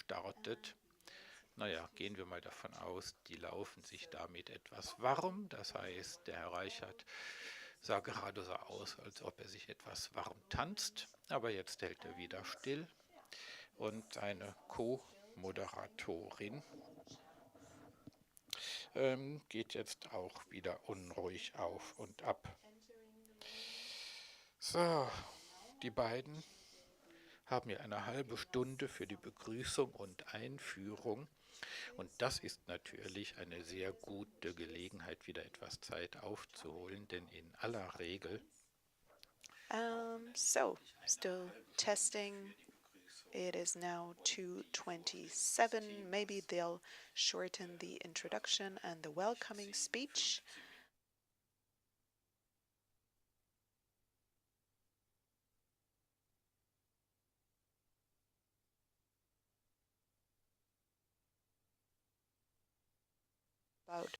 startet. Naja, gehen wir mal davon aus, die laufen sich damit etwas warm. Das heißt, der Herr Reichert sah gerade so aus, als ob er sich etwas warm tanzt. Aber jetzt hält er wieder still und seine Co-Moderatorin geht jetzt auch wieder unruhig auf und ab. So, die beiden haben ja eine halbe Stunde für die Begrüßung und Einführung. Und das ist natürlich eine sehr gute Gelegenheit, wieder etwas Zeit aufzuholen, denn in aller Regel Still testing. It is now 2:27. Maybe they'll shorten the introduction and the welcoming speech. About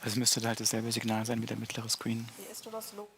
Also es müsste halt dasselbe Signal sein wie der mittlere Screen. Hier ist nur das Logo.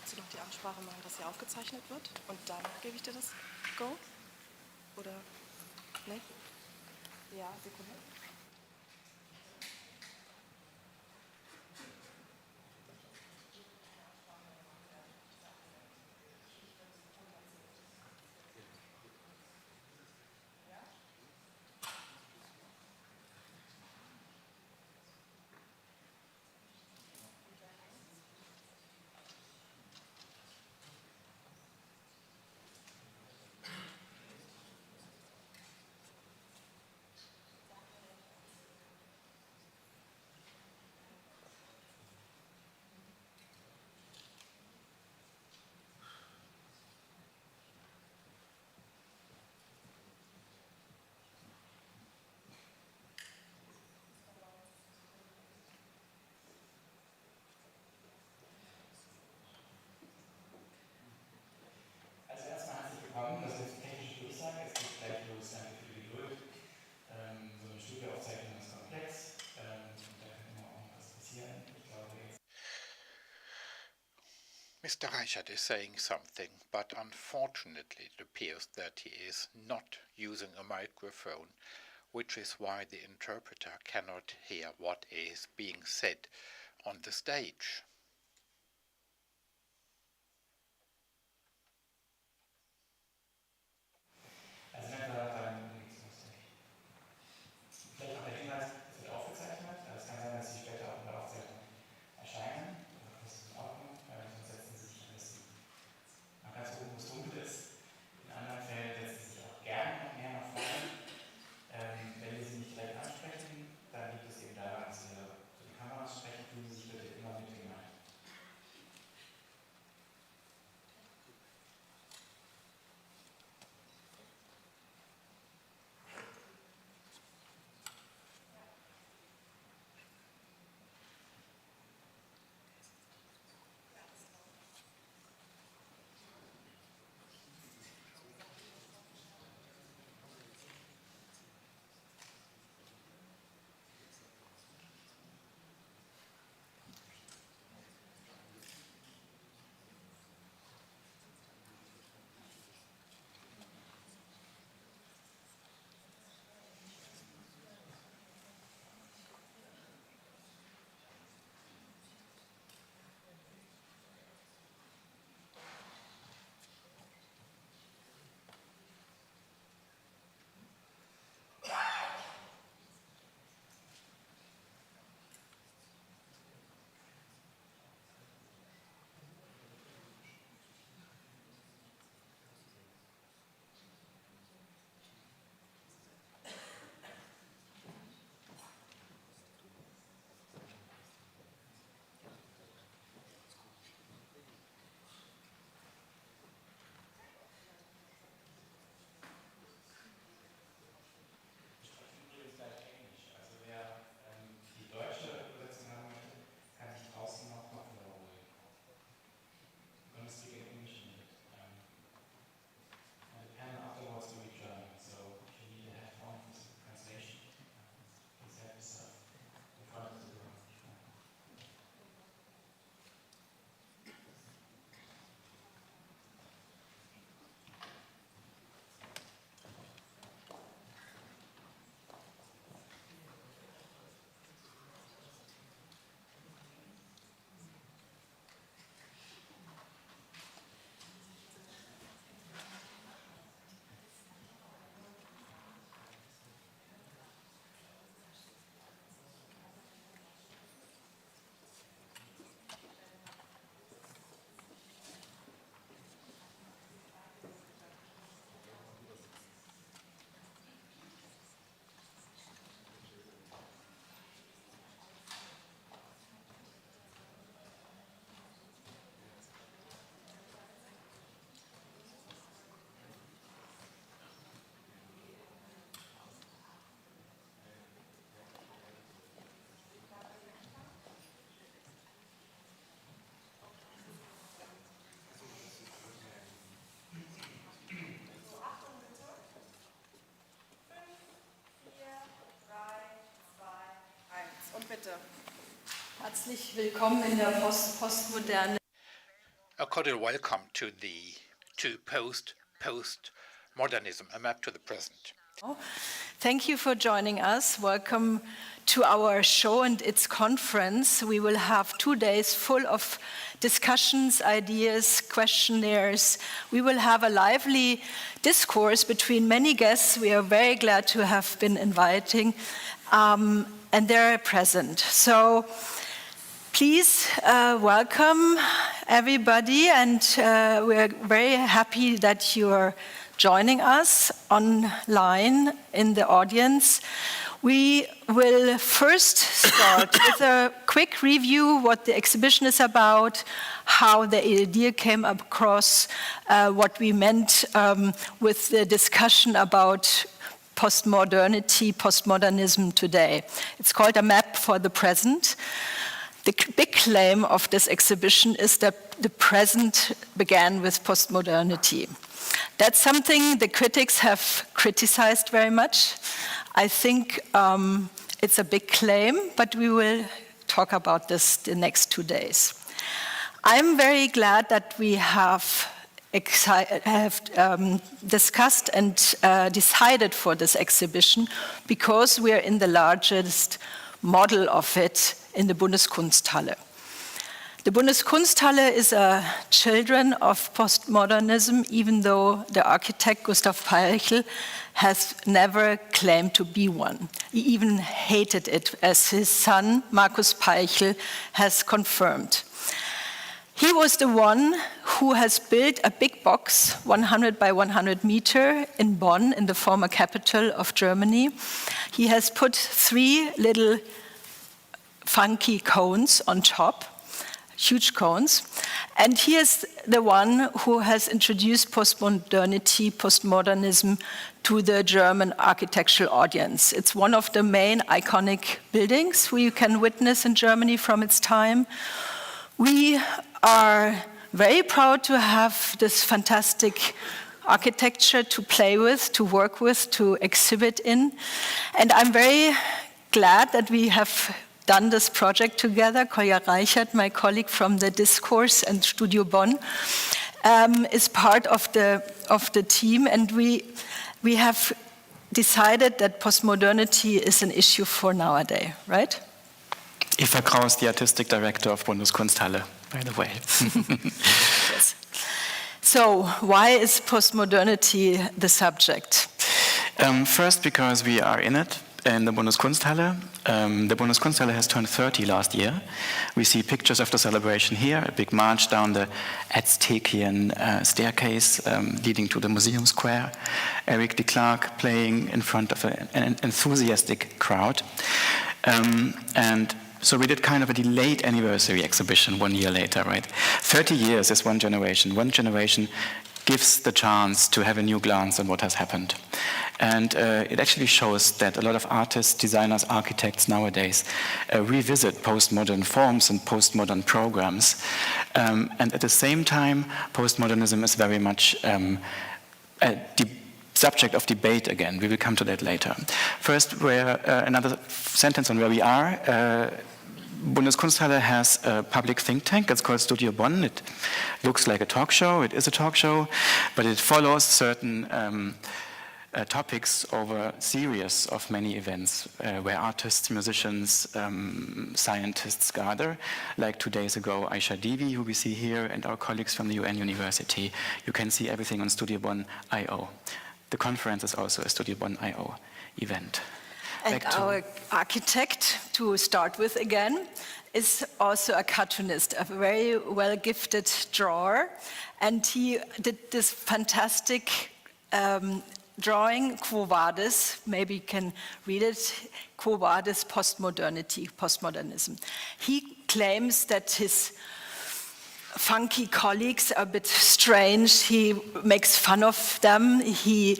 Du noch die Ansprache machen, dass hier aufgezeichnet wird und dann gebe ich dir das Go? Oder? Ne? Ja, Sekunde. Also erstmal herzlich willkommen, das ist jetzt die technische Durchsage, es geht gleich los, danke für die Geduld. So eine Studioaufzeichnung ist komplex und da kann immer auch noch was passieren. Ich glaube jetzt. Mr. Reichert is saying something, but unfortunately it appears that he is not using a microphone, which is why the interpreter cannot hear what is being said on the stage. Also dann nichts lustig. Vielleicht noch der Hinweis, es wird aufgezeichnet, also es kann sein, dass Sie später auch in der Aufzeichnung erscheinen. Das ist in Ordnung, sonst setzen Sie sich am besten mal ganz oben, wo es dunkel ist. In anderen Fällen setzen Sie sich auch gerne noch mehr nach vorne. Wenn wir Sie nicht direkt ansprechen, dann liegt es eben daran, dass wir so die Kameras sprechen, tun Sie sich bitte immer mit dem Herzlich willkommen in der Post-Postmoderne. A cordial welcome to Post-Postmodernism, a map to the present. Thank you for joining us. Welcome to our show and its conference. We will have 2 days full of discussions, ideas, questionnaires. We will have a lively discourse between many guests we are very glad to have been inviting, and they're present. So please welcome everybody, and we're very happy that you're joining us online in the audience. We will first start with a quick review what the exhibition is about, how the idea came across, what we meant with the discussion about postmodernism today. It's called A Map for the Present. The big claim of this exhibition is that the present began with postmodernity. That's something the critics have criticized very much. I think it's a big claim, but we will talk about this the next 2 days. I'm very glad that we have discussed and decided for this exhibition because we are in the largest model of it in the Bundeskunsthalle. The Bundeskunsthalle is a children of postmodernism, even though the architect Gustav Peichl has never claimed to be one. He even hated it, as his son Markus Peichl has confirmed. He was the one who has built a big box, 100 by 100 meter, in Bonn, in the former capital of Germany. He has put 3 little funky cones on top, huge cones. And he is the one who has introduced postmodernism to the German architectural audience. It's one of the main iconic buildings you can witness in Germany from its time. We are very proud to have this fantastic architecture to play with, to work with, to exhibit in. And I'm very glad that we have done this project together. Kolja Reichert, my colleague from the Discourse and Studio Bonn, is part of the team, and we have decided that postmodernity is an issue for nowadays, right? Eva Kraus, the artistic director of Bundeskunsthalle, by the way. Yes. So, why is postmodernity the subject? First, because we are in it. In the Bundeskunsthalle. The Bundeskunsthalle has turned 30 last year. We see pictures of the celebration here, a big march down the Aztecian staircase leading to the museum square. Eric de Klerk playing in front of an enthusiastic crowd. And so we did kind of a delayed anniversary exhibition 1 year later, right? 30 years is one generation. One generation gives the chance to have a new glance on what has happened. And it actually shows that a lot of artists, designers, architects nowadays revisit postmodern forms and postmodern programs. And at the same time, postmodernism is very much a subject of debate again. We will come to that later. First, another sentence on where we are. Bundeskunsthalle has a public think tank. It's called Studio Bonn. It looks like a talk show. It is a talk show, but it follows certain topics over a series of many events where artists, musicians, scientists gather. Like 2 days ago, Aisha Devi, who we see here, and our colleagues from the UN University. You can see everything on Studio Bonn.io. The conference is also a Studio Bonn.io event. And our architect, to start with again, is also a cartoonist, a very well-gifted drawer. And he did this fantastic drawing, Quo Vadis, maybe you can read it, Quo Vadis postmodernism. He claims that his funky colleagues are a bit strange. He makes fun of them. He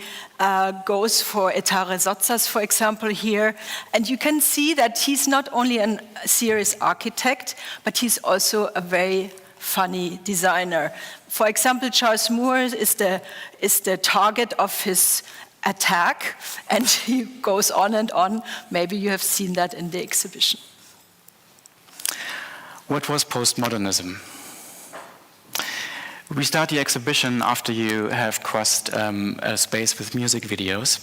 goes for etare sozzas, for example, here. And you can see that he's not only a serious architect, but he's also a very funny designer. For example, Charles Moore is the target of his attack, and he goes on and on. Maybe you have seen that in the exhibition. What was postmodernism? We start the exhibition after you have crossed a space with music videos,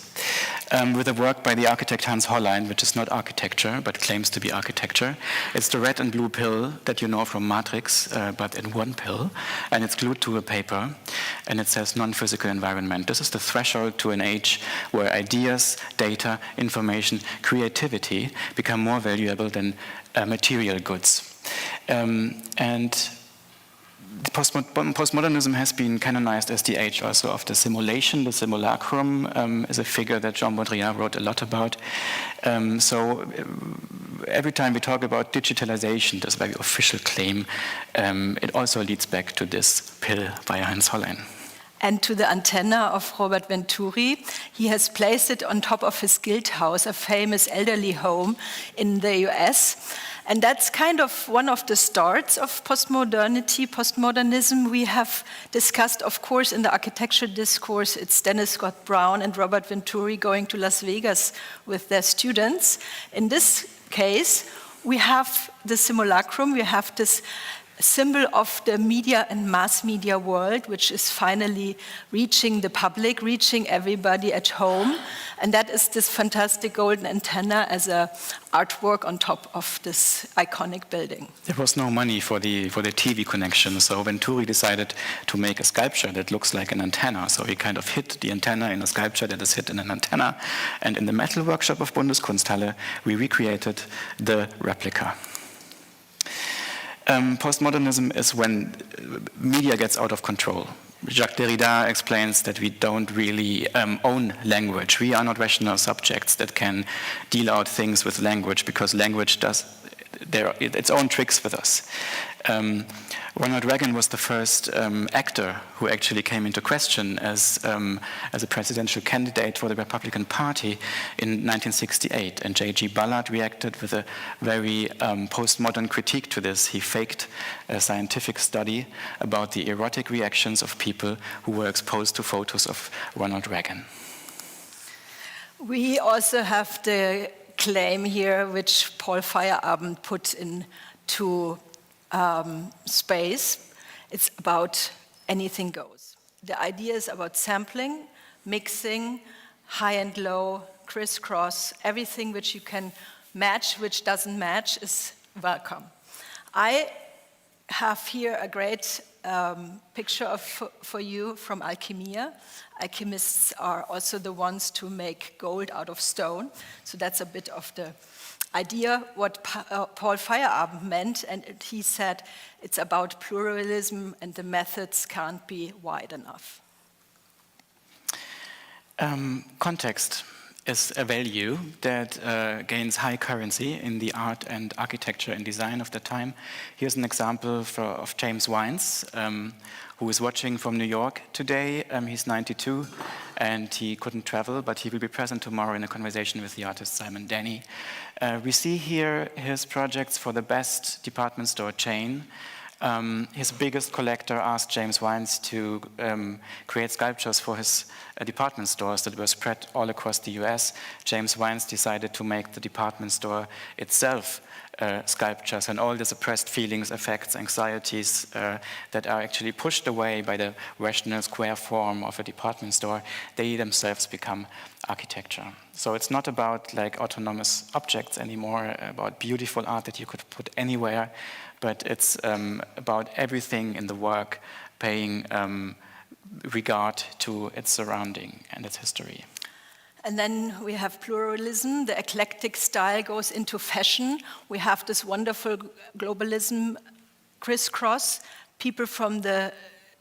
with a work by the architect Hans Hollein, which is not architecture, but claims to be architecture. It's the red and blue pill that you know from Matrix, but in one pill, and it's glued to a paper, and it says non-physical environment. This is the threshold to an age where ideas, data, information, creativity become more valuable than material goods. Postmodernism has been canonized as the age also of the simulation. The simulacrum is a figure that Jean Baudrillard wrote a lot about. So every time we talk about digitalization, this very official claim, it also leads back to this pill by Hans Hollein. And to the antenna of Robert Venturi. He has placed it on top of his guild house, a famous elderly home in the US. And that's kind of one of the starts of postmodernity, postmodernism. We have discussed, of course, in the architecture discourse, it's Dennis Scott Brown and Robert Venturi going to Las Vegas with their students. In this case, we have the simulacrum, we have this symbol of the media and mass media world, which is finally reaching the public, reaching everybody at home. And that is this fantastic golden antenna as an artwork on top of this iconic building. There was no money for the TV connection, so Venturi decided to make a sculpture that looks like an antenna. So he kind of hid the antenna in a sculpture that is hid in an antenna. And in the metal workshop of Bundeskunsthalle, we recreated the replica. Postmodernism is when media gets out of control. Jacques Derrida explains that we don't really own language. We are not rational subjects that can deal out things with language, because language does its own tricks with us. Ronald Reagan was the first actor who actually came into question as a presidential candidate for the Republican Party in 1968. And J.G. Ballard reacted with a very postmodern critique to this. He faked a scientific study about the erotic reactions of people who were exposed to photos of Ronald Reagan. We also have the claim here, which Paul Feyerabend put into space. It's about anything goes. The idea is about sampling, mixing, high and low, crisscross, everything which you can match, which doesn't match is welcome. I have here a great picture for you from Alchemia. Alchemists are also the ones to make gold out of stone. So that's a bit of the idea what Paul Feyerabend meant, and he said it's about pluralism and the methods can't be wide enough. Context is a value that gains high currency in the art and architecture and design of the time. Here's an example of James Wines, who is watching from New York today. He's 92 and he couldn't travel, but he will be present tomorrow in a conversation with the artist Simon Denny. We see here his projects for the best department store chain. His biggest collector asked James Wines to create sculptures for his department stores that were spread all across the US. James Wines decided to make the department store itself sculptures, and all the suppressed feelings, affects, anxieties that are actually pushed away by the rational square form of a department store, they themselves become architecture. So it's not about like autonomous objects anymore, about beautiful art that you could put anywhere, but it's about everything in the work paying regard to its surrounding and its history. And then we have pluralism. The eclectic style goes into fashion. We have this wonderful globalism crisscross. People from the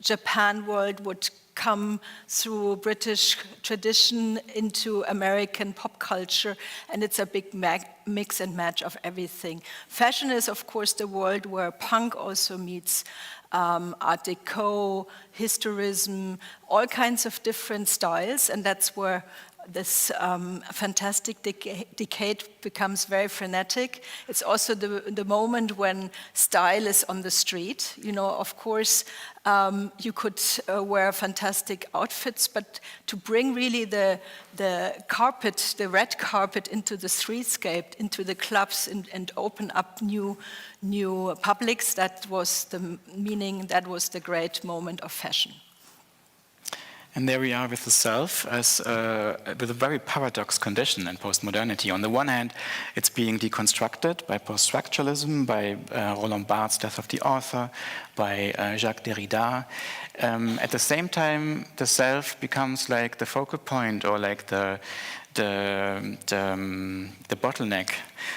Japan world would come through British tradition into American pop culture, and it's a big mix and match of everything. Fashion is, of course, the world where punk also meets Art Deco, historism, all kinds of different styles, and that's where this fantastic decade becomes very frenetic. It's also the moment when style is on the street. You know, of course, you could wear fantastic outfits, but to bring really the carpet, the red carpet into the streetscape, into the clubs and open up new publics, that was the meaning, that was the great moment of fashion. And there we are with the self as with a very paradox condition in postmodernity. On the one hand, it's being deconstructed by post-structuralism, by Roland Barthes' Death of the Author, by Jacques Derrida. At the same time, the self becomes like the focal point, or like the bottleneck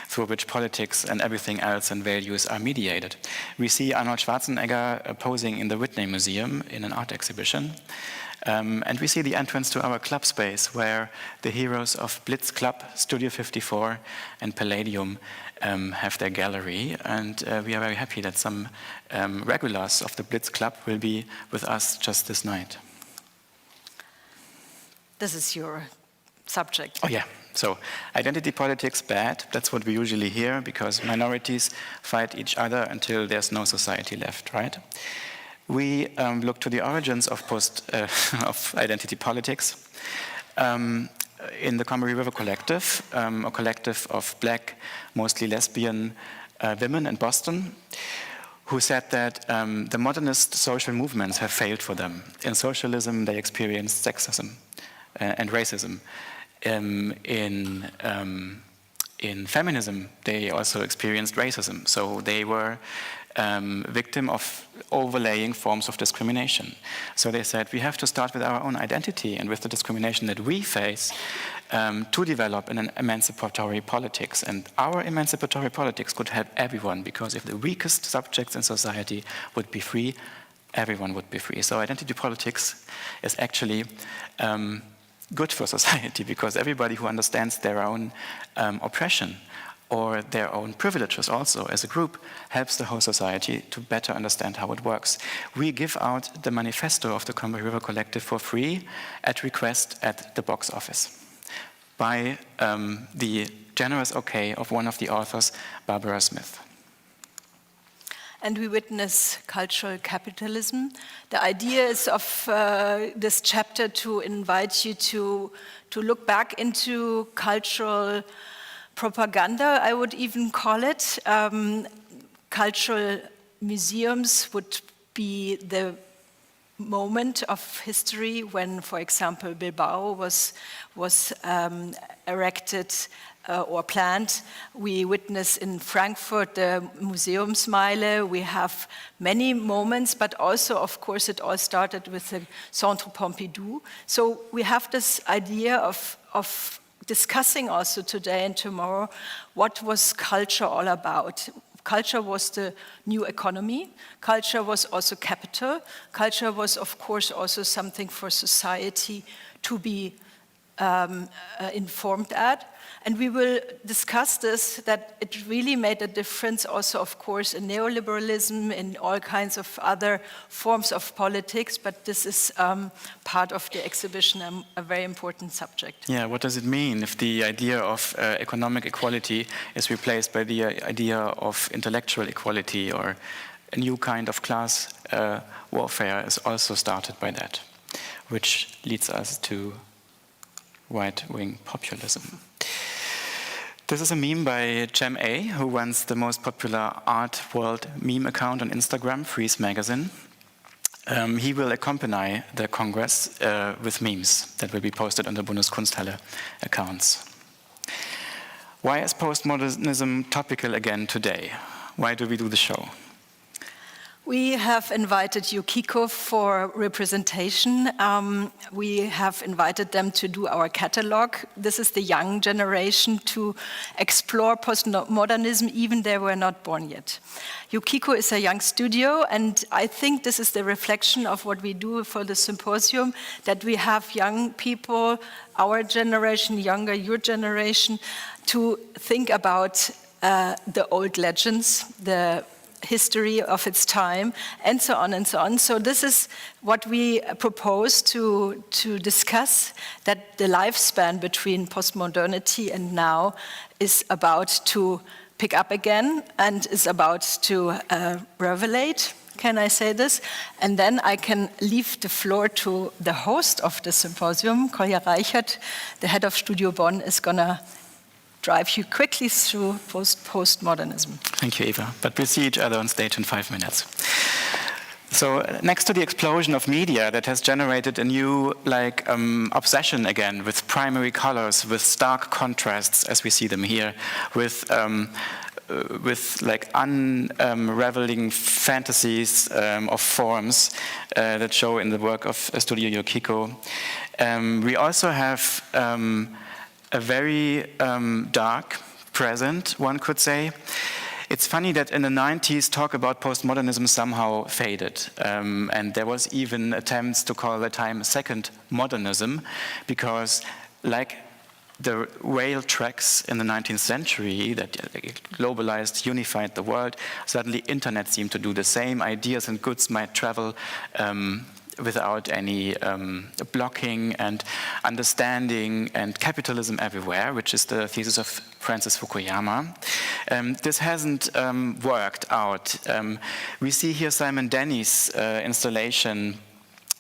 through which politics and everything else and values are mediated. We see Arnold Schwarzenegger posing in the Whitney Museum in an art exhibition. And we see the entrance to our club space, where the heroes of Blitz Club, Studio 54 and Palladium have their gallery. And we are very happy that some regulars of the Blitz Club will be with us just this night. This is your subject. Oh yeah, so identity politics, bad. That's what we usually hear, because minorities fight each other until there's no society left, right? We look to the origins of of identity politics in the Conbury River Collective, a collective of black, mostly lesbian women in Boston, who said that the modernist social movements have failed for them. In socialism, they experienced sexism and racism. In feminism, they also experienced racism. So they were victim of overlaying forms of discrimination. So they said, we have to start with our own identity and with the discrimination that we face to develop an emancipatory politics. And our emancipatory politics could help everyone, because if the weakest subjects in society would be free, everyone would be free. So identity politics is actually good for society, because everybody who understands their own oppression or their own privileges also as a group helps the whole society to better understand how it works. We give out the manifesto of the Conbury River Collective for free at request at the box office by the generous okay of one of the authors, Barbara Smith. And we witness cultural capitalism. The idea is of this chapter to invite you to look back into cultural propaganda, I would even call it. Cultural museums would be the moment of history when, for example, Bilbao was erected or planned. We witness in Frankfurt the Museumsmeile. We have many moments, but also, of course, it all started with the Centre Pompidou. So we have this idea of discussing also today and tomorrow what was culture all about. Culture was the new economy. Culture was also capital. Culture was, of course, also something for society to be informed at. And we will discuss this, that it really made a difference also, of course, in neoliberalism, in all kinds of other forms of politics, but this is part of the exhibition, a very important subject. Yeah, what does it mean if the idea of economic equality is replaced by the idea of intellectual equality, or a new kind of class warfare is also started by that, which leads us to right-wing populism. This is a meme by Cem A, who runs the most popular art world meme account on Instagram, Freeze Magazine. He will accompany the Congress with memes that will be posted on the Bundeskunsthalle accounts. Why is postmodernism topical again today? Why do we do the show? We have invited Yukiko for representation. We have invited them to do our catalog. This is the young generation to explore postmodernism, even they were not born yet. Yukiko is a young studio, and I think this is the reflection of what we do for the symposium, that we have young people, our generation, younger, your generation, to think about the old legends, the history of its time, and so on and so on. So this is what we propose to discuss, that the lifespan between postmodernity and now is about to pick up again and is about to revelate. Can I say this? And then I can leave the floor to the host of the symposium, Kolja Reichert, the head of Studio Bonn, is going to drive you quickly through postmodernism. Thank you, Eva. But we'll see each other on stage in 5 minutes. So next to the explosion of media that has generated a new obsession again with primary colors, with stark contrasts as we see them here, with unraveling fantasies of forms that show in the work of Studio Yukiko. We also have a very dark present, one could say. It's funny that in the 90s, talk about postmodernism somehow faded. And there was even attempts to call the time second modernism, because like the rail tracks in the 19th century that globalized, unified the world, suddenly internet seemed to do the same. Ideas and goods might travel without any blocking, and understanding and capitalism everywhere, which is the thesis of Francis Fukuyama. This hasn't worked out. We see here Simon Denny's installation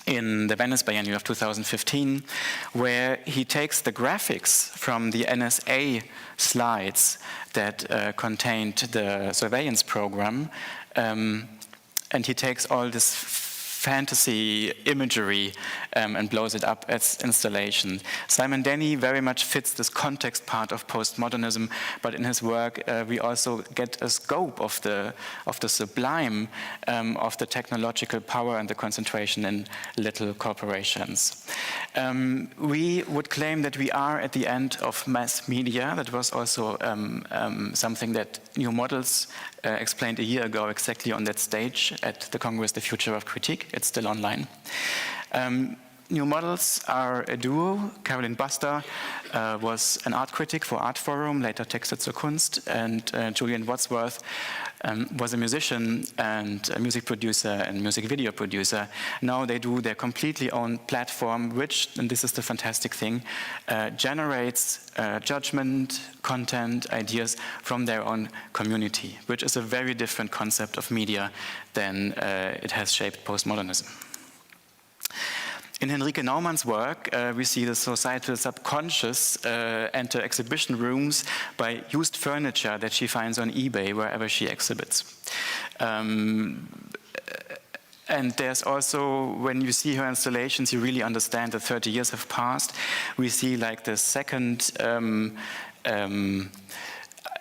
in the Venice Biennial of 2015, where he takes the graphics from the NSA slides that contained the surveillance program, and he takes all this fantasy imagery and blows it up as installation. Simon Denny very much fits this context part of postmodernism, but in his work we also get a scope of the sublime of the technological power and the concentration in little corporations. We would claim that we are at the end of mass media. That was also something that New Models explained a year ago exactly on that stage at the Congress, The Future of Critique. It's still online. New Models are a duo. Caroline Buster was an art critic for Art Forum, later Texte zur Kunst, and Julian Wadsworth was a musician and a music producer and music video producer. Now they do their completely own platform, which, and this is the fantastic thing, generates judgment, content, ideas from their own community, which is a very different concept of media than it has shaped postmodernism. In Henrike Naumann's work, we see the societal subconscious enter exhibition rooms by used furniture that she finds on eBay wherever she exhibits. And there's also, when you see her installations, you really understand that 30 years have passed. We see like the second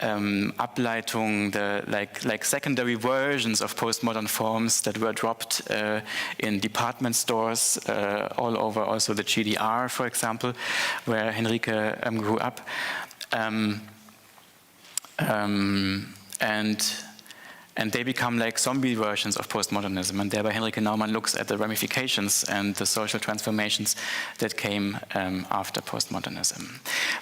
Ableitung, the like secondary versions of postmodern forms that were dropped in department stores all over, also the GDR, for example, where Henrike grew up. And they become like zombie versions of postmodernism, and thereby Henrike Naumann looks at the ramifications and the social transformations that came after postmodernism.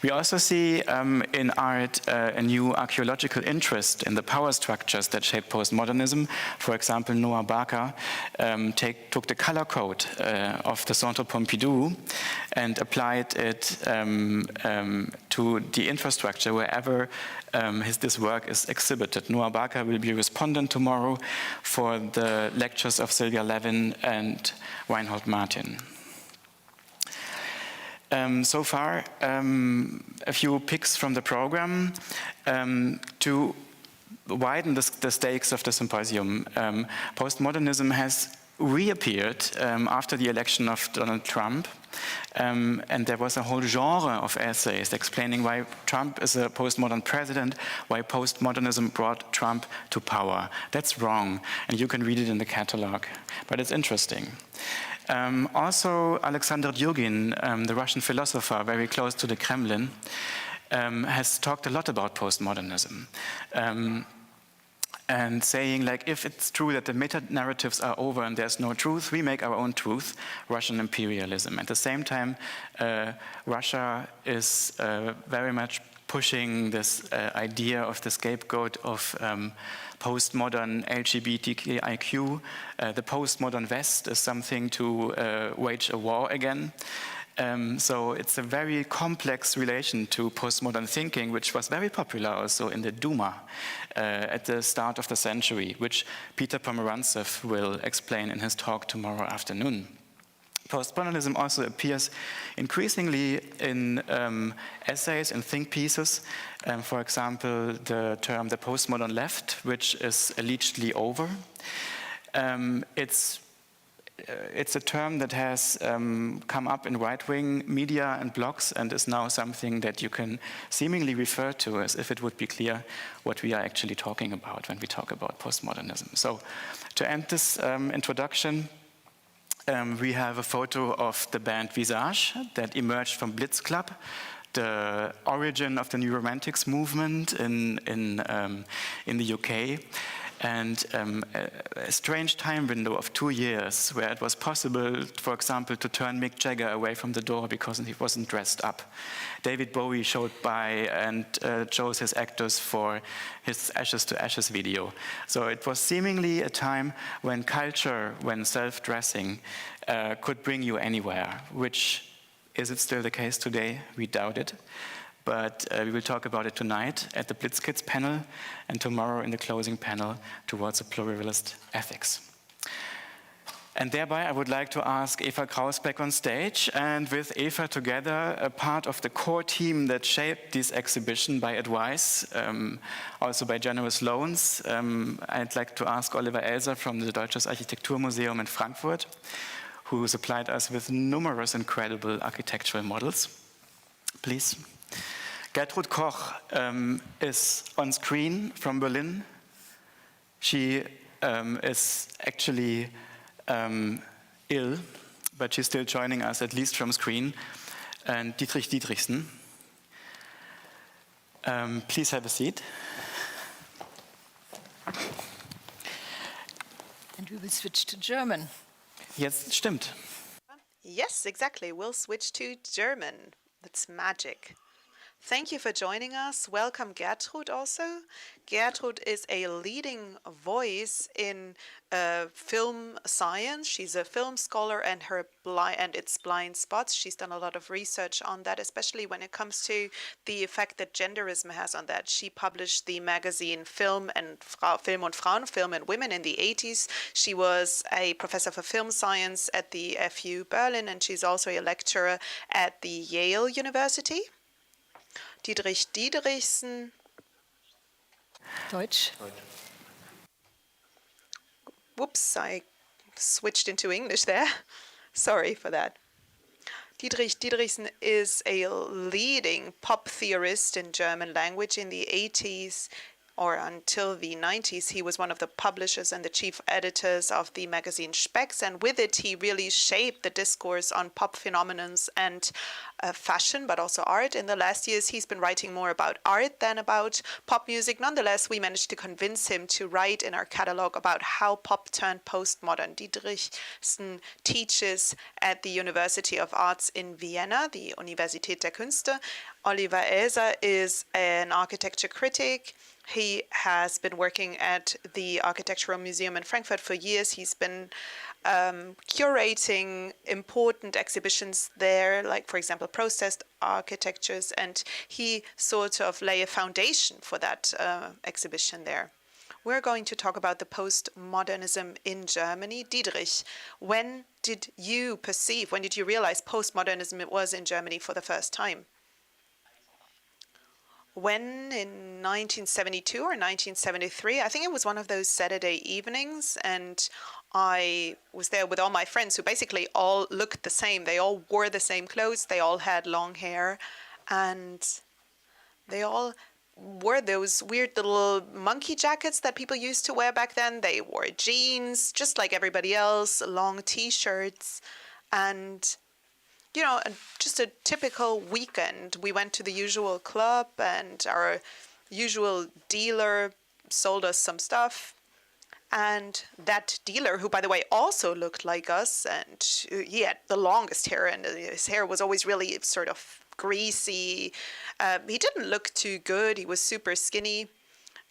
We also see in art a new archaeological interest in the power structures that shaped postmodernism. For example, Noah Barker took the color code of the Centre Pompidou and applied it to the infrastructure wherever this work is exhibited. Noah Barker will be respondent tomorrow for the lectures of Sylvia, Lavin and Reinhold Martin. So far, a few picks from the program to widen the stakes of the symposium. Postmodernism has reappeared after the election of Donald Trump. And there was a whole genre of essays explaining why Trump is a postmodern president, why postmodernism brought Trump to power. That's wrong, and you can read it in the catalog, but it's interesting. Also, Alexander Dugin, the Russian philosopher very close to the Kremlin, has talked a lot about postmodernism. And saying, like, if it's true that the meta-narratives are over and there's no truth, we make our own truth, Russian imperialism. At the same time, Russia is very much pushing this idea of the scapegoat of postmodern LGBTQIQ. The postmodern West is something to wage a war again. So it's a very complex relation to postmodern thinking, which was very popular also in the Duma at the start of the century, which Peter Pomerantsev will explain in his talk tomorrow afternoon. Post-Postmodernism also appears increasingly in essays and think pieces. For example, the term the postmodern left, which is allegedly over. It's a term that has come up in right-wing media and blogs and is now something that you can seemingly refer to as if it would be clear what we are actually talking about when we talk about postmodernism. So to end this introduction, we have a photo of the band Visage that emerged from Blitz Club, the origin of the New Romantics movement in the UK. And a strange time window of 2 years where it was possible, for example, to turn Mick Jagger away from the door because he wasn't dressed up. David Bowie showed by and chose his actors for his Ashes to Ashes video. So it was seemingly a time when culture, when self-dressing, could bring you anywhere, which is it still the case today? We doubt it. But we will talk about it tonight at the Blitz Kids panel and tomorrow in the closing panel towards a pluralist ethics. And thereby I would like to ask Eva Kraus back on stage, and with Eva together, a part of the core team that shaped this exhibition by advice, also by generous loans. I'd like to ask Oliver Elser from the Deutsches Architekturmuseum in Frankfurt, who supplied us with numerous incredible architectural models. Please. Gertrud Koch is on screen from Berlin. She is actually ill, but she's still joining us, at least from screen. And Diederichsen. Please have a seat. And we will switch to German. Jetzt stimmt. Yes, exactly. We'll switch to German. That's magic. Thank you for joining us. Welcome, Gertrud, also. Gertrud is a leading voice in film science. She's a film scholar and its blind spots. She's done a lot of research on that, especially when it comes to the effect that genderism has on that. She published the magazine Film und Frauen, Film and Women in the 80s. She was a professor for film science at the FU Berlin, and she's also a lecturer at the Yale University. Diederichsen. Deutsch. Whoops, I switched into English there. Sorry for that. Diederichsen is a leading pop theorist in German language. In the 80s or until the 90s, he was one of the publishers and the chief editors of the magazine Spex, and with it he really shaped the discourse on pop phenomenons and fashion, but also art. In the last years, he's been writing more about art than about pop music. Nonetheless, we managed to convince him to write in our catalog about how pop turned postmodern. Diederichsen teaches at the University of Arts in Vienna, the Universität der Künste. Oliver Elser is an architecture critic. He has been working at the Architectural Museum in Frankfurt for years. He's been curating important exhibitions there, like, for example, processed architectures, and he sort of lay a foundation for that exhibition there. We're going to talk about the postmodernism in Germany. Diedrich, when did you realize postmodernism was in Germany for the first time? When, in 1972 or 1973, I think it was one of those Saturday evenings, and I was there with all my friends who basically all looked the same. They all wore the same clothes, they all had long hair, and they all wore those weird little monkey jackets that people used to wear back then. They wore jeans, just like everybody else, long t-shirts, and you know, just a typical weekend. We went to the usual club and our usual dealer sold us some stuff. And that dealer, who, by the way, also looked like us, and he had the longest hair, and his hair was always really sort of greasy. He didn't look too good. He was super skinny.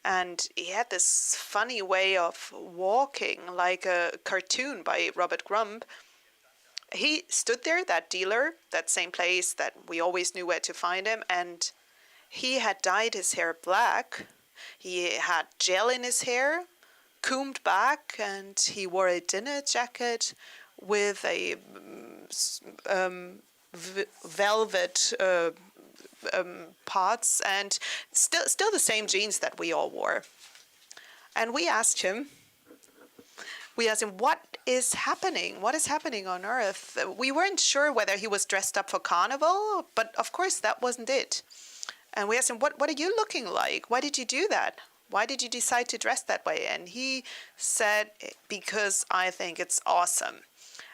And he had this funny way of walking, like a cartoon by Robert Crumb. He stood there, that dealer, that same place that we always knew where to find him, and he had dyed his hair black. He had gel in his hair, combed back, and he wore a dinner jacket with a velvet parts, and still the same jeans that we all wore. And we asked him, what is happening? What is happening on Earth? We weren't sure whether he was dressed up for carnival, but of course that wasn't it. And we asked him, what are you looking like? Why did you do that? Why did you decide to dress that way? And he said, because I think it's awesome.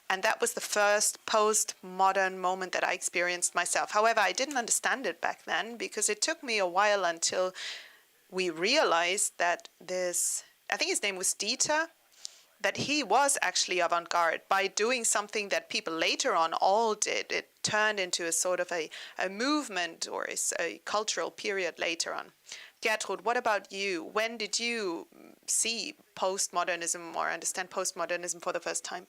And that was the first postmodern moment that I experienced myself. However, I didn't understand it back then because it took me a while until we realized that this, I think his name was Dieter, that he was actually avant-garde by doing something that people later on all did. It turned into a sort of a movement or a cultural period later on. Gertrud, what about you? When did you see postmodernism or understand postmodernism for the first time?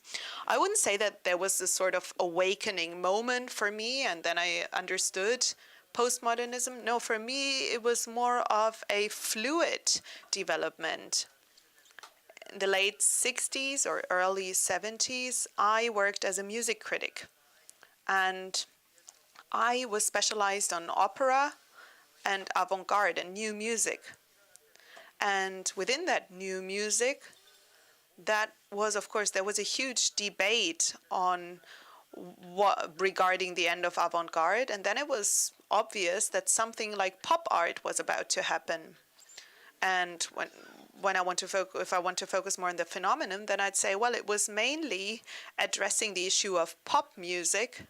I wouldn't say that there was a sort of awakening moment for me and then I understood postmodernism. No, for me it was more of a fluid development. In the late 60s or early 70s, I worked as a music critic. And I was specialized on opera and avant-garde and new music. And within that new music, that was, of course, there was a huge debate on regarding the end of avant-garde. And then it was obvious that something like pop art was about to happen. And when I want to if I want to focus more on the phenomenon, then I'd say, well, it was mainly addressing the issue of pop music,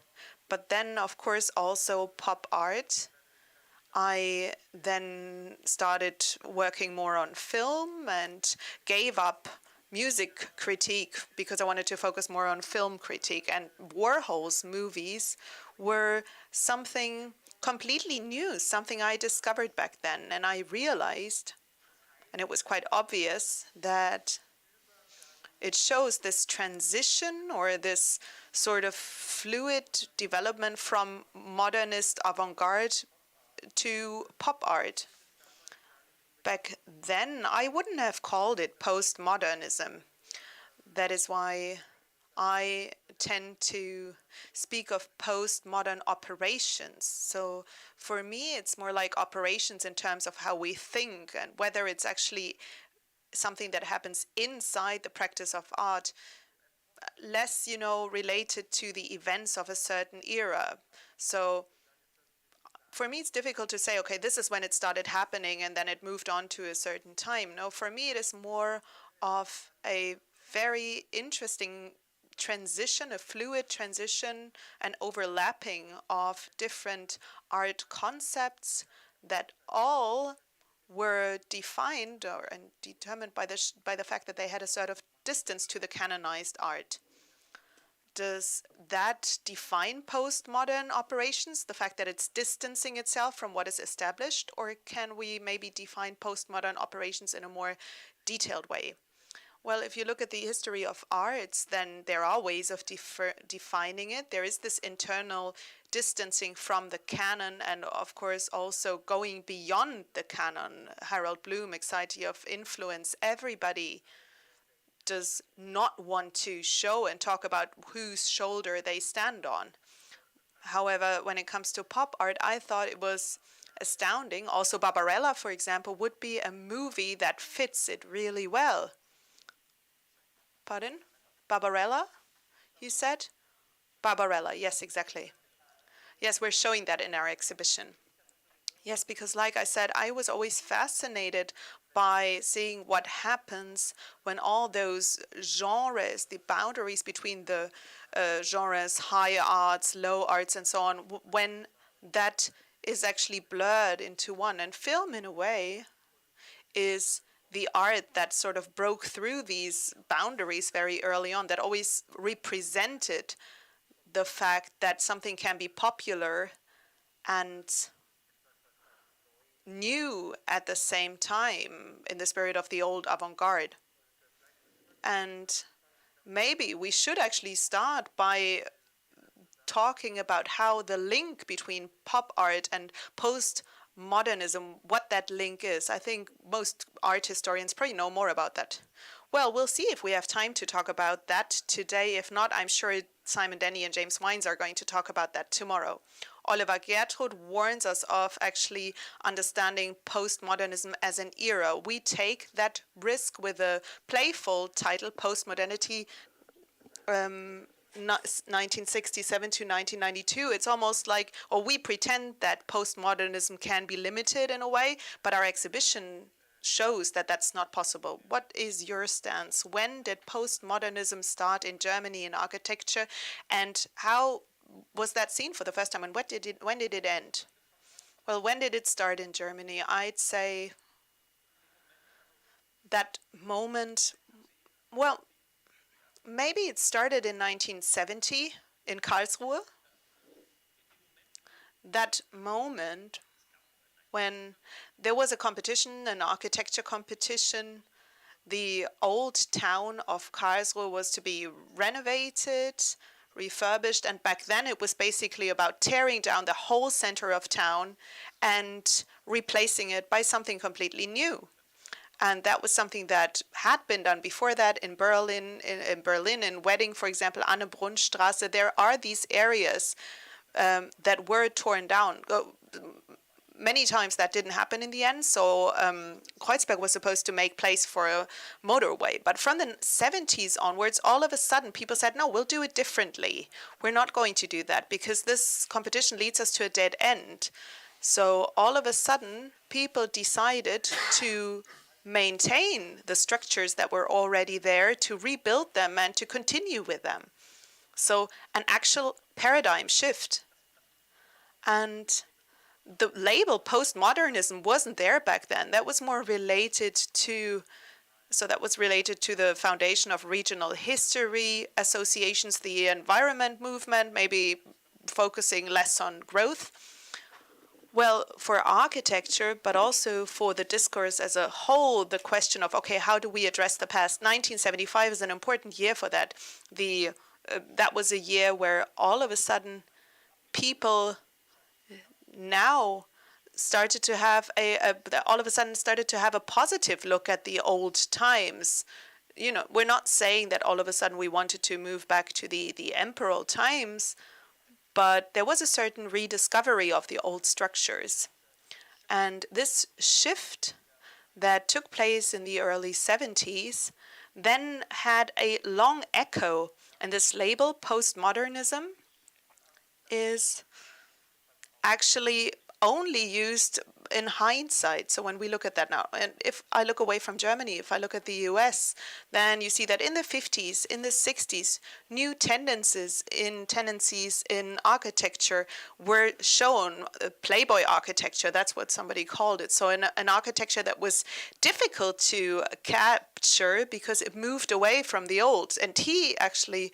but then, of course, also pop art. I then started working more on film and gave up music critique because I wanted to focus more on film critique. And Warhol's movies were something completely new, something I discovered back then. And I realized, and it was quite obvious, that it shows this transition or this sort of fluid development from modernist avant-garde to pop art. Back then, I wouldn't have called it postmodernism. That is why I tend to speak of postmodern operations. So for me, it's more like operations in terms of how we think and whether it's actually something that happens inside the practice of art, less, related to the events of a certain era. So for me, it's difficult to say, okay, this is when it started happening and then it moved on to a certain time. No, for me, it is more of a very interesting transition, a fluid transition, and overlapping of different art concepts that all were defined and determined by the fact that they had a sort of distance to the canonized art. Does that define postmodern operations, the fact that it's distancing itself from what is established, or can we maybe define postmodern operations in a more detailed way? Well, if you look at the history of arts, then there are ways of defining it. There is this internal distancing from the canon and, of course, also going beyond the canon. Harold Bloom, Anxiety of Influence, everybody does not want to show and talk about whose shoulder they stand on. However, when it comes to pop art, I thought it was astounding. Also, Barbarella, for example, would be a movie that fits it really well. Pardon? Barbarella, you said? Barbarella, yes, exactly. Yes, we're showing that in our exhibition. Yes, because like I said, I was always fascinated by seeing what happens when all those genres, the boundaries between the genres, high arts, low arts, and so on, when that is actually blurred into one. And film, in a way, is the art that sort of broke through these boundaries very early on, that always represented the fact that something can be popular and new at the same time in the spirit of the old avant-garde. And maybe we should actually start by talking about how the link between pop art and postmodernism, what that link is. I think most art historians probably know more about that. Well, we'll see if we have time to talk about that today. If not, I'm sure Simon Denny and James Wines are going to talk about that tomorrow. Oliver Gertrud warns us of actually understanding postmodernism as an era. We take that risk with a playful title, Postmodernity 1967 to 1992. It's almost like, or we pretend that postmodernism can be limited in a way, but our exhibition shows that that's not possible. What is your stance? When did postmodernism start in Germany in architecture, and how was that seen for the first time, and when did it end? Well, when did it start in Germany? I'd say that moment, well, maybe it started in 1970 in Karlsruhe. That moment when there was a competition, an architecture competition. The old town of Karlsruhe was to be renovated, refurbished, and back then it was basically about tearing down the whole center of town and replacing it by something completely new. And that was something that had been done before that in Berlin, in Wedding, for example, Annebrunnstraße. There are these areas that were torn down. Many times that didn't happen in the end, so Kreuzberg was supposed to make place for a motorway. But from the 70s onwards, all of a sudden, people said, no, we'll do it differently. We're not going to do that because this competition leads us to a dead end. So all of a sudden, people decided to maintain the structures that were already there, to rebuild them and to continue with them. So an actual paradigm shift. And the label postmodernism wasn't there back then. That was more related to, the foundation of regional history associations, the environment movement, maybe focusing less on growth. Well, for architecture, but also for the discourse as a whole, the question of, okay, how do we address the past? 1975 is an important year for that. That was a year where all of a sudden people now started to have a positive look at the old times. You know, we're not saying that all of a sudden we wanted to move back to the emperor times, but there was a certain rediscovery of the old structures. And this shift that took place in the early 70s then had a long echo, and this label, postmodernism, is actually only used in hindsight. So when we look at that now, and if I look away from Germany, if I look at the US, then you see that in the 50s, in the 60s, new tendencies in architecture were shown. Playboy architecture, that's what somebody called it. So an architecture that was difficult to capture because it moved away from the old. And he actually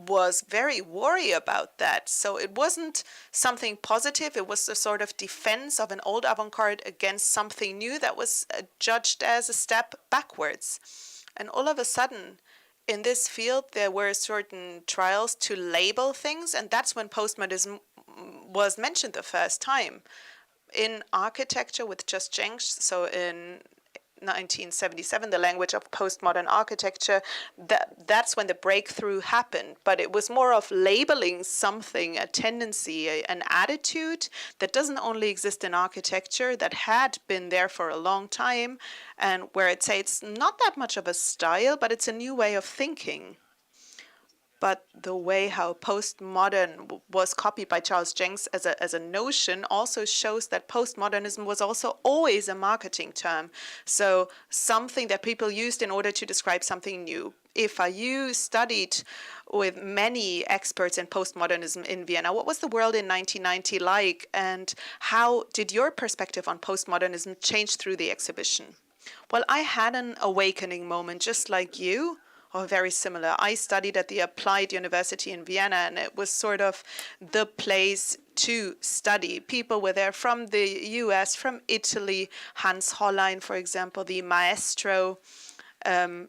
was very worried about that. So it wasn't something positive. It was a sort of defense of an old avant-garde against something new that was judged as a step backwards. And all of a sudden, in this field, there were certain trials to label things, and that's when postmodernism was mentioned the first time. In architecture with Just Jenks, so in 1977, the language of postmodern architecture, that's when the breakthrough happened. But it was more of labeling something, a tendency, an attitude that doesn't only exist in architecture, that had been there for a long time, and where I'd say it's not that much of a style, but it's a new way of thinking. But the way how postmodern was copied by Charles Jenks as a notion also shows that postmodernism was also always a marketing term. So something that people used in order to describe something new. If you studied with many experts in postmodernism in Vienna, what was the world in 1990 like? And how did your perspective on postmodernism change through the exhibition? Well, I had an awakening moment just like you, or very similar. I studied at the Applied University in Vienna, and it was sort of the place to study. People were there from the US, from Italy, Hans Hollein, for example, the maestro,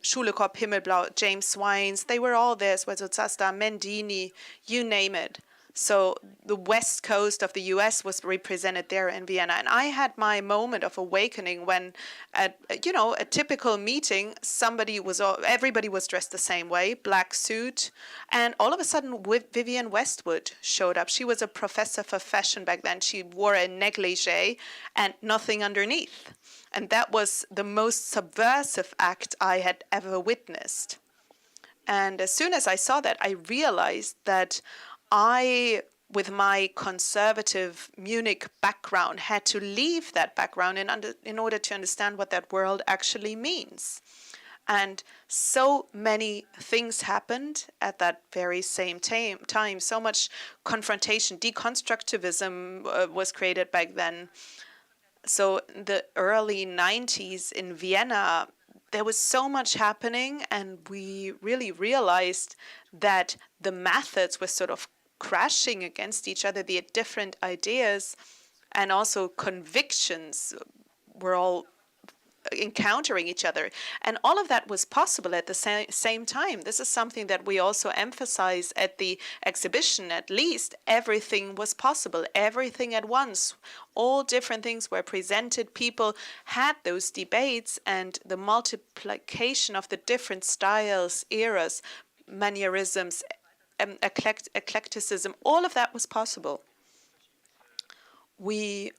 Schule Korb Himmelblau, James Wines, they were all there, Zasta, Mendini, you name it. So the west coast of the US was represented there in Vienna. And I had my moment of awakening when at, a typical meeting, everybody was dressed the same way, black suit. And all of a sudden, Vivienne Westwood showed up. She was a professor for fashion back then. She wore a negligee and nothing underneath. And that was the most subversive act I had ever witnessed. And as soon as I saw that, I realized that I, with my conservative Munich background, had to leave that background in order to understand what that world actually means. And so many things happened at that very same time. So much confrontation, deconstructivism was created back then. So the early 90s in Vienna, there was so much happening, and we really realized that the methods were sort of crashing against each other. The different ideas and also convictions were all encountering each other. And all of that was possible at the same time. This is something that we also emphasize at the exhibition. At least everything was possible, everything at once. All different things were presented. People had those debates, and the multiplication of the different styles, eras, mannerisms, eclecticism, all of that was possible. We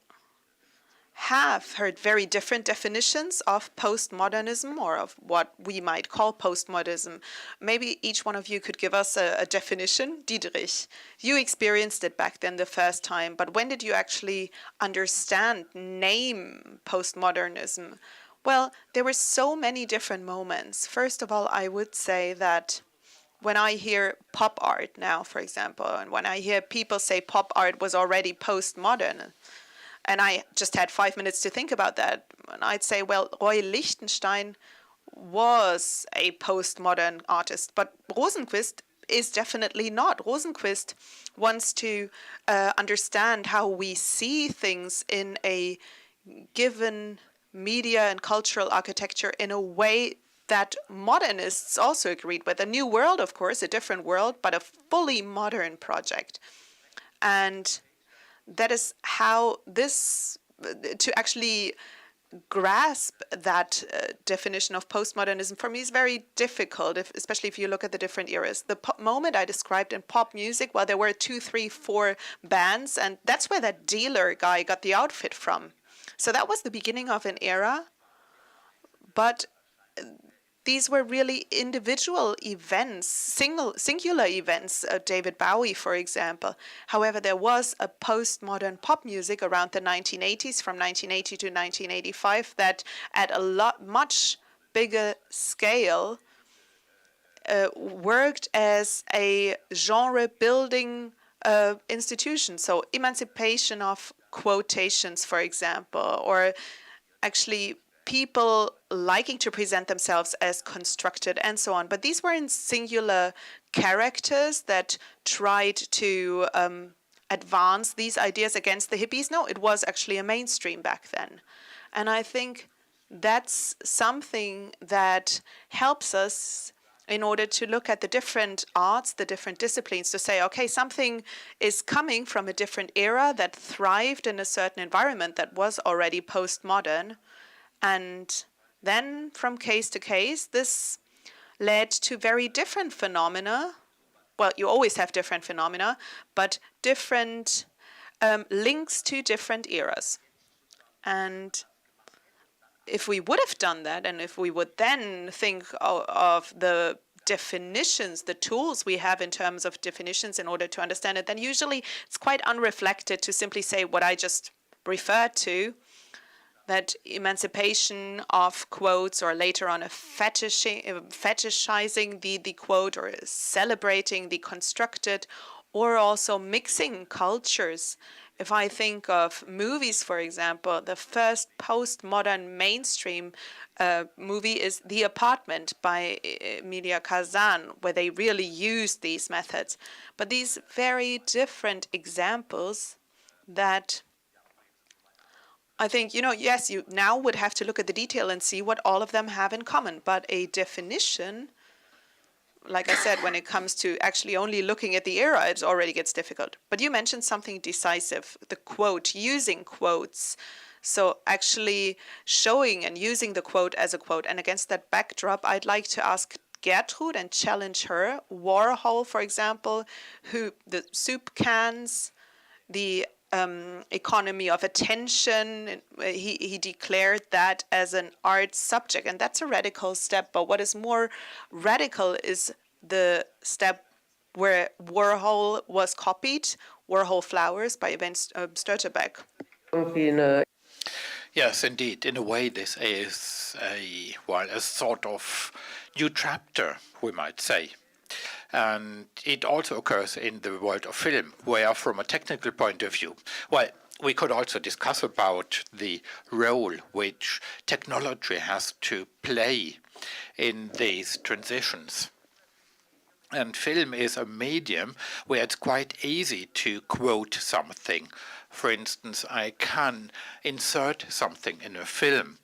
have heard very different definitions of postmodernism, or of what we might call postmodernism. Maybe each one of you could give us a definition. Diedrich, you experienced it back then the first time, but when did you actually understand, name postmodernism? Well, there were so many different moments. First of all, I would say that when I hear pop art now, for example, and when I hear people say pop art was already postmodern, and I just had 5 minutes to think about that, and I'd say, well, Roy Lichtenstein was a postmodern artist, but Rosenquist is definitely not. Rosenquist wants to understand how we see things in a given media and cultural architecture in a way that modernists also agreed with. A new world, of course, a different world, but a fully modern project. And that is how this, to actually grasp that definition of postmodernism, for me is very difficult, especially if you look at the different eras. The moment I described in pop music, well, there were 2, 3, 4 bands, and that's where that dealer guy got the outfit from. So that was the beginning of an era, but these were really individual events, singular events, David Bowie, for example. However, there was a postmodern pop music around the 1980s, from 1980 to 1985, that at a much bigger scale worked as a genre-building institution. So emancipation of quotations, for example, or actually people liking to present themselves as constructed and so on. But these weren't singular characters that tried to advance these ideas against the hippies. No, it was actually a mainstream back then. And I think that's something that helps us in order to look at the different arts, the different disciplines, to say, okay, something is coming from a different era that thrived in a certain environment that was already postmodern. And then from case to case, this led to very different phenomena. Well, you always have different phenomena, but different links to different eras. And if we would have done that, and if we would then think of the definitions, the tools we have in terms of definitions in order to understand it, then usually it's quite unreflected to simply say what I just referred to, that emancipation of quotes, or later on a fetishizing the quote, or celebrating the constructed, or also mixing cultures If I think of movies, for example, the first postmodern mainstream movie is The Apartment by Emilia Kazan, where they really used these methods. But these very different examples that I think, yes, you now would have to look at the detail and see what all of them have in common. But a definition, like I said, when it comes to actually only looking at the era, it already gets difficult. But you mentioned something decisive, the quote, using quotes. So actually showing and using the quote as a quote. And against that backdrop, I'd like to ask Gertrud and challenge her. Warhol, for example, who the soup cans, the economy of attention, he declared that as an art subject, and that's a radical step. But what is more radical is the step where Warhol was copied, Warhol Flowers by Van Störtebeck. Yes, indeed. In a way, this is a sort of new chapter, we might say. And it also occurs in the world of film, where from a technical point of view, we could also discuss about the role which technology has to play in these transitions. And film is a medium where it's quite easy to quote something. For instance, I can insert something in a film,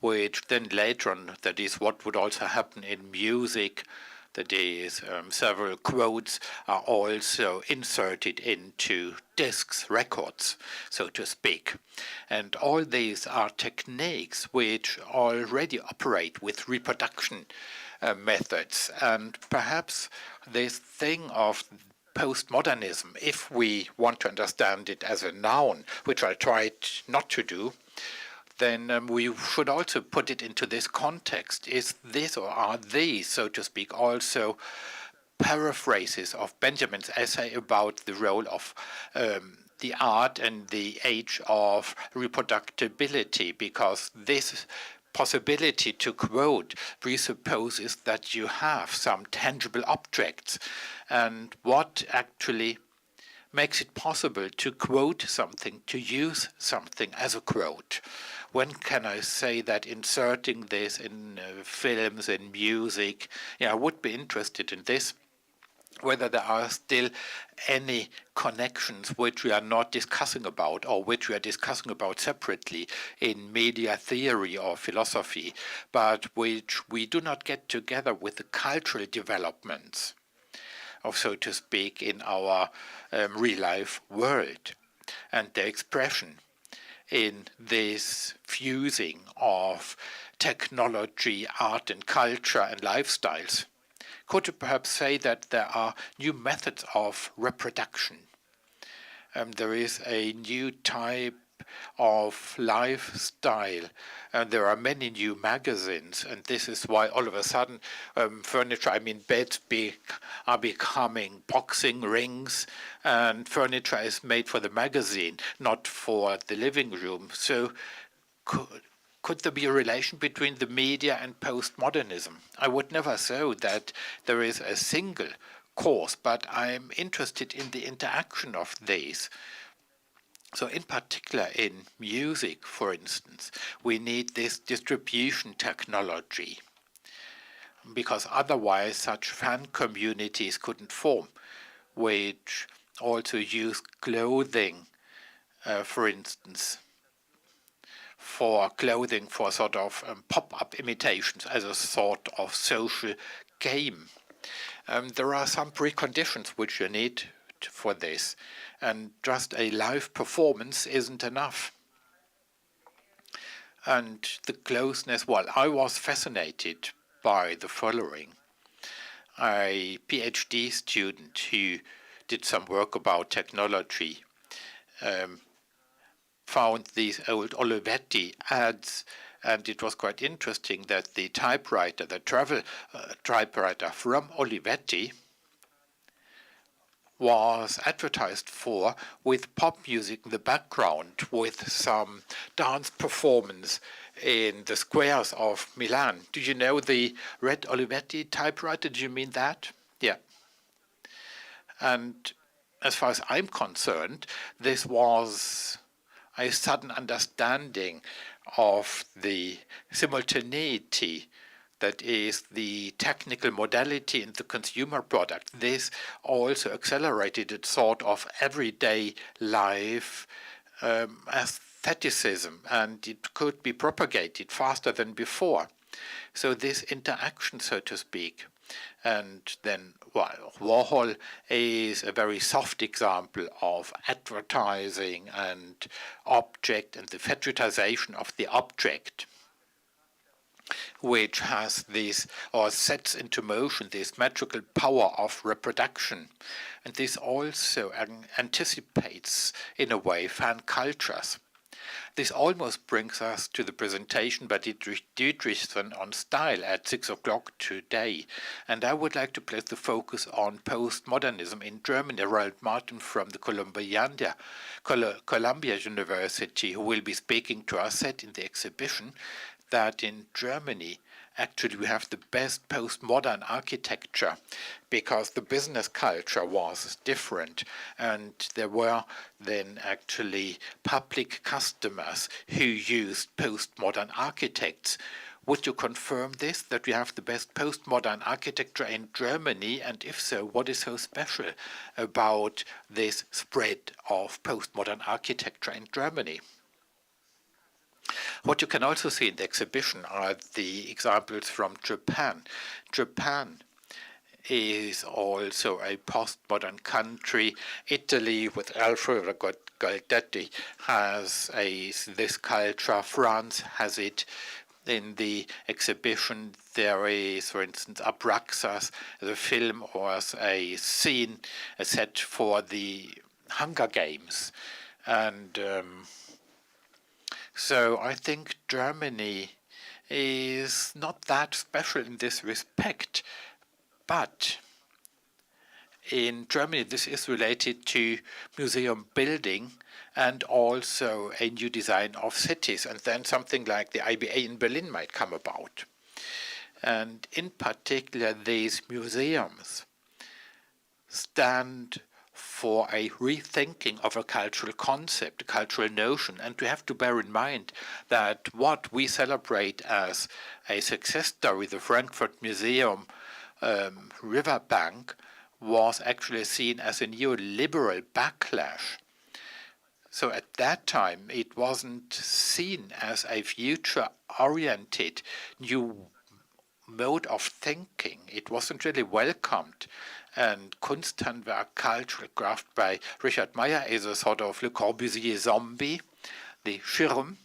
which then later on, that is what would also happen in music, that is, several quotes are also inserted into discs, records, so to speak. And all these are techniques which already operate with reproduction methods. And perhaps this thing of postmodernism, if we want to understand it as a noun, which I tried not to do, then we should also put it into this context. Is this, or are these, so to speak, also paraphrases of Benjamin's essay about the role of the art and the age of reproducibility? Because this possibility to quote presupposes that you have some tangible objects. And what actually makes it possible to quote something, to use something as a quote? When can I say that inserting this in films, in music? I would be interested in this, whether there are still any connections which we are not discussing about, or which we are discussing about separately in media theory or philosophy, but which we do not get together with the cultural developments of, so to speak, in our real-life world, and their expression in this fusing of technology, art and culture and lifestyles. Could you perhaps say that there are new methods of reproduction? There is a new type of lifestyle, and there are many new magazines, and this is why all of a sudden furniture, beds are becoming boxing rings, and furniture is made for the magazine, not for the living room. So could there be a relation between the media and postmodernism? I would never say that there is a single cause, but I'm interested in the interaction of these. So in particular in music, for instance, we need this distribution technology, because otherwise such fan communities couldn't form, which also use clothing, for instance, for sort of pop-up imitations as a sort of social game. There are some preconditions which you need for this, and just a live performance isn't enough. And the closeness, I was fascinated by the following. A PhD student who did some work about technology found these old Olivetti ads, and it was quite interesting that the typewriter, the travel typewriter from Olivetti, was advertised for with pop music in the background, with some dance performance in the squares of Milan. Do you know the red Olivetti typewriter? Do you mean that? Yeah. And as far as I'm concerned, this was a sudden understanding of the simultaneity, that is the technical modality in the consumer product. This also accelerated a sort of everyday life aestheticism, and it could be propagated faster than before. So this interaction, so to speak. And then, well, Warhol is a very soft example of advertising and object and the fetishization of the object, which has this, or sets into motion this magical power of reproduction. And this also anticipates, in a way, fan cultures. This almost brings us to the presentation by Diederichsen on style at 6 o'clock today. And I would like to place the focus on postmodernism in Germany. Reinhold Martin from the Columbia University, who will be speaking to us, said in the exhibition that in Germany, actually, we have the best postmodern architecture because the business culture was different, and there were then actually public customers who used postmodern architects. Would you confirm this, that we have the best postmodern architecture in Germany? And if so, what is so special about this spread of postmodern architecture in Germany? What you can also see in the exhibition are the examples from Japan. Japan is also a postmodern country. Italy, with Alfredo Gualdetti, has this culture. France has it. In the exhibition, there is, for instance, Abraxas, the film was a scene, a set for the Hunger Games. And so I think Germany is not that special in this respect, but in Germany this is related to museum building and also a new design of cities, and then something like the IBA in Berlin might come about. And in particular, these museums stand for a rethinking of a cultural concept, a cultural notion. And we have to bear in mind that what we celebrate as a success story, the Frankfurt Museum riverbank, was actually seen as a neoliberal backlash. So at that time, it wasn't seen as a future-oriented new mode of thinking. It wasn't really welcomed. And Kunsthandwerk, cultural craft by Richard Meyer, is a sort of Le Corbusier zombie. The Schirm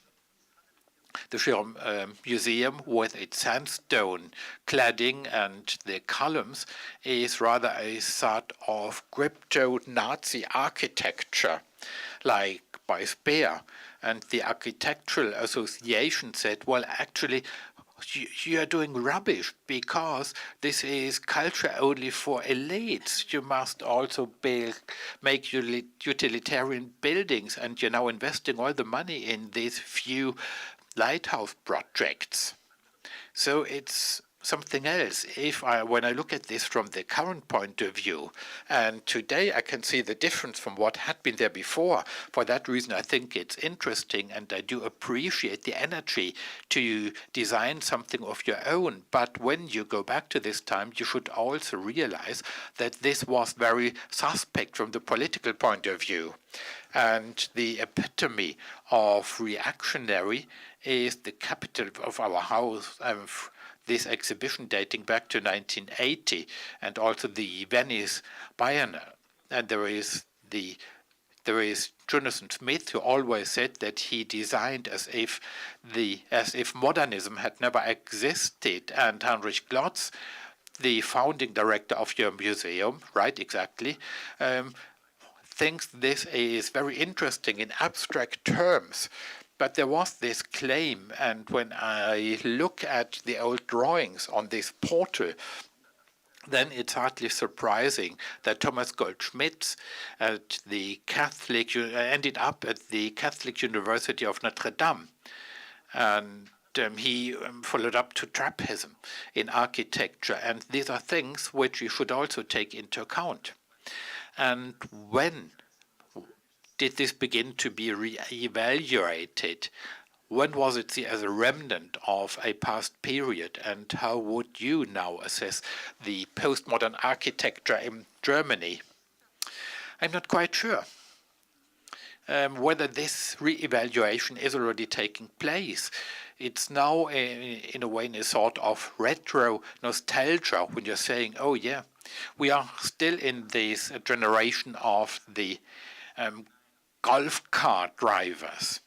Museum with its sandstone cladding and the columns is rather a sort of crypto-Nazi architecture, like by Speer. And the Architectural Association said, well, actually, you are doing rubbish because this is culture only for elites. You must also make utilitarian buildings, and you're now investing all the money in these few lighthouse projects. So it's something else. When I look at this from the current point of view, and today I can see the difference from what had been there before. For that reason, I think it's interesting, and I do appreciate the energy to design something of your own. But when you go back to this time, you should also realize that this was very suspect from the political point of view. And the epitome of reactionary is the capital of our house. This exhibition dating back to 1980, and also the Venice Biennale. And there is Jonathan Smith, who always said that he designed as if modernism had never existed. And Heinrich Glotz, the founding director of your museum, right, exactly, thinks this is very interesting in abstract terms. But there was this claim, and when I look at the old drawings on this portal, then it's hardly surprising that Thomas Goldschmidt at the ended up at the Catholic University of Notre Dame. And he followed up to Trappism in architecture. And these are things which you should also take into account. And when did this begin to be re-evaluated? When was it seen as a remnant of a past period? And how would you now assess the postmodern architecture in Germany? I'm not quite sure whether this re-evaluation is already taking place. It's now, in a way, in a sort of retro nostalgia when you're saying, oh yeah, we are still in this generation of the golf car drivers.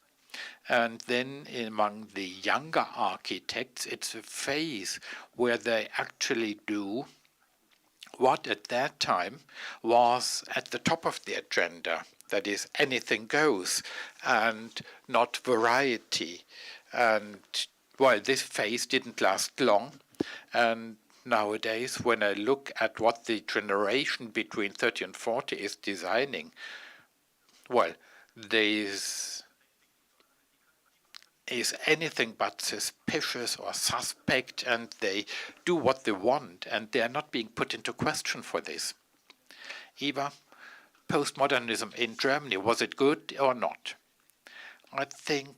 And then among the younger architects, it's a phase where they actually do what at that time was at the top of the agenda. That is, anything goes and not variety. And well, this phase didn't last long. And nowadays, when I look at what the generation between 30 and 40 is designing, well, this is anything but suspicious or suspect, and they do what they want, and they are not being put into question for this. Eva, postmodernism in Germany, was it good or not? I think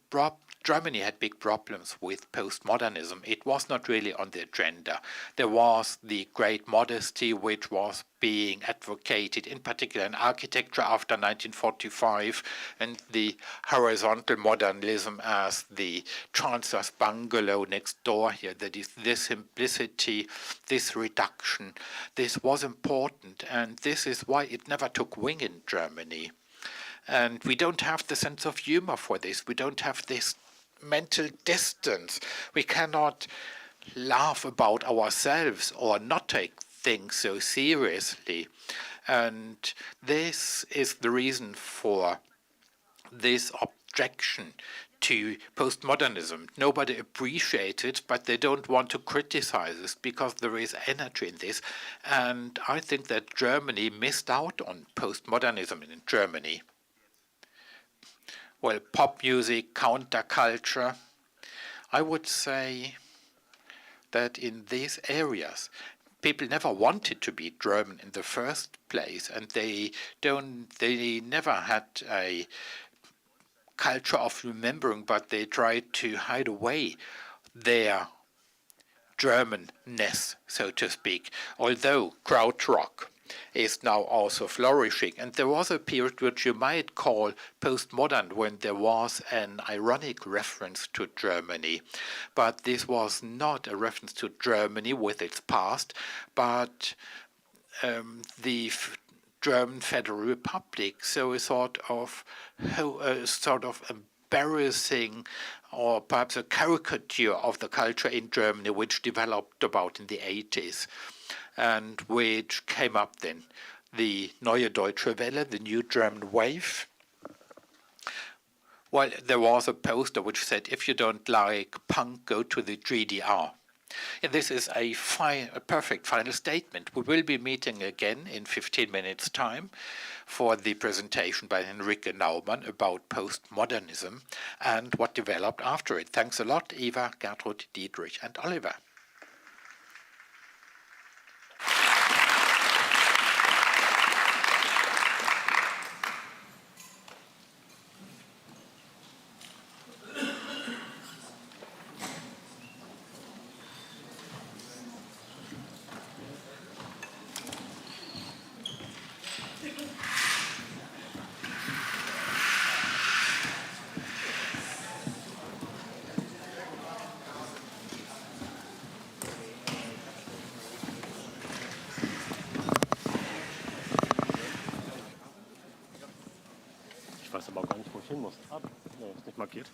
Germany had big problems with postmodernism. It was not really on the agenda. There was the great modesty which was being advocated, in particular in architecture after 1945, and the horizontal modernism as the Chancellor's bungalow next door here. That is, this simplicity, this reduction. This was important, and this is why it never took wing in Germany. And we don't have the sense of humor for this. We don't have this mental distance. We cannot laugh about ourselves or not take things so seriously. And this is the reason for this objection to postmodernism. Nobody appreciates it, but they don't want to criticize it because there is energy in this. And I think that Germany missed out on postmodernism in Germany. Well, pop music, counterculture. I would say that in these areas, people never wanted to be German in the first place, and they never had a culture of remembering, but they tried to hide away their Germanness, so to speak, although krautrock is now also flourishing. And there was a period which you might call postmodern when there was an ironic reference to Germany. But this was not a reference to Germany with its past, but the German Federal Republic. So a sort of embarrassing or perhaps a caricature of the culture in Germany which developed about in the 80s. And which came up then, the Neue Deutsche Welle, the new German wave. Well, there was a poster which said, if you don't like punk, go to the GDR. And this is a perfect final statement. We will be meeting again in 15 minutes' time for the presentation by Henrike Naumann about postmodernism and what developed after it. Thanks a lot, Eva, Gertrud, Diedrich, and Oliver. Ich weiß aber gar nicht, wo ich hin muss. Ah, nee, ist nicht markiert.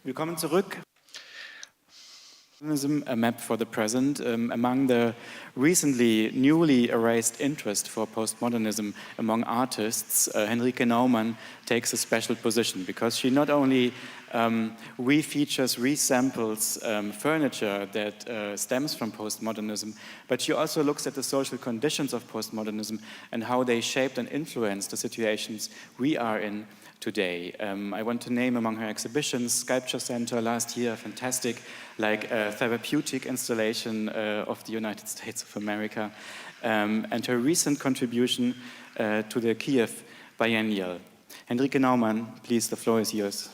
Willkommen zurück. A map for the present. Among the recently newly erased interest for postmodernism among artists, Henrike Naumann takes a special position because she not only refeatures, resamples furniture that stems from postmodernism, but she also looks at the social conditions of postmodernism and how they shaped and influenced the situations we are in today. I want to name among her exhibitions, Sculpture Center last year, fantastic, like a therapeutic installation of the United States of America, and her recent contribution to the Kiev Biennial. Henrike Naumann, please, the floor is yours.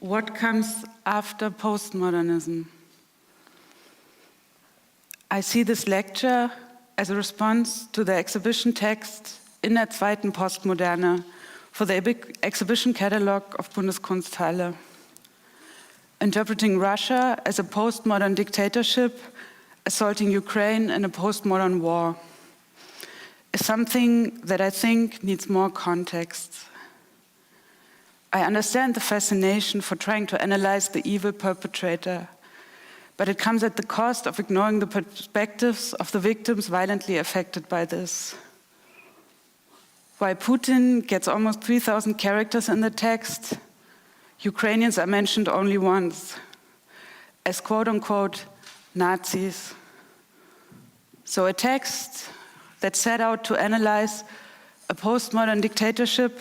What comes after postmodernism? I see this lecture as a response to the exhibition text in der zweiten Postmoderne for the exhibition catalogue of Bundeskunsthalle. Interpreting Russia as a postmodern dictatorship assaulting Ukraine in a postmodern war is something that I think needs more context. I understand the fascination for trying to analyze the evil perpetrator, but it comes at the cost of ignoring the perspectives of the victims violently affected by this. While Putin gets almost 3,000 characters in the text, Ukrainians are mentioned only once, as quote-unquote Nazis. So a text that set out to analyze a postmodern dictatorship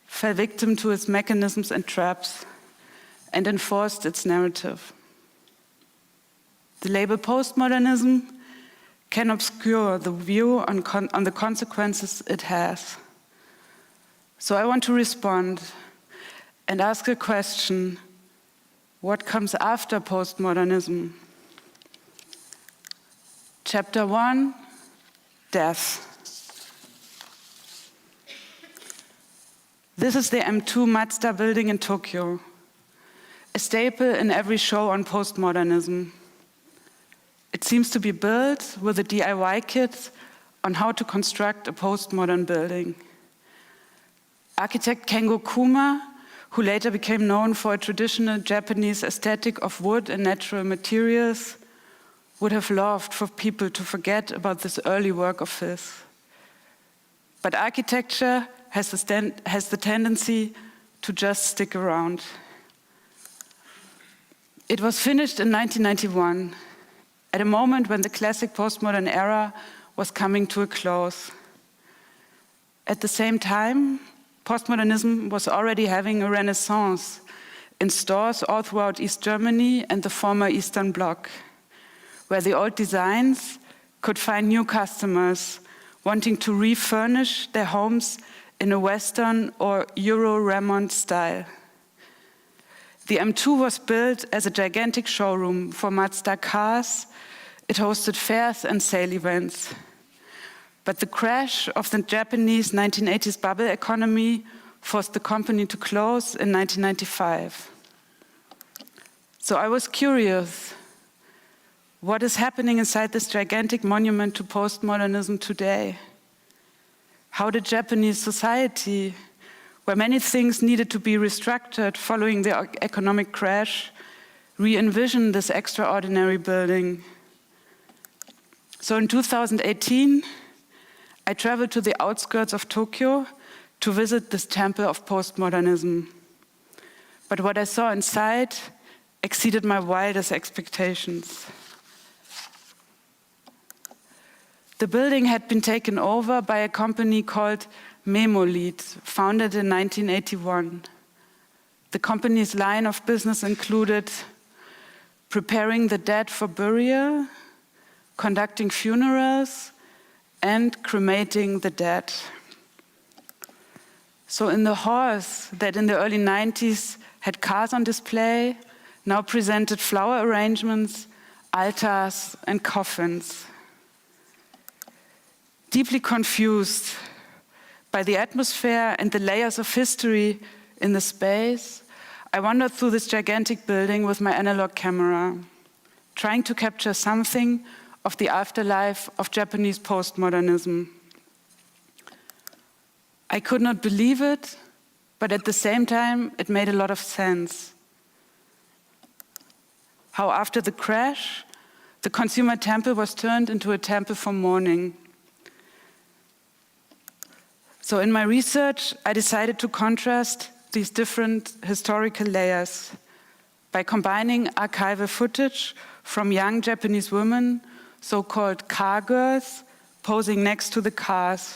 fell victim to its mechanisms and traps and enforced its narrative. The label postmodernism can obscure the view on the consequences it has. So I want to respond and ask a question: what comes after postmodernism? Chapter 1, death. This is the M2 Mazda building in Tokyo, a staple in every show on postmodernism. It seems to be built with a DIY kit on how to construct a postmodern building. Architect Kengo Kuma, who later became known for a traditional Japanese aesthetic of wood and natural materials, would have loved for people to forget about this early work of his. But architecture has the tendency to just stick around. It was finished in 1991, at a moment when the classic postmodern era was coming to a close. At the same time, postmodernism was already having a renaissance in stores all throughout East Germany and the former Eastern Bloc, where the old designs could find new customers wanting to refurnish their homes in a Western or Euro-Remont style. The M2 was built as a gigantic showroom for Mazda cars. It hosted fairs and sale events. But the crash of the Japanese 1980s bubble economy forced the company to close in 1995. So I was curious, what is happening inside this gigantic monument to postmodernism today? How did Japanese society, where many things needed to be restructured following the economic crash, re-envision this extraordinary building? So in 2018, I traveled to the outskirts of Tokyo to visit this temple of postmodernism. But what I saw inside exceeded my wildest expectations. The building had been taken over by a company called Memolith, founded in 1981. The company's line of business included preparing the dead for burial, conducting funerals, and cremating the dead. So in the halls that in the early 90s had cars on display, now presented flower arrangements, altars, and coffins. Deeply confused by the atmosphere and the layers of history in the space, I wandered through this gigantic building with my analog camera, trying to capture something of the afterlife of Japanese postmodernism. I could not believe it, but at the same time, it made a lot of sense. How after the crash, the consumer temple was turned into a temple for mourning. So in my research, I decided to contrast these different historical layers by combining archival footage from young Japanese women, so-called car girls, posing next to the cars,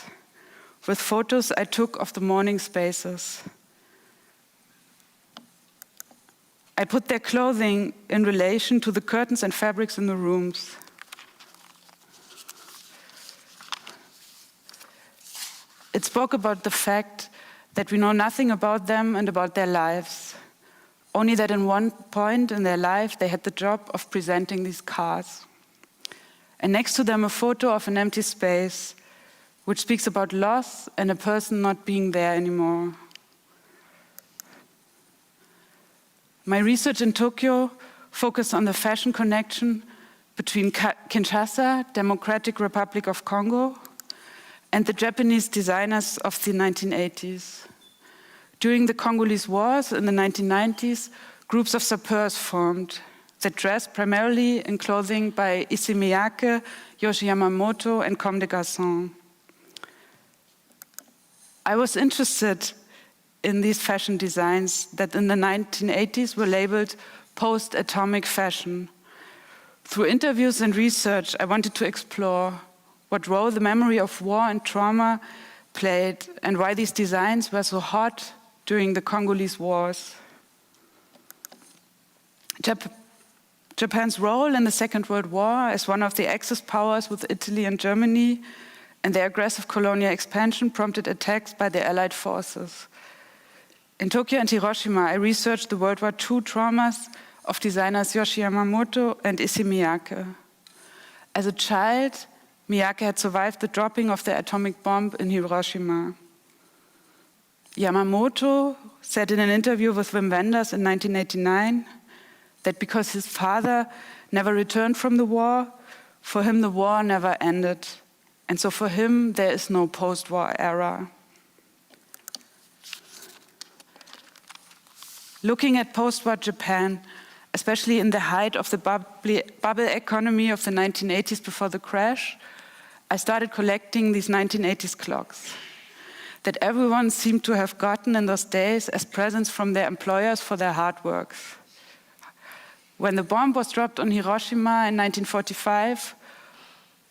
with photos I took of the mourning spaces. I put their clothing in relation to the curtains and fabrics in the rooms. It spoke about the fact that we know nothing about them and about their lives, only that in one point in their life they had the job of presenting these cars. And next to them a photo of an empty space, which speaks about loss and a person not being there anymore. My research in Tokyo focused on the fashion connection between Kinshasa, Democratic Republic of Congo, and the Japanese designers of the 1980s. During the Congolese Wars in the 1990s, groups of sapeurs formed that dressed primarily in clothing by Issey Miyake, Yohji Yamamoto, and Comme des Garçons. I was interested in these fashion designs that in the 1980s were labeled post-atomic fashion. Through interviews and research, I wanted to explore what role the memory of war and trauma played and why these designs were so hot during the Congolese Wars. Japan's role in the Second World War as one of the Axis powers with Italy and Germany and their aggressive colonial expansion prompted attacks by the Allied forces. In Tokyo and Hiroshima, I researched the World War II traumas of designers Yohji Yamamoto and Issey Miyake. As a child, Miyake had survived the dropping of the atomic bomb in Hiroshima. Yamamoto said in an interview with Wim Wenders in 1989 that because his father never returned from the war, for him the war never ended. And so for him, there is no post-war era. Looking at post-war Japan, especially in the height of the bubble economy of the 1980s before the crash, I started collecting these 1980s clocks that everyone seemed to have gotten in those days as presents from their employers for their hard work. When the bomb was dropped on Hiroshima in 1945,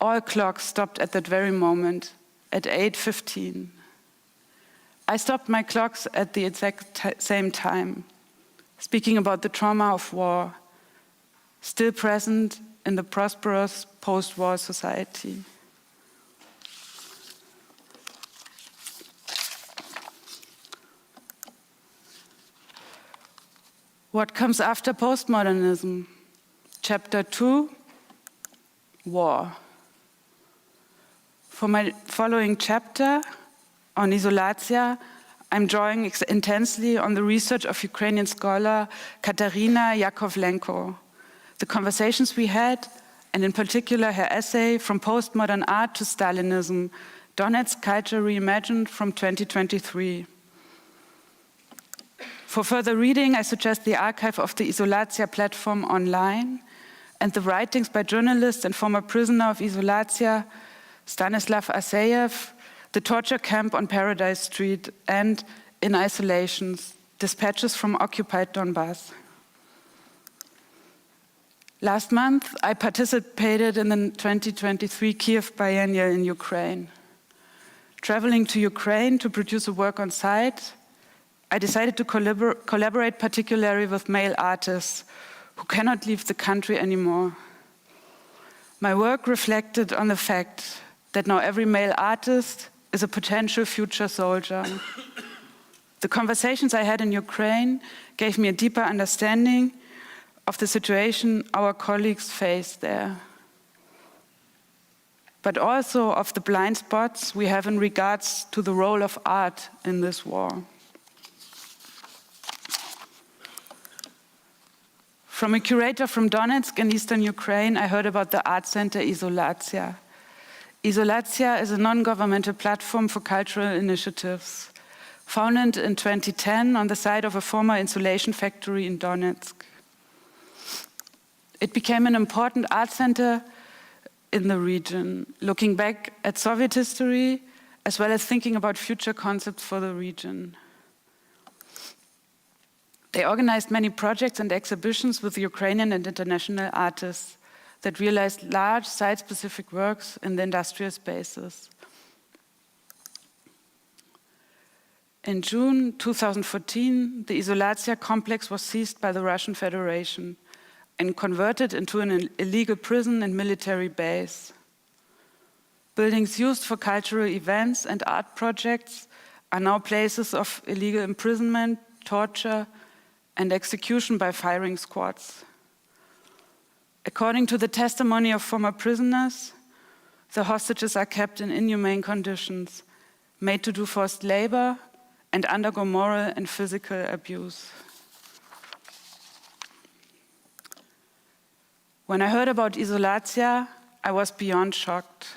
all clocks stopped at that very moment, at 8:15. I stopped my clocks at the exact same time, speaking about the trauma of war, still present in the prosperous post-war society. What comes after postmodernism? Chapter 2, War. For my following chapter on Izolacja, I'm drawing intensely on the research of Ukrainian scholar Katarina Yakovlenko, the conversations we had, and in particular her essay From Postmodern Art to Stalinism, Donetsk Culture Reimagined from 2023. For further reading, I suggest the archive of the Izolacja platform online and the writings by journalist and former prisoner of Izolacja, Stanislav Aseyev, The Torture Camp on Paradise Street, and In Isolations, Dispatches from Occupied Donbass. Last month, I participated in the 2023 Kiev Biennial in Ukraine. Traveling to Ukraine to produce a work on site, I decided to collaborate particularly with male artists who cannot leave the country anymore. My work reflected on the fact that now every male artist is a potential future soldier. The conversations I had in Ukraine gave me a deeper understanding of the situation our colleagues face there, but also of the blind spots we have in regards to the role of art in this war. From a curator from Donetsk in eastern Ukraine, I heard about the art center Izolatia. Izolatia is a non-governmental platform for cultural initiatives, founded in 2010 on the site of a former insulation factory in Donetsk. It became an important art center in the region, looking back at Soviet history, as well as thinking about future concepts for the region. They organized many projects and exhibitions with Ukrainian and international artists that realized large site-specific works in the industrial spaces. In June 2014, the Izolatia complex was seized by the Russian Federation and converted into an illegal prison and military base. Buildings used for cultural events and art projects are now places of illegal imprisonment, torture, and execution by firing squads. According to the testimony of former prisoners, the hostages are kept in inhumane conditions, made to do forced labor, and undergo moral and physical abuse. When I heard about Izolatia, I was beyond shocked.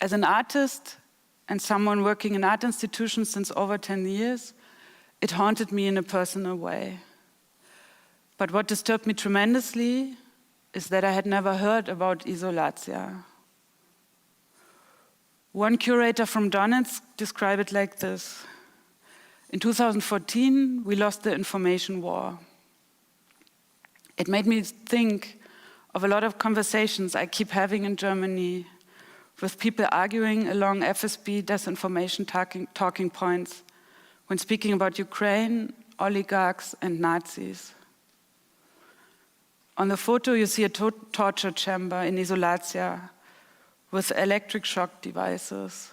As an artist and someone working in art institutions since over 10 years, it haunted me in a personal way. But what disturbed me tremendously is that I had never heard about Izolatia. One curator from Donetsk described it like this. In 2014, we lost the information war. It made me think of a lot of conversations I keep having in Germany with people arguing along FSB disinformation talking points when speaking about Ukraine, oligarchs, and Nazis. On the photo, you see a torture chamber in Izolatia with electric shock devices.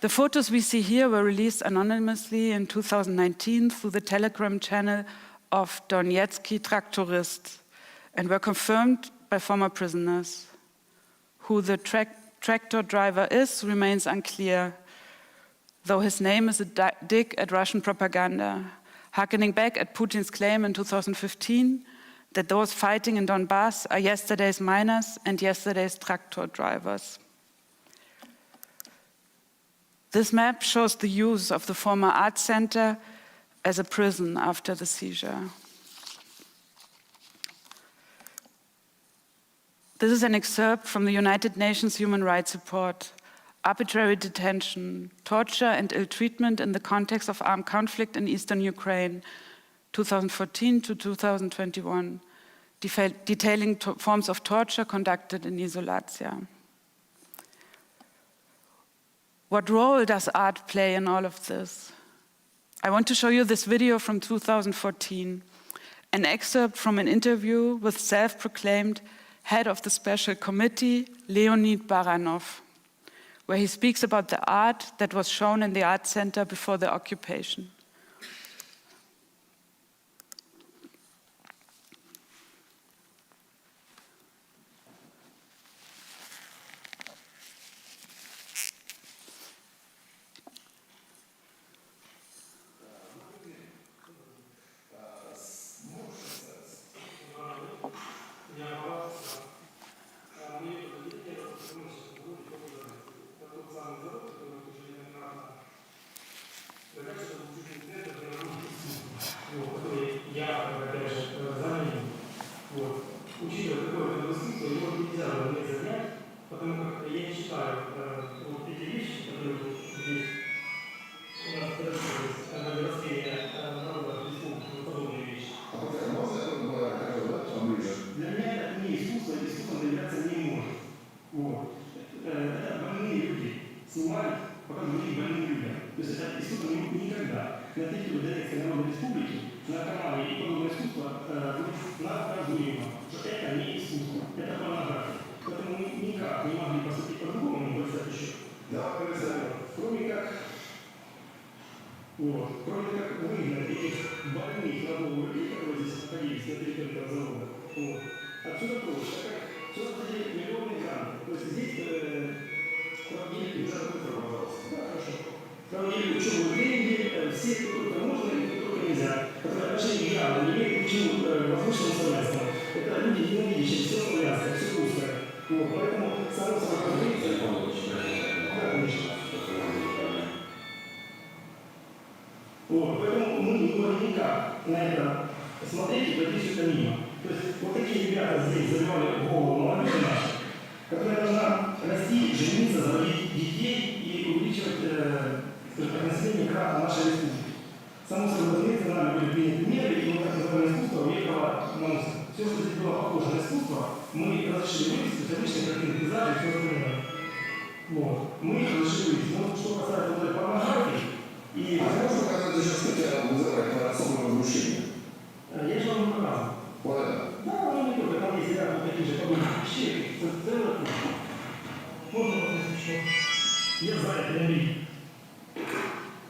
The photos we see here were released anonymously in 2019 through the Telegram channel of Donetski Traktorist and were confirmed by former prisoners. Who the tractor driver is remains unclear, though his name is a dig at Russian propaganda, harkening back at Putin's claim in 2015 that those fighting in Donbass are yesterday's miners and yesterday's tractor drivers. This map shows the use of the former art center as a prison after the seizure. This is an excerpt from the United Nations Human Rights Report, Arbitrary Detention, Torture and Ill Treatment in the Context of Armed Conflict in Eastern Ukraine, 2014 to 2021, detailing forms of torture conducted in Izolatia. What role does art play in all of this? I want to show you this video from 2014, an excerpt from an interview with self-proclaimed head of the special committee, Leonid Baranov, where he speaks about the art that was shown in the art center before the occupation. Проводили учебу в Венгрии, все, кто только можно и кто только нельзя, которые отношения явно не возвышенным славянством. Это люди, ненавидящие все славянское, все русское. Вот, поэтому само собой разумеется... Да, конечно. Вот, поэтому мы не можем никак на это смотреть и пройти все это мимо. То есть вот такие ребята здесь забивали голову молодежи нашей, которая должна расти, жениться, заводить детей и увеличивать население кратно нашей республики. Само собой, разумеется, нами были приняты меры, и вот так называемое искусство уехало на мусор. Все, что здесь было похоже на искусство, мы разрешили вывести, различные картины, пейзажи и все остальное. Вот. Мы их разрешили вывести. Но что касается вот этой порнографии, и... можно показать еще, что тебя называют особое разрушение? Я же вам показывал. Вот это? Да, ну не только, там есть ряд вот таких же подобных вещей, целая куча. Можно посмотреть еще. Я занят, я видел.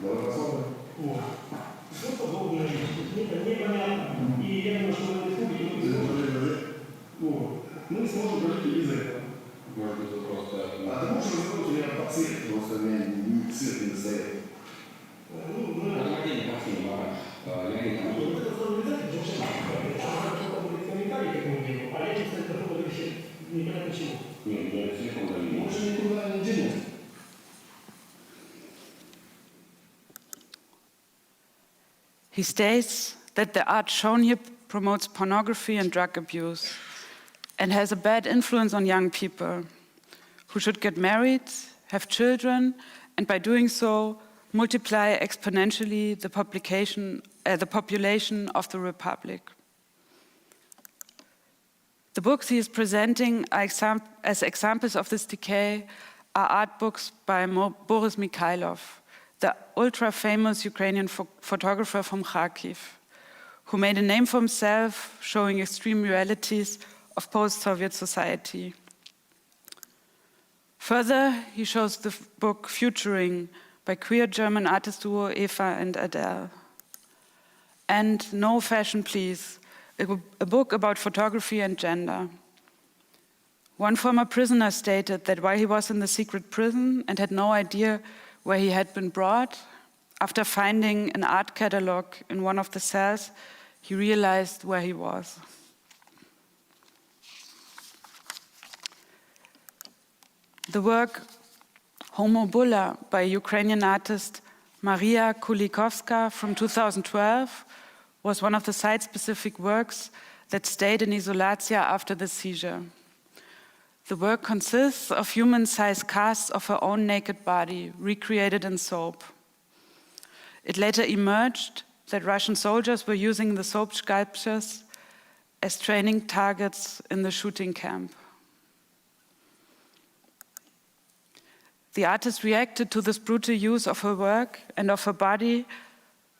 Давай посмотрим. Вот. Все подобное вещи. Это непонятно. И я думаю, что в республике мы сможем прожить из этого. Может быть, это просто... А ты можешь рассказать меня по цвету? Просто у меня цвет не достает. Ну, мы... Это не вот это сразу обязательно, потому что будет комментарий к этому делу, а я, кстати, такого вообще непонятно чего. Нет, я телефон даю. Может, никуда не денусь. He states that the art shown here promotes pornography and drug abuse and has a bad influence on young people who should get married, have children, and by doing so, multiply exponentially the population of the Republic. The books he is presenting as examples of this decay are art books by Boris Mikhailov, the ultra-famous Ukrainian photographer from Kharkiv, who made a name for himself showing extreme realities of post-Soviet society. Further, he shows the book Futuring by queer German artist duo Eva and Adele. And No Fashion Please, a book about photography and gender. One former prisoner stated that while he was in the secret prison and had no idea where he had been brought, after finding an art catalog in one of the cells, he realized where he was. The work Homo Bulla by Ukrainian artist Maria Kulikovska from 2012 was one of the site-specific works that stayed in Izolatia after the seizure. The work consists of human-sized casts of her own naked body, recreated in soap. It later emerged that Russian soldiers were using the soap sculptures as training targets in the shooting camp. The artist reacted to this brutal use of her work and of her body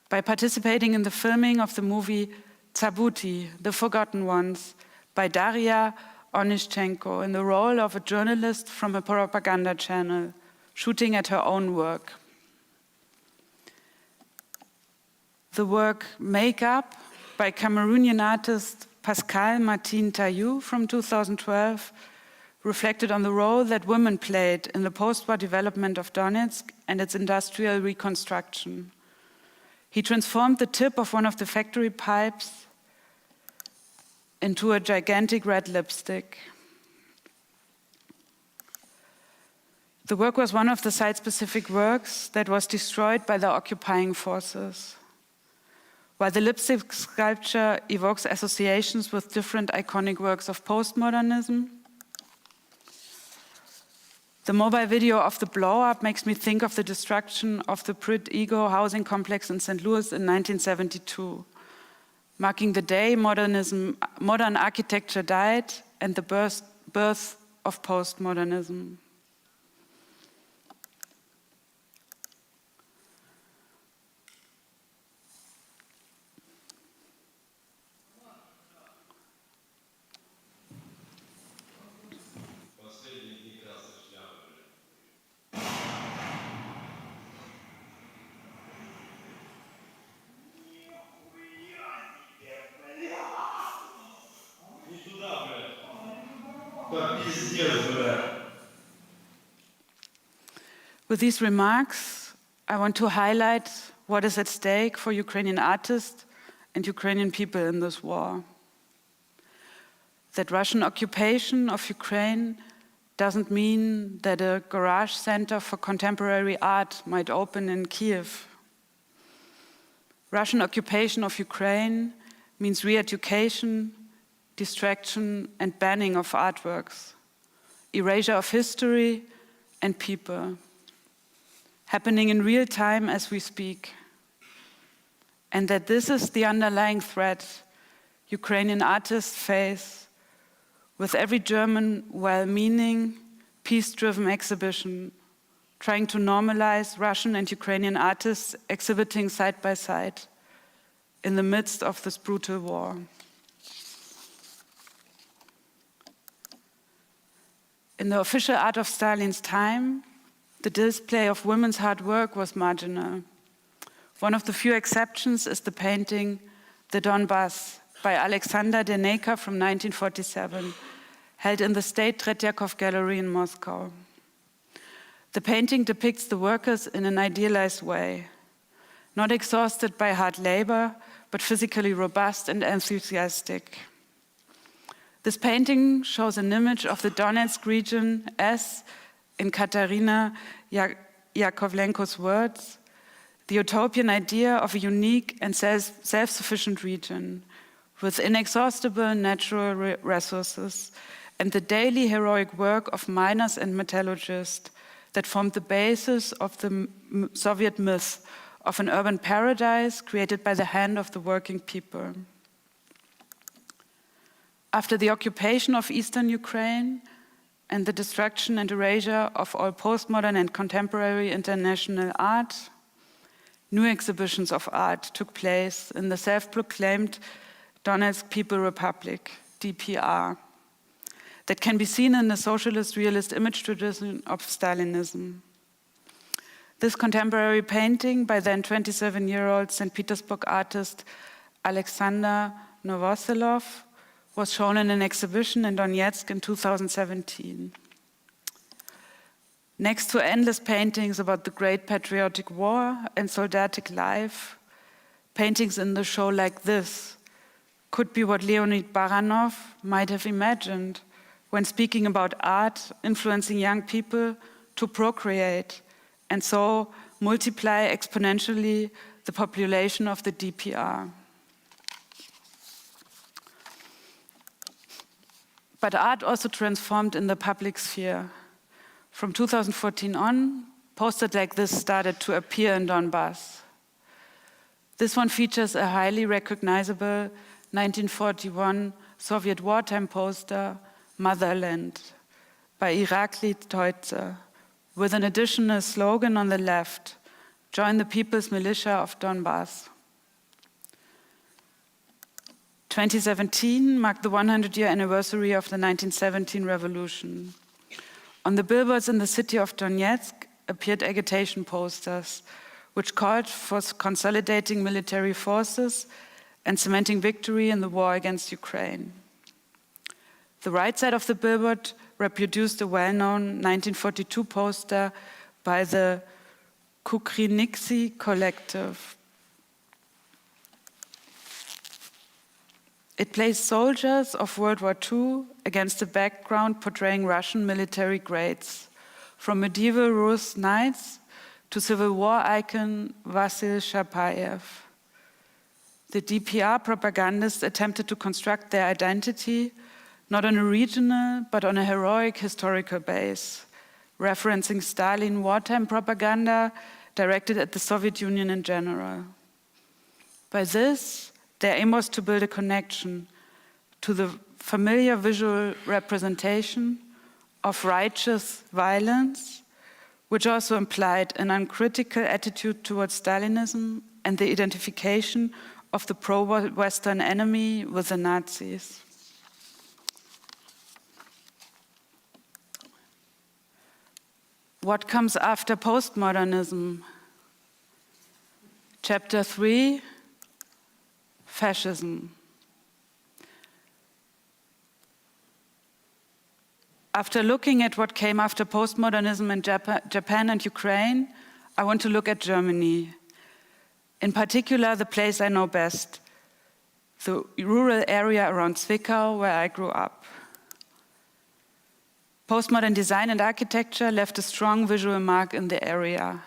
by participating in the filming of the movie Zabuti, The Forgotten Ones, by Daria Onyshchenko in the role of a journalist from a propaganda channel, shooting at her own work. The work Make Up by Cameroonian artist Pascal Martin Taillou from 2012 reflected on the role that women played in the post-war development of Donetsk and its industrial reconstruction. He transformed the tip of one of the factory pipes into a gigantic red lipstick. The work was one of the site-specific works that was destroyed by the occupying forces. While the lipstick sculpture evokes associations with different iconic works of postmodernism, the mobile video of the blow-up makes me think of the destruction of the Brit Ego housing complex in St. Louis in 1972, marking the day modern architecture died and the birth of postmodernism. With these remarks, I want to highlight what is at stake for Ukrainian artists and Ukrainian people in this war. that Russian occupation of Ukraine doesn't mean that a garage center for contemporary art might open in Kiev. Russian occupation of Ukraine means re-education, distraction, and banning of artworks, erasure of history and people, happening in real time as we speak. And that this is the underlying threat Ukrainian artists face with every German well-meaning, peace-driven exhibition trying to normalize Russian and Ukrainian artists exhibiting side by side in the midst of this brutal war. In the official art of Stalin's time, the display of women's hard work was marginal. One of the few exceptions is the painting The Donbass by Alexander Deneka from 1947, held in the State Tretyakov Gallery in Moscow. The painting depicts the workers in an idealized way, not exhausted by hard labor, but physically robust and enthusiastic. This painting shows an image of the Donetsk region as, in Katarina Yakovlenko's words, the utopian idea of a unique and self-sufficient region with inexhaustible natural resources and the daily heroic work of miners and metallurgists that formed the basis of the Soviet myth of an urban paradise created by the hand of the working people. After the occupation of eastern Ukraine and the destruction and erasure of all postmodern and contemporary international art, new exhibitions of art took place in the self-proclaimed Donetsk People Republic, DPR, that can be seen in the socialist realist image tradition of Stalinism. This contemporary painting by then 27-year-old St. Petersburg artist Alexander Novoselov was shown in an exhibition in Donetsk in 2017. Next to endless paintings about the Great Patriotic War and soldatic life, paintings in the show like this could be what Leonid Baranov might have imagined when speaking about art influencing young people to procreate and so multiply exponentially the population of the DPR. But art also transformed in the public sphere. From 2014 on, posters like this started to appear in Donbass. This one features a highly recognizable 1941 Soviet wartime poster, Motherland, by Irakli Toitse, with an additional slogan on the left, "Join the People's Militia of Donbass." 2017 marked the 100-year anniversary of the 1917 revolution. On the billboards in the city of Donetsk appeared agitation posters, which called for consolidating military forces and cementing victory in the war against Ukraine. The right side of the billboard reproduced a well-known 1942 poster by the Kukriniksi collective. It placed soldiers of World War II against a background portraying Russian military greats, from medieval Rus knights to Civil War icon Vasil Shapayev. The DPR propagandists attempted to construct their identity not on a regional, but on a heroic historical base, referencing Stalin wartime propaganda directed at the Soviet Union in general. By this, their aim was to build a connection to the familiar visual representation of righteous violence, which also implied an uncritical attitude towards Stalinism and the identification of the pro-Western enemy with the Nazis. What comes after postmodernism? Chapter 3, fascism. After looking at what came after postmodernism in Japan and Ukraine, I want to look at Germany. In particular, the place I know best, the rural area around Zwickau where I grew up. Postmodern design and architecture left a strong visual mark in the area,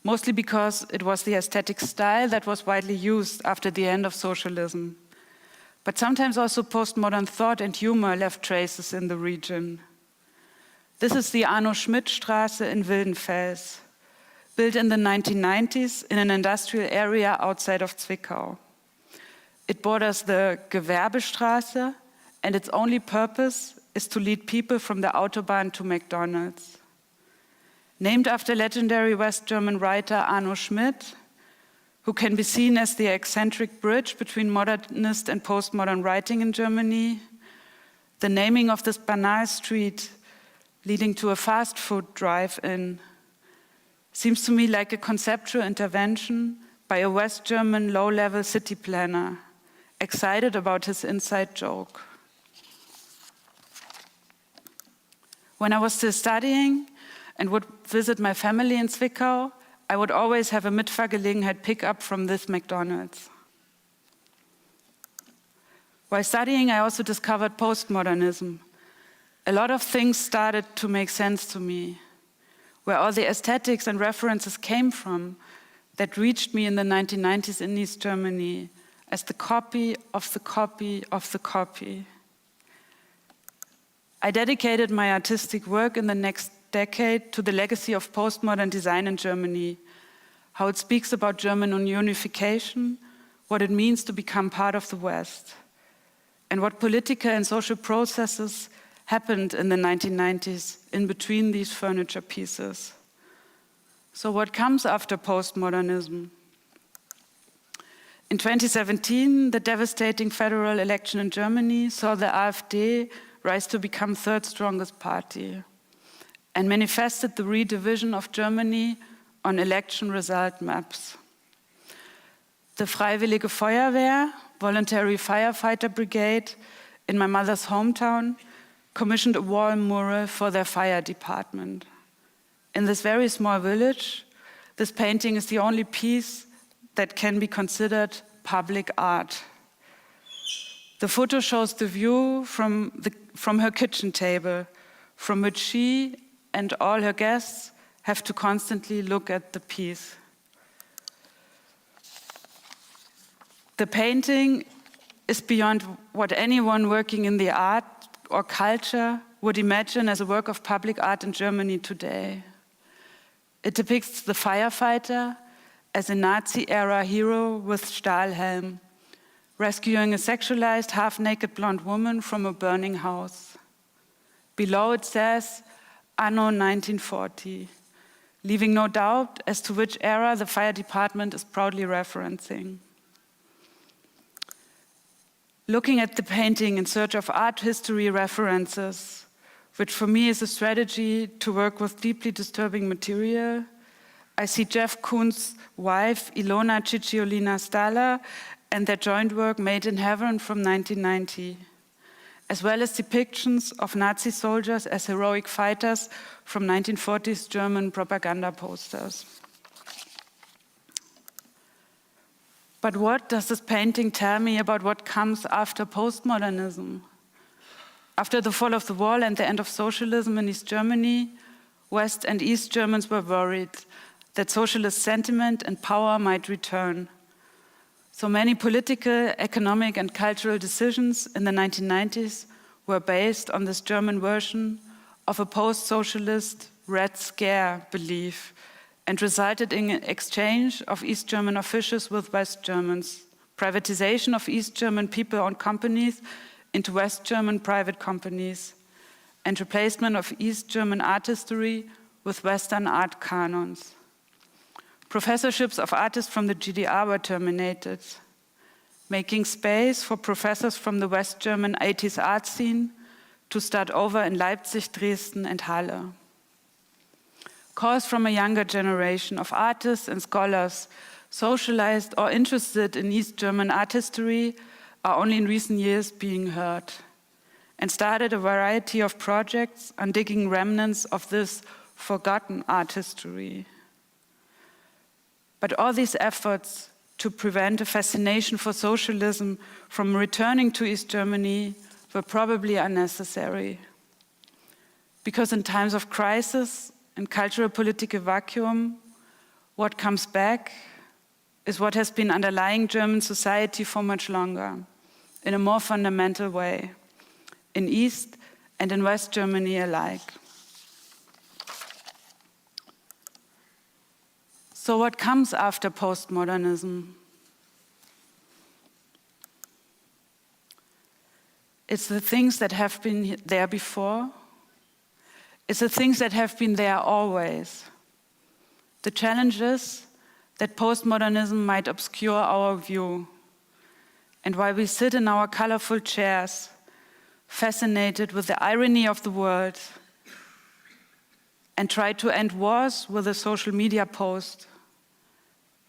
mostly because it was the aesthetic style that was widely used after the end of socialism. But sometimes also postmodern thought and humor left traces in the region. This is the Arno-Schmidt-Straße in Wildenfels, built in the 1990s in an industrial area outside of Zwickau. It borders the Gewerbestraße, and its only purpose is to lead people from the Autobahn to McDonald's. Named after legendary West German writer Arno Schmidt, who can be seen as the eccentric bridge between modernist and postmodern writing in Germany, the naming of this banal street leading to a fast food drive-in seems to me like a conceptual intervention by a West German low-level city planner, excited about his inside joke. When I was still studying and would visit my family in Zwickau, I would always have a Mitfahrgelegenheit pick-up from this McDonald's. While studying, I also discovered postmodernism. A lot of things started to make sense to me, where all the aesthetics and references came from that reached me in the 1990s in East Germany as the copy of the copy of the copy. I dedicated my artistic work in the next decade to the legacy of postmodern design in Germany, how it speaks about German unification, what it means to become part of the West, and what political and social processes happened in the 1990s in between these furniture pieces. So what comes after postmodernism? In 2017, the devastating federal election in Germany saw the AfD rise to become third strongest party and manifested the redivision of Germany on election result maps. The Freiwillige Feuerwehr, Voluntary Firefighter Brigade in my mother's hometown, commissioned a wall mural for their fire department. In this very small village, this painting is the only piece that can be considered public art. The photo shows the view from her kitchen table, from which she and all her guests have to constantly look at the piece. The painting is beyond what anyone working in the art or culture would imagine as a work of public art in Germany today. It depicts the firefighter as a Nazi-era hero with Stahlhelm, rescuing a sexualized, half-naked blonde woman from a burning house. Below it says, Anno 1940, leaving no doubt as to which era the fire department is proudly referencing. Looking at the painting in search of art history references, which for me is a strategy to work with deeply disturbing material, I see Jeff Koons' wife, Ilona Cicciolina Stala, and their joint work Made in Heaven from 1990, as well as depictions of Nazi soldiers as heroic fighters from 1940s German propaganda posters. But what does this painting tell me about what comes after postmodernism? After the fall of the wall and the end of socialism in East Germany, West and East Germans were worried that socialist sentiment and power might return. So many political, economic, and cultural decisions in the 1990s were based on this German version of a post-socialist Red Scare belief and resulted in an exchange of East German officials with West Germans, privatization of East German people-owned companies into West German private companies, and replacement of East German art history with Western art canons. Professorships of artists from the GDR were terminated, making space for professors from the West German 80s art scene to start over in Leipzig, Dresden, and Halle. Calls from a younger generation of artists and scholars socialized or interested in East German art history are only in recent years being heard, and started a variety of projects on digging remnants of this forgotten art history. But all these efforts to prevent a fascination for socialism from returning to East Germany were probably unnecessary. Because in times of crisis and cultural political vacuum, what comes back is what has been underlying German society for much longer, in a more fundamental way, in East and in West Germany alike. So what comes after postmodernism? It's the things that have been there before. It's the things that have been there always. The challenge is that postmodernism might obscure our view. And while we sit in our colorful chairs, fascinated with the irony of the world, and try to end wars with a social media post,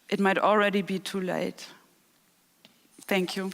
it might already be too late. Thank you.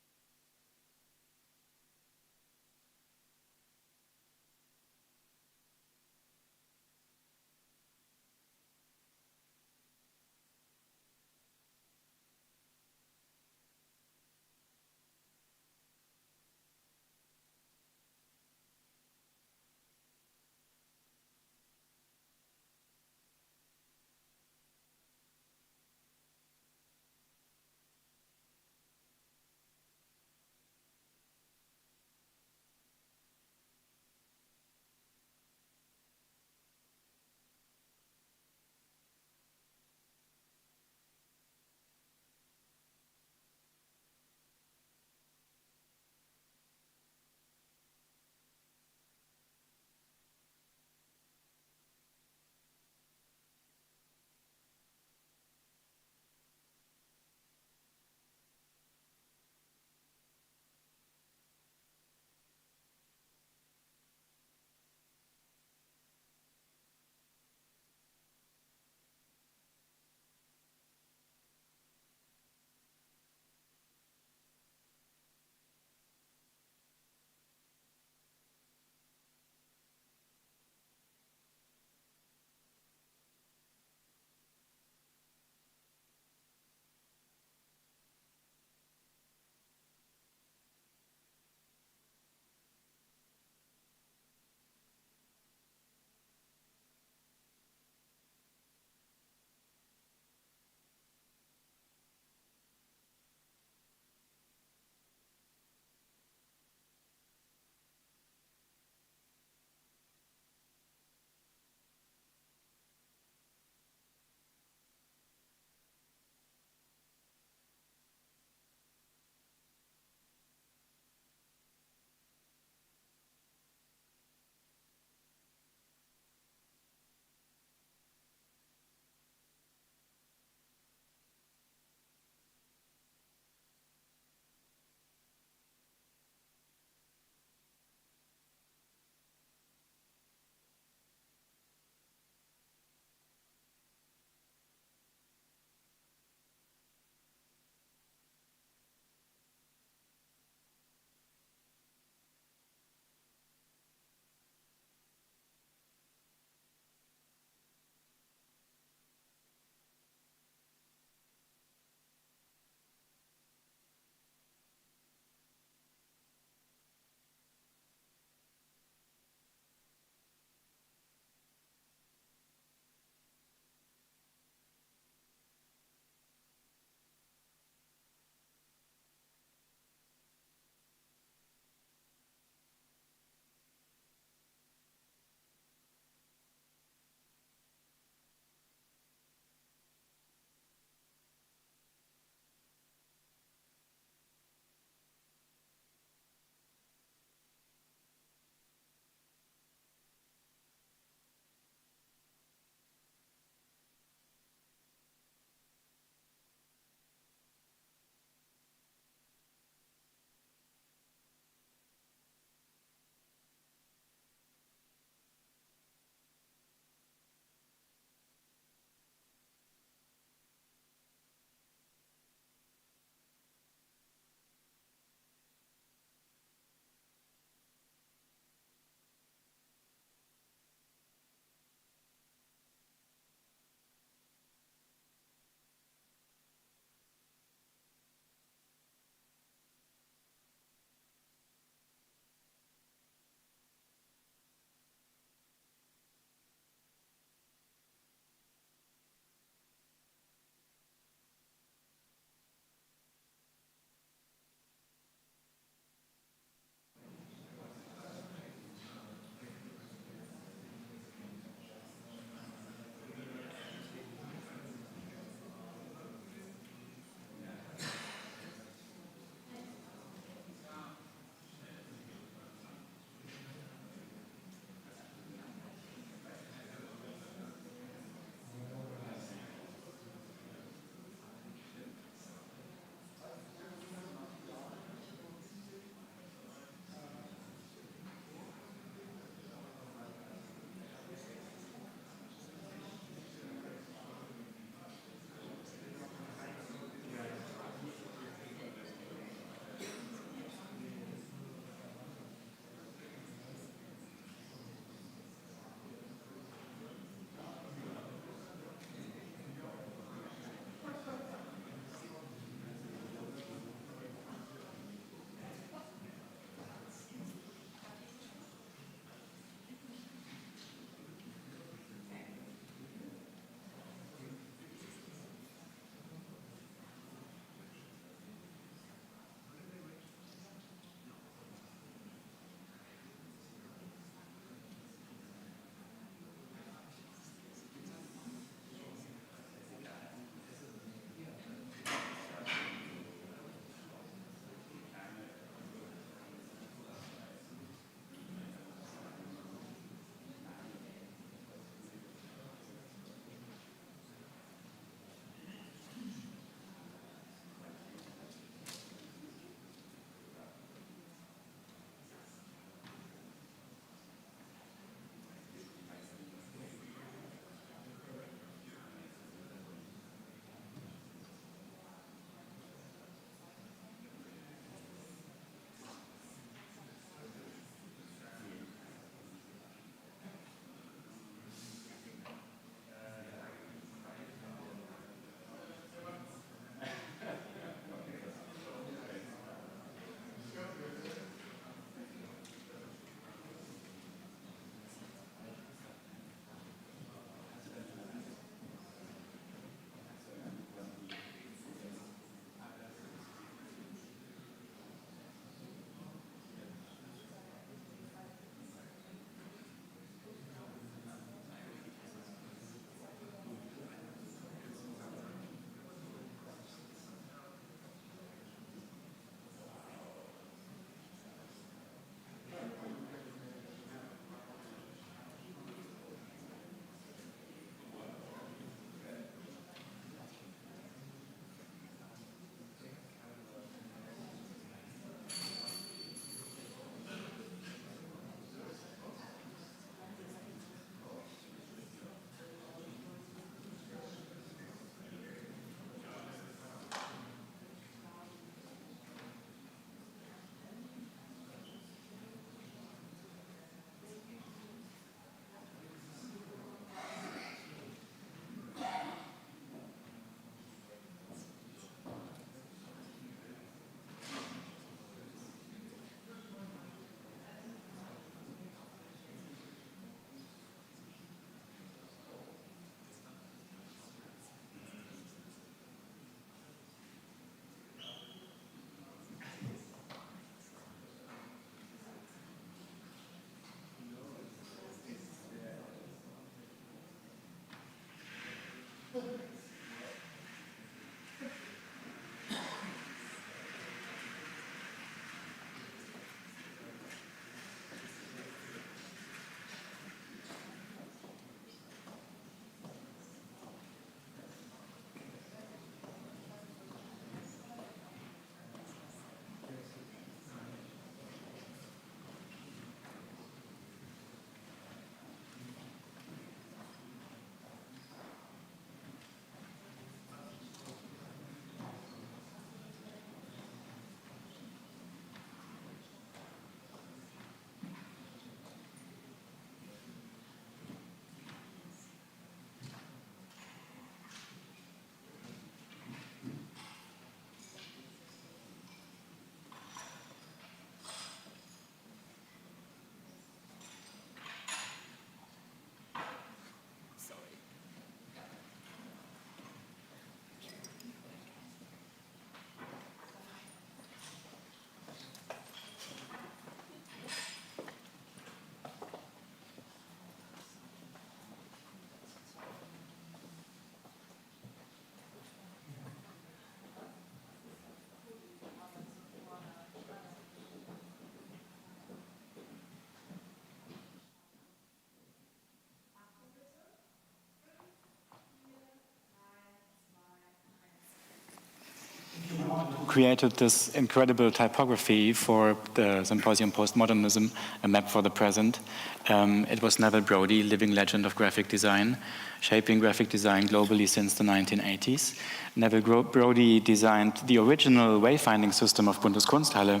created this incredible typography for the Symposium Post-Modernism, a map for the present. It was Neville Brody, living legend of graphic design, shaping graphic design globally since the 1980s. Neville Brody designed the original wayfinding system of Bundeskunsthalle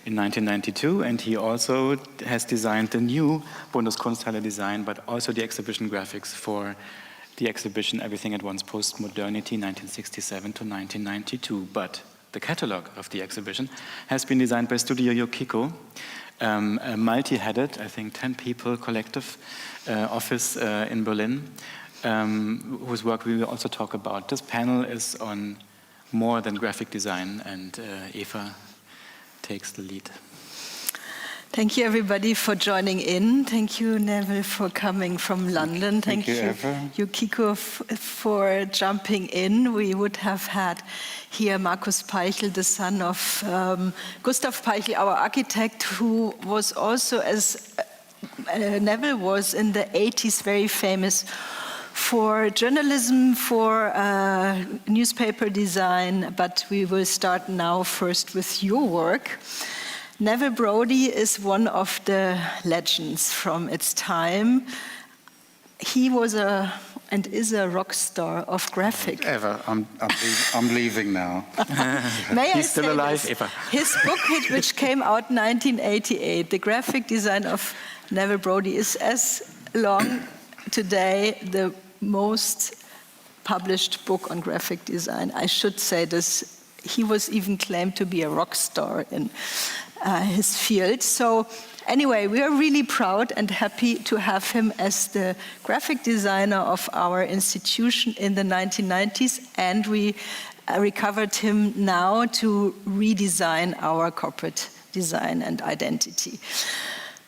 in 1992, and he also has designed the new Bundeskunsthalle design, but also the exhibition graphics for the exhibition Everything at Once Post-Modernity 1967 to 1992. But the catalog of the exhibition has been designed by Studio Yokiko, a multi-headed, I think 10 people collective office in Berlin, whose work we will also talk about. This panel is on more than graphic design, and Eva takes the lead. Thank you, everybody, for joining in. Thank you, Neville, for coming from London. Thank you, Yukiko, for jumping in. We would have had here Markus Peichl, the son of Gustav Peichl, our architect, who was also, as Neville was in the 80s, very famous for journalism, for newspaper design. But we will start now first with your work. Neville Brody is one of the legends from its time. He was and is a rock star of graphic. Eva, I'm leaving now. May He's still alive, Eva. His book, which came out 1988, The Graphic Design of Neville Brody, is as long today the most published book on graphic design. I should say this. He was even claimed to be a rock star in his field. So anyway, we are really proud and happy to have him as the graphic designer of our institution in the 1990s, and we recovered him now to redesign our corporate design and identity.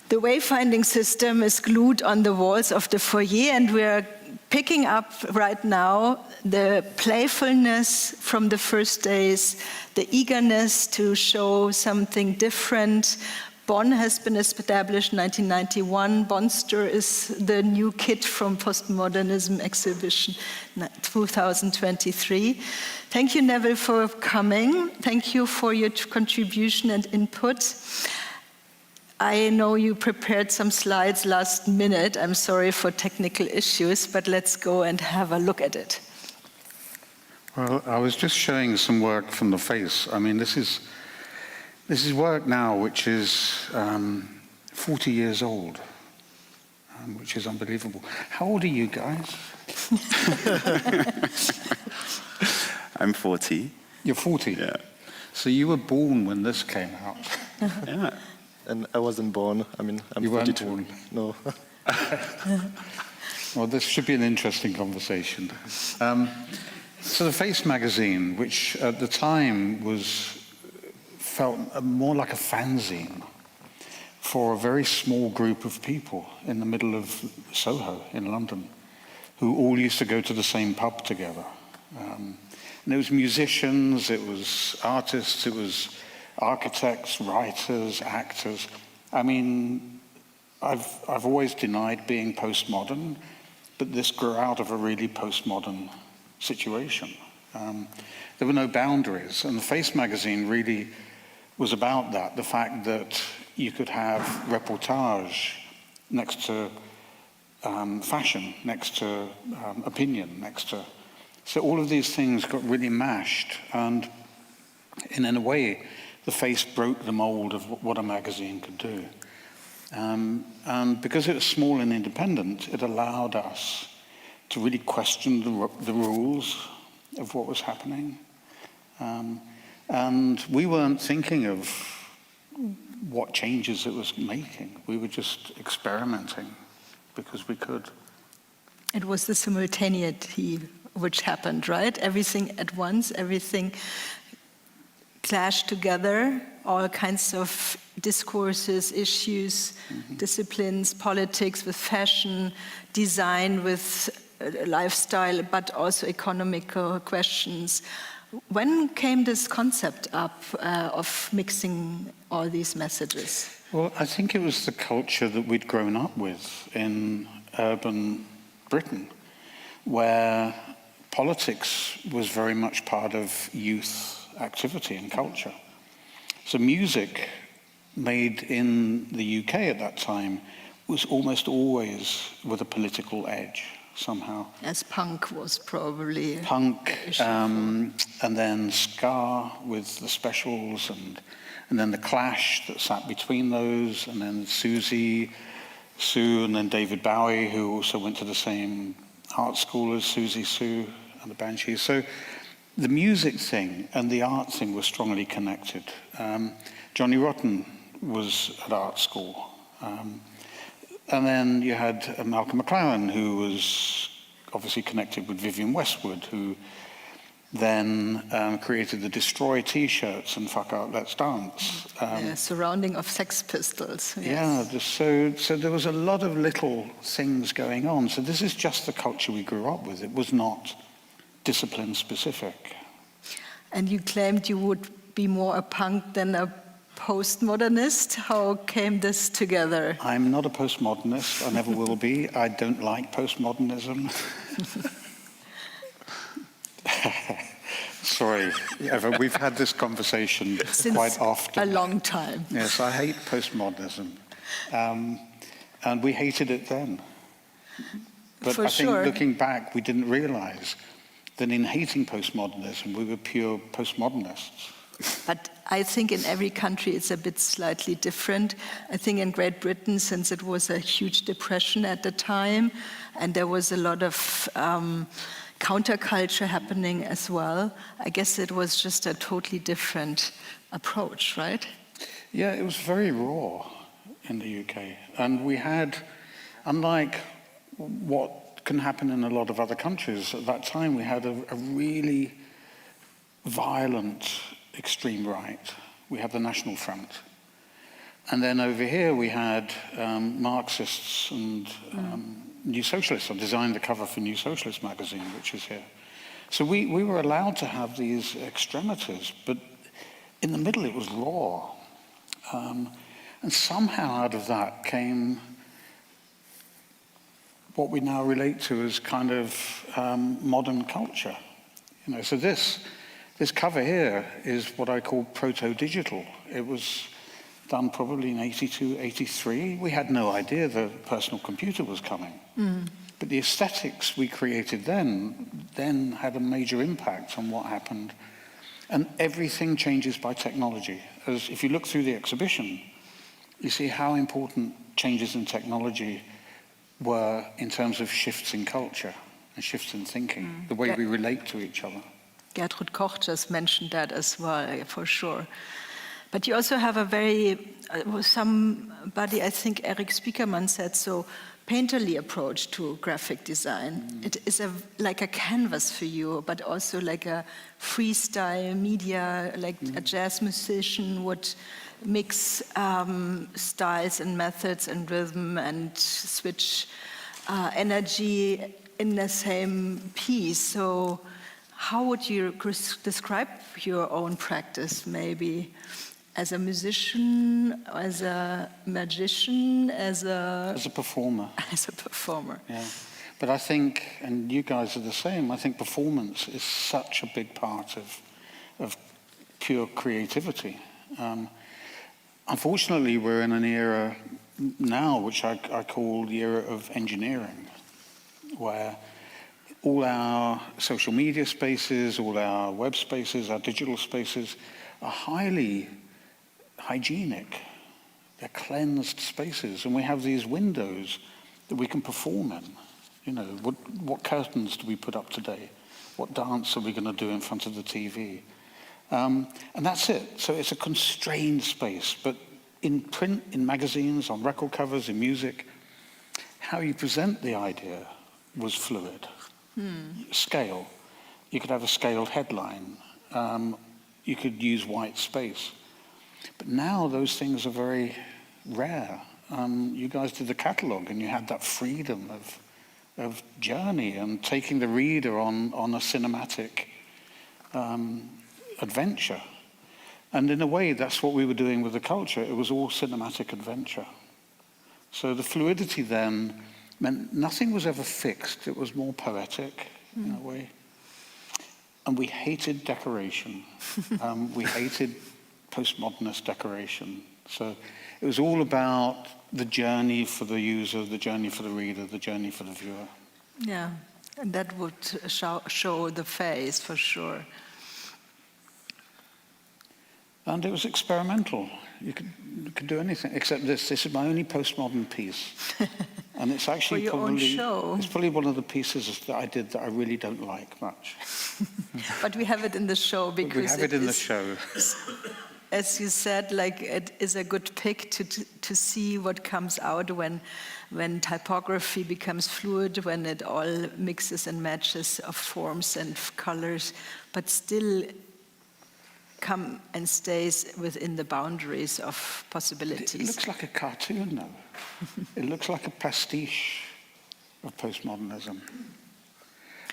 The wayfinding system is glued on the walls of the foyer, and we are picking up right now the playfulness from the first days, the eagerness to show something different. Bonn has been established in 1991. Bonster is the new kit from Postmodernism exhibition 2023. Thank you, Neville, for coming. Thank you for your contribution and input. I know you prepared some slides last minute. I'm sorry for technical issues, but let's go and have a look at it. Well, I was just showing some work from the face. I mean, this is work now which is 40 years old, which is unbelievable. How old are you guys? I'm 40. You're 40? Yeah. So you were born when this came out? Yeah. And I wasn't born. I mean, I'm you 42. Weren't born. No. Well, this should be an interesting conversation. So the Face magazine, which at the time felt more like a fanzine for a very small group of people in the middle of Soho in London, who all used to go to the same pub together. And it was musicians, it was artists, it was architects, writers, actors. I mean, I've always denied being postmodern, but this grew out of a really postmodern situation. There were no boundaries, and the Face magazine really was about that, the fact that you could have reportage next to fashion, next to opinion, next to... So all of these things got really mashed, and in a way, the Face broke the mold of what a magazine could do. And because it was small and independent, it allowed us to really question the rules of what was happening. And we weren't thinking of what changes it was making. We were just experimenting because we could. It was the simultaneity which happened, right? Everything at once, everything clashed together, all kinds of discourses, issues, disciplines, politics with fashion, design with lifestyle, but also economical questions. When came this concept up of mixing all these messages? Well, I think it was the culture that we'd grown up with in urban Britain, where politics was very much part of youth activity and culture. So music made in the UK at that time was almost always with a political edge somehow. As punk was probably... Punk, and then ska with the Specials, and then the Clash that sat between those, and then Sue, and then David Bowie, who also went to the same art school as Susie Sue and the Banshees. So the music thing and the art thing were strongly connected. Johnny Rotten was at art school. And then you had Malcolm McLaren, who was obviously connected with Vivienne Westwood, who then created the Destroy T-shirts and Fuck Out, Let's Dance. Surrounding of Sex Pistols. Yes. Yeah, so there was a lot of little things going on. So this is just the culture we grew up with. It was not discipline specific. And you claimed you would be more a punk than a postmodernist. How came this together? I'm not a postmodernist. I never will be. I don't like postmodernism. Sorry, Eva, we've had this conversation quite often. A long time. Yes, I hate postmodernism. And we hated it then. But I think looking back, we didn't realize that in hating postmodernism, we were pure postmodernists. But I think in every country it's a bit slightly different. I think in Great Britain, since it was a huge depression at the time, and there was a lot of counterculture happening as well, I guess it was just a totally different approach, right? Yeah, it was very raw in the UK. And we had, unlike what can happen in a lot of other countries, at that time we had a really violent extreme right. We had the National Front. And then over here we had Marxists and New Socialists. I designed the cover for New Socialist magazine, which is here. So we were allowed to have these extremities, but in the middle it was raw. And somehow out of that came what we now relate to as kind of modern culture. You know, so this cover here is what I call proto-digital. It was done probably in 82, 83. We had no idea the personal computer was coming. But the aesthetics we created then had a major impact on what happened. And everything changes by technology. As if you look through the exhibition, you see how important changes in technology were in terms of shifts in culture and shifts in thinking, the way we relate to each other. Gertrud Koch just mentioned that as well, for sure. But you also have a very, somebody, I think Eric Spiekermann said so, painterly approach to graphic design. It is like a canvas for you, but also like a freestyle media, like a jazz musician would mix styles and methods and rhythm and switch energy in the same piece. So how would you describe your own practice, maybe? As a musician, as a magician, as a performer. As a performer. Yeah. But I think, and you guys are the same, I think performance is such a big part of pure creativity. Unfortunately, we're in an era now, which I call the era of engineering, where all our social media spaces, all our web spaces, our digital spaces are highly hygienic. They're cleansed spaces, and we have these windows that we can perform in. You know, what curtains do we put up today? What dance are we going to do in front of the TV? And that's it. So it's a constrained space, but in print, in magazines, on record covers, in music, how you present the idea was fluid. Scale. You could have a scaled headline. You could use white space. But now those things are very rare. You guys did the catalogue and you had that freedom of journey and taking the reader on a cinematic adventure. And in a way, that's what we were doing with the culture. It was all cinematic adventure. So the fluidity then meant nothing was ever fixed. It was more poetic in a way. And we hated decoration. We hated postmodernist decoration. So it was all about the journey for the user, the journey for the reader, the journey for the viewer. Yeah, and that would show the face for sure. And it was experimental. You could do anything except this. This is my only postmodern piece. And it's actually for your own show. It's probably one of the pieces that I did that I really don't like much. But we have it in the show because we have it in the show. As you said, like it is a good pick to see what comes out when typography becomes fluid, when it all mixes and matches of forms and colors, but still come and stays within the boundaries of possibilities. It looks like a cartoon, though. It looks like a pastiche of postmodernism.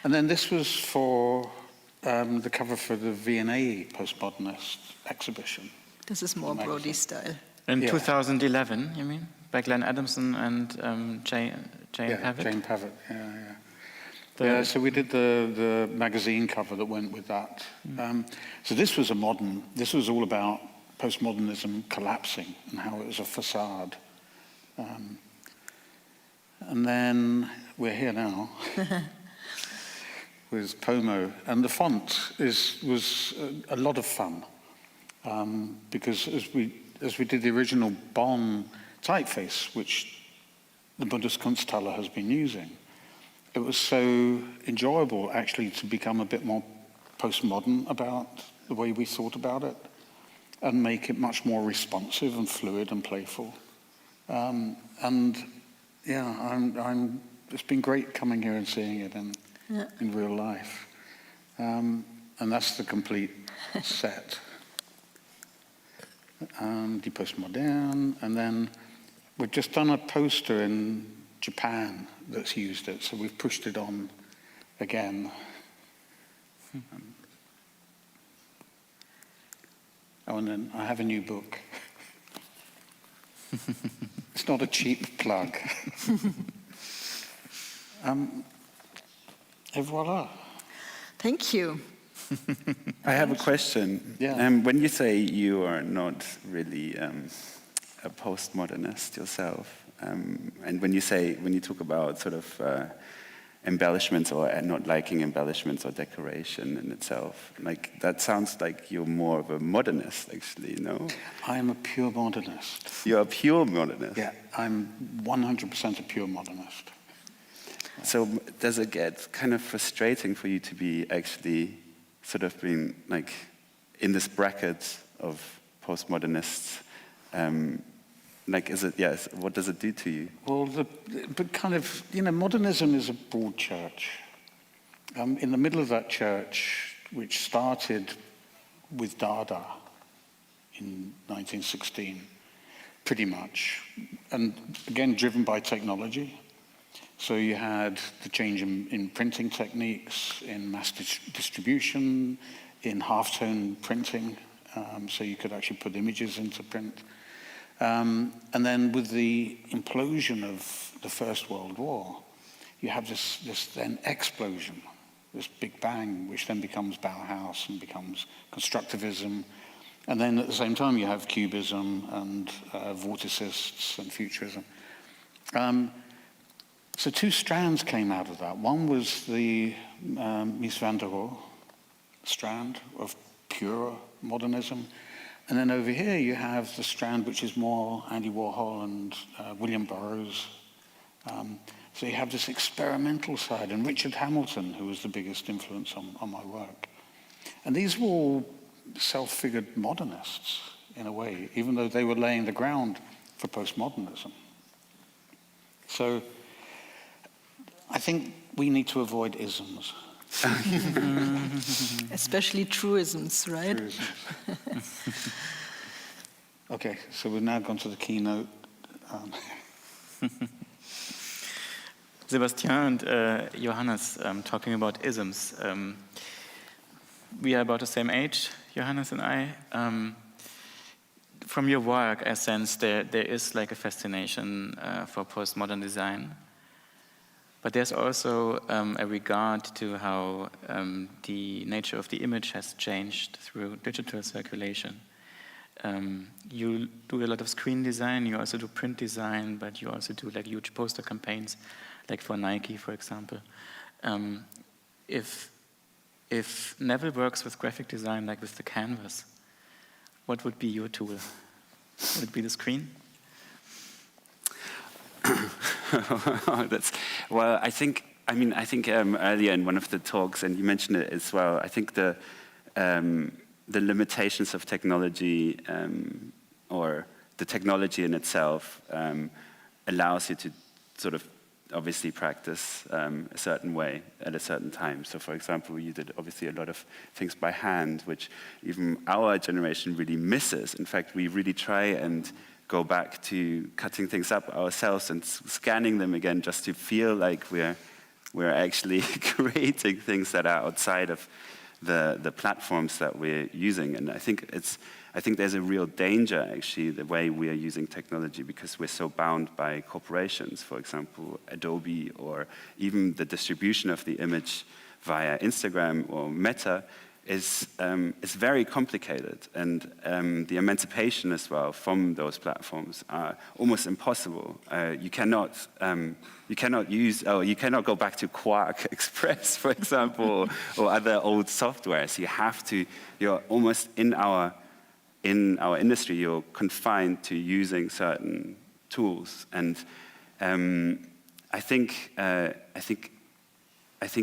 And then this was for the cover for the V&A postmodernist exhibition. This is more Brody style. In 2011, you mean? By Glenn Adamson and Jane Pavitt? Jane Pavitt, yeah. So we did the magazine cover that went with that. So this was all about postmodernism collapsing and how it was a facade. And then we're here now with Pomo. And the font was a lot of fun because as we did the original Bonn typeface, which the Bundeskunsthalle has been using, it was so enjoyable actually to become a bit more postmodern about the way we thought about it and make it much more responsive and fluid and playful. And yeah, it's been great coming here and seeing it in real life. And that's the complete set. Die Postmoderne, and then we've just done a poster in Japan that's used it, so we've pushed it on again. And then I have a new book. It's not a cheap plug. And voila. Thank you. I have a question. Yeah. When you say you are not really a postmodernist yourself, and when you talk about sort of embellishments or not liking embellishments or decoration in itself, like that sounds like you're more of a modernist, actually, no? I am a pure modernist. You're a pure modernist? Yeah, I'm 100% a pure modernist. So does it get kind of frustrating for you to be actually sort of being like in this bracket of postmodernists? Like, what does it do to you? Well, but kind of, modernism is a broad church. In the middle of that church, which started with Dada in 1916, pretty much, and again, driven by technology. So you had the change in printing techniques, in mass distribution, in halftone printing, so you could actually put images into print. And then with the implosion of the First World War, you have this then explosion, this big bang, which then becomes Bauhaus and becomes constructivism. And then at the same time, you have cubism and vorticists and futurism. So two strands came out of that. One was the Mies van der Rohe strand of pure modernism. And then over here you have the strand which is more Andy Warhol and William Burroughs. So you have this experimental side, and Richard Hamilton, who was the biggest influence on my work. And these were all self-figured modernists, in a way, even though they were laying the ground for postmodernism. So I think we need to avoid isms. Especially truisms, right? Truisms. Okay, so we've now gone to the keynote. Sebastian and Johannes talking about isms. We are about the same age, Johannes and I. From your work, I sense there is like a fascination for postmodern design. But there's also a regard to how the nature of the image has changed through digital circulation. You do a lot of screen design, you also do print design, but you also do like huge poster campaigns, like for Nike, for example. If Neville works with graphic design, like with the canvas, what would be your tool? Would it be the screen? Well, I think earlier in one of the talks, and you mentioned it as well, I think the limitations of technology or the technology in itself allows you to sort of obviously practice a certain way at a certain time. So for example, you did obviously a lot of things by hand, which even our generation really misses. In fact, we really try and go back to cutting things up ourselves and scanning them again just to feel like we're actually creating things that are outside of the platforms that we're using. And I think there's a real danger, actually, the way we are using technology, because we're so bound by corporations, for example, Adobe, or even the distribution of the image via Instagram or Meta is very complicated, and the emancipation as well from those platforms are almost impossible. You cannot go back to Quark Express, for example, or other old softwares. You're almost in our industry, you're confined to using certain tools, and I think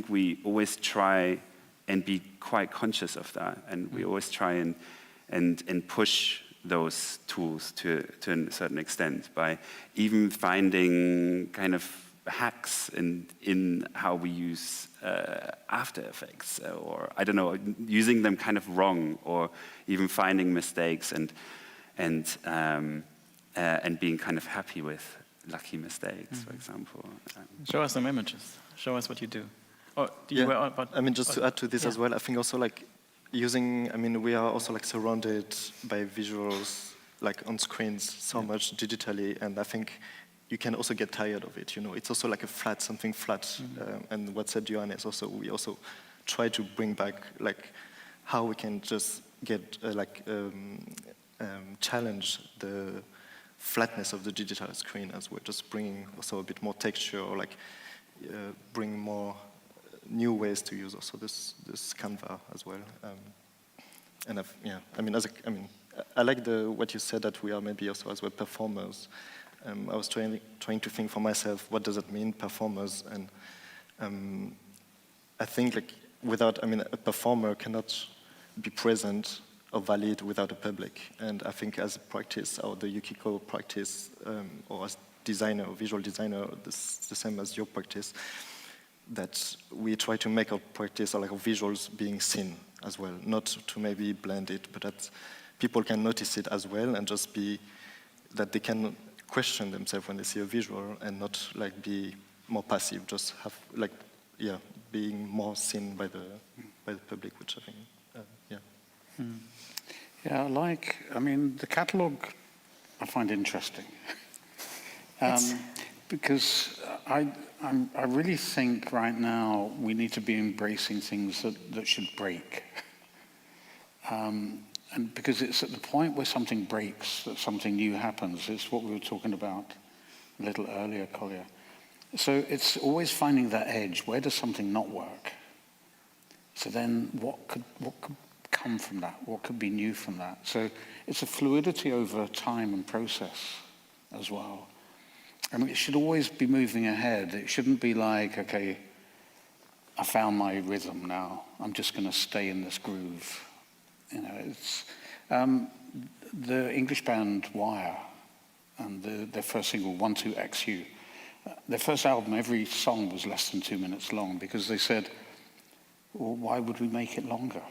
we always try and be quite conscious of that, and we always try and push those tools to a certain extent by even finding kind of hacks in how we use After Effects, or I don't know, using them kind of wrong, or even finding mistakes and being kind of happy with lucky mistakes, for example. Show us some images. Show us what you do. Oh, just to add to this as well, I think also like we are also like surrounded by visuals like on screens so much digitally, and I think you can also get tired of it. It's also like something flat. And what said Johan is also, we also try to bring back like how we can just get challenge the flatness of the digital screen as well, just bringing also a bit more texture, or like bring more new ways to use also this Canva as well. I like what you said, that we are maybe also as well performers. I was trying to think for myself, what does it mean, performers? And I think a performer cannot be present or valid without a public. And I think as a practice, or the Yukiko practice, or as designer, or visual designer, the same as your practice, that we try to make our practice, or like our visuals being seen as well, not to maybe blend it, but that people can notice it as well, and just be, that they can question themselves when they see a visual, and not like be more passive, just have being more seen by the public, which I think, the catalogue I find interesting. Because I really think right now we need to be embracing things that should break. And because it's at the point where something breaks that something new happens. It's what we were talking about a little earlier, Kolja. So it's always finding that edge. Where does something not work? So then what could come from that? What could be new from that? So it's a fluidity over time and process as well. It should always be moving ahead. It shouldn't be like, okay, I found my rhythm now. I'm just going to stay in this groove. It's the English band Wire, and their first single, 12XU. Their first album, every song was less than 2 minutes long, because they said, well, why would we make it longer?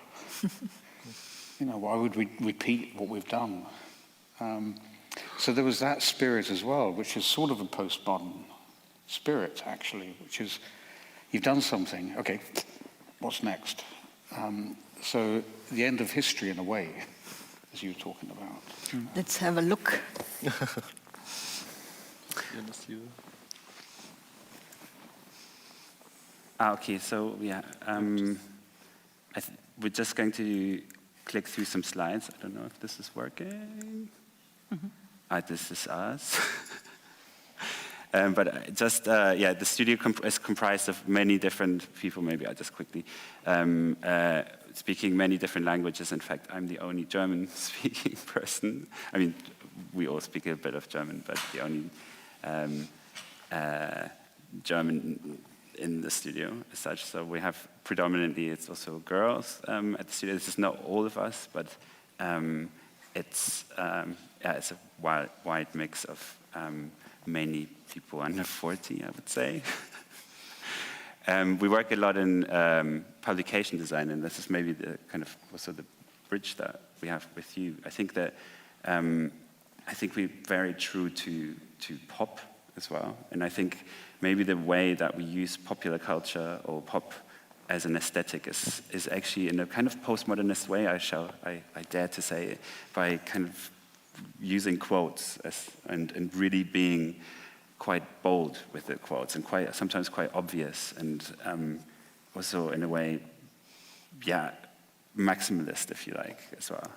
Why would we repeat what we've done? So there was that spirit as well, which is sort of a postmodern spirit, actually, which is, you've done something, okay, what's next? So the end of history, in a way, as you were talking about. Let's have a look. Okay, so yeah, we're just going to click through some slides. I don't know if this is working. This is us. But just, yeah, the studio is comprised of many different people. Maybe I'll just quickly, speaking many different languages. In fact, I'm the only German-speaking person. I mean, we all speak a bit of German, but the only German in the studio as such. So we have predominantly, it's also girls at the studio. This is not all of us, but it's a wide mix of mainly people under 40, I would say. We work a lot in publication design, and this is maybe the kind of also the bridge that we have with you. I think that I think we're very true to pop as well, and I think maybe the way that we use popular culture or pop as an aesthetic is actually in a kind of postmodernist way. I dare to say, by kind of using quotes and really being quite bold with the quotes and sometimes quite obvious, and also in a way, yeah, maximalist, if you like, as well.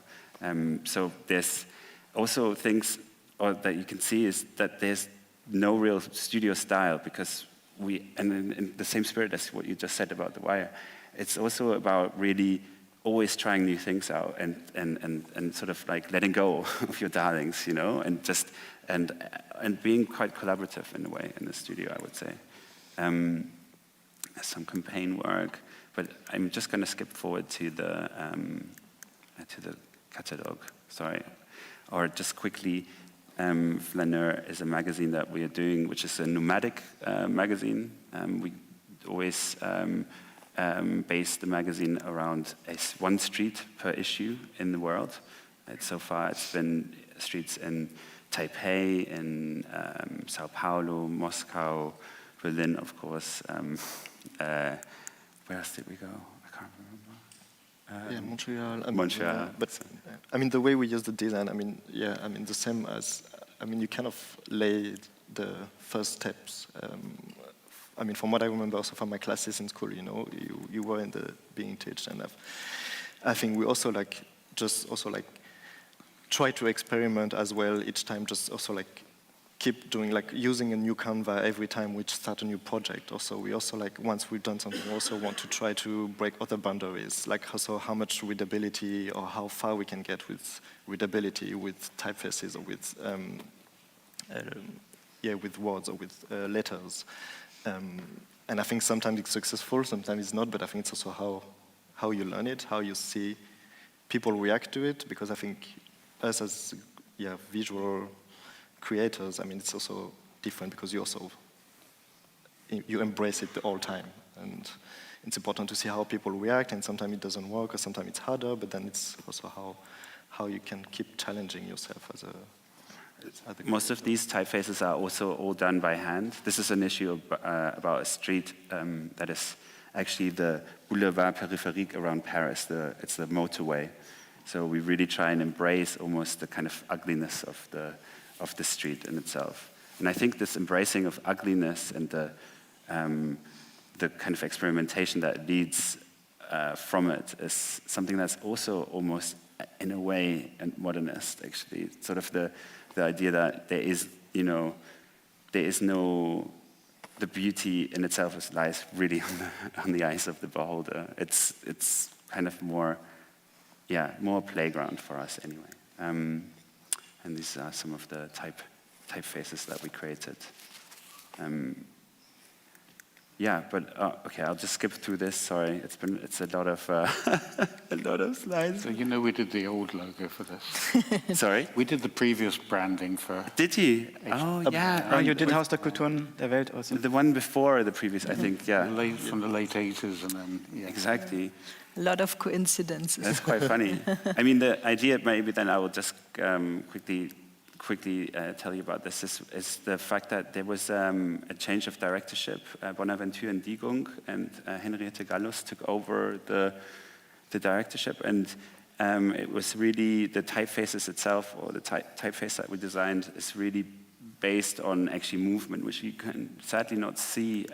So there's also things that you can see is that there's no real studio style, because and in the same spirit as what you just said about The Wire, it's also about really always trying new things out and sort of like letting go of your darlings, you know, and just and being quite collaborative in a way in the studio, I would say. There's some campaign work, but I'm just going to skip forward to the catalog. Sorry, or just quickly. Flaneur is a magazine that we are doing, which is a nomadic magazine. We always base the magazine around one street per issue in the world. So far, it's been streets in Taipei, in Sao Paulo, Moscow, Berlin, of course. Where else did we go? I can't remember. Montreal. Montreal. But I mean, the way we use the design, I mean, yeah, I mean, the same as, I mean, you kind of lay the first steps. I mean, from what I remember also from my classes in school, you know, you were in the being taught, and I think we also try to experiment as well each time, just also like keep doing, like using a new Canva every time we start a new project. Also, we also like, once we've done something, we also want to try to break other boundaries, like also how much readability or how far we can get with readability, with typefaces, or with with words or with letters. And I think sometimes it's successful, sometimes it's not, but I think it's also how you learn it, how you see people react to it, because I think us as visual creators, I mean, it's also different because you embrace it the whole time, and it's important to see how people react, and sometimes it doesn't work, or sometimes it's harder, but then it's also how you can keep challenging yourself as a... Most of these typefaces are also all done by hand. This is an issue about a street that is actually the Boulevard Périphérique around Paris. It's the motorway. So we really try and embrace almost the kind of ugliness of the street in itself. And I think this embracing of ugliness and the kind of experimentation that leads from it is something that's also almost, in a way, modernist, actually. Sort of the idea that there is no, the beauty in itself lies really on the eyes of the beholder. It's kind of more playground for us anyway. And these are some of the typefaces that we created. Okay, I'll just skip through this. Sorry, it's a lot of a lot of slides. So you know we did the old logo for this. Sorry, we did the previous branding for. Did you? Oh yeah. Oh, you did Haus der Kulturen der Welt also. The one before the previous, I think. Yeah. From the late 80s, and then exactly. A lot of coincidences. That's quite funny. I mean, the idea, maybe then I will just quickly tell you about this, is the fact that there was a change of directorship. Bonaventure and Diegung and Henriette Gallus took over the directorship, and it was really the typefaces itself, or the typeface that we designed, is really based on actually movement, which you can sadly not see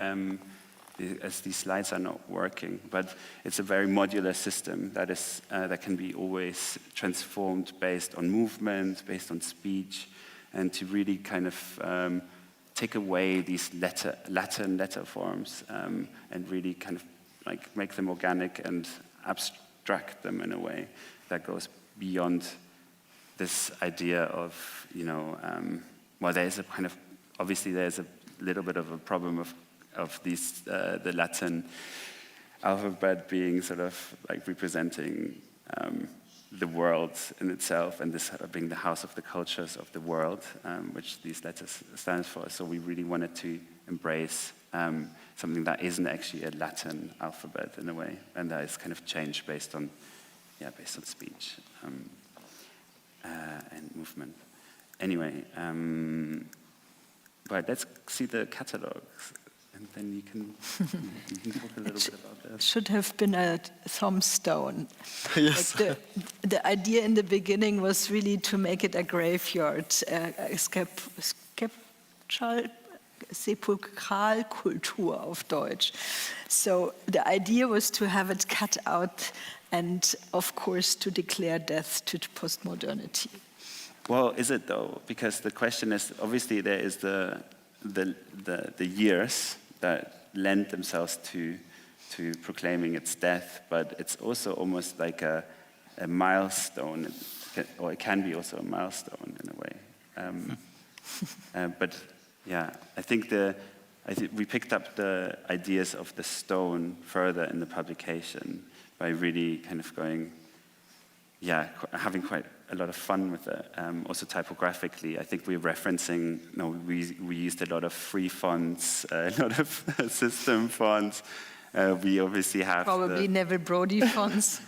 as these slides are not working. But it's a very modular system that can be always transformed based on movement, based on speech, and to really kind of take away these Latin letter forms and really kind of like make them organic and abstract them in a way that goes beyond this idea of, well, there's a kind of, obviously there's a little bit of a problem of these, the Latin alphabet being sort of like representing the world in itself, and this being the house of the cultures of the world, which these letters stands for. So we really wanted to embrace something that isn't actually a Latin alphabet in a way, and that is kind of changed based on speech and movement. Anyway, but let's see the catalogs, and then you can talk a little bit about that. Should have been a tombstone. Yes. Like the idea in the beginning was really to make it a graveyard, Sepulkralkultur auf Deutsch. So the idea was to have it cut out and, of course, to declare death to postmodernity. Well, is it though? Because the question is, obviously there is the years that lend themselves to proclaiming its death, but it's also almost like a milestone, or it can be also a milestone in a way. But yeah, I think we picked up the ideas of the stone further in the publication by really kind of going, having quite a lot of fun with it. Also typographically, I think we're referencing, we used a lot of free fonts, a lot of system fonts. We obviously have probably Neville Brody fonts.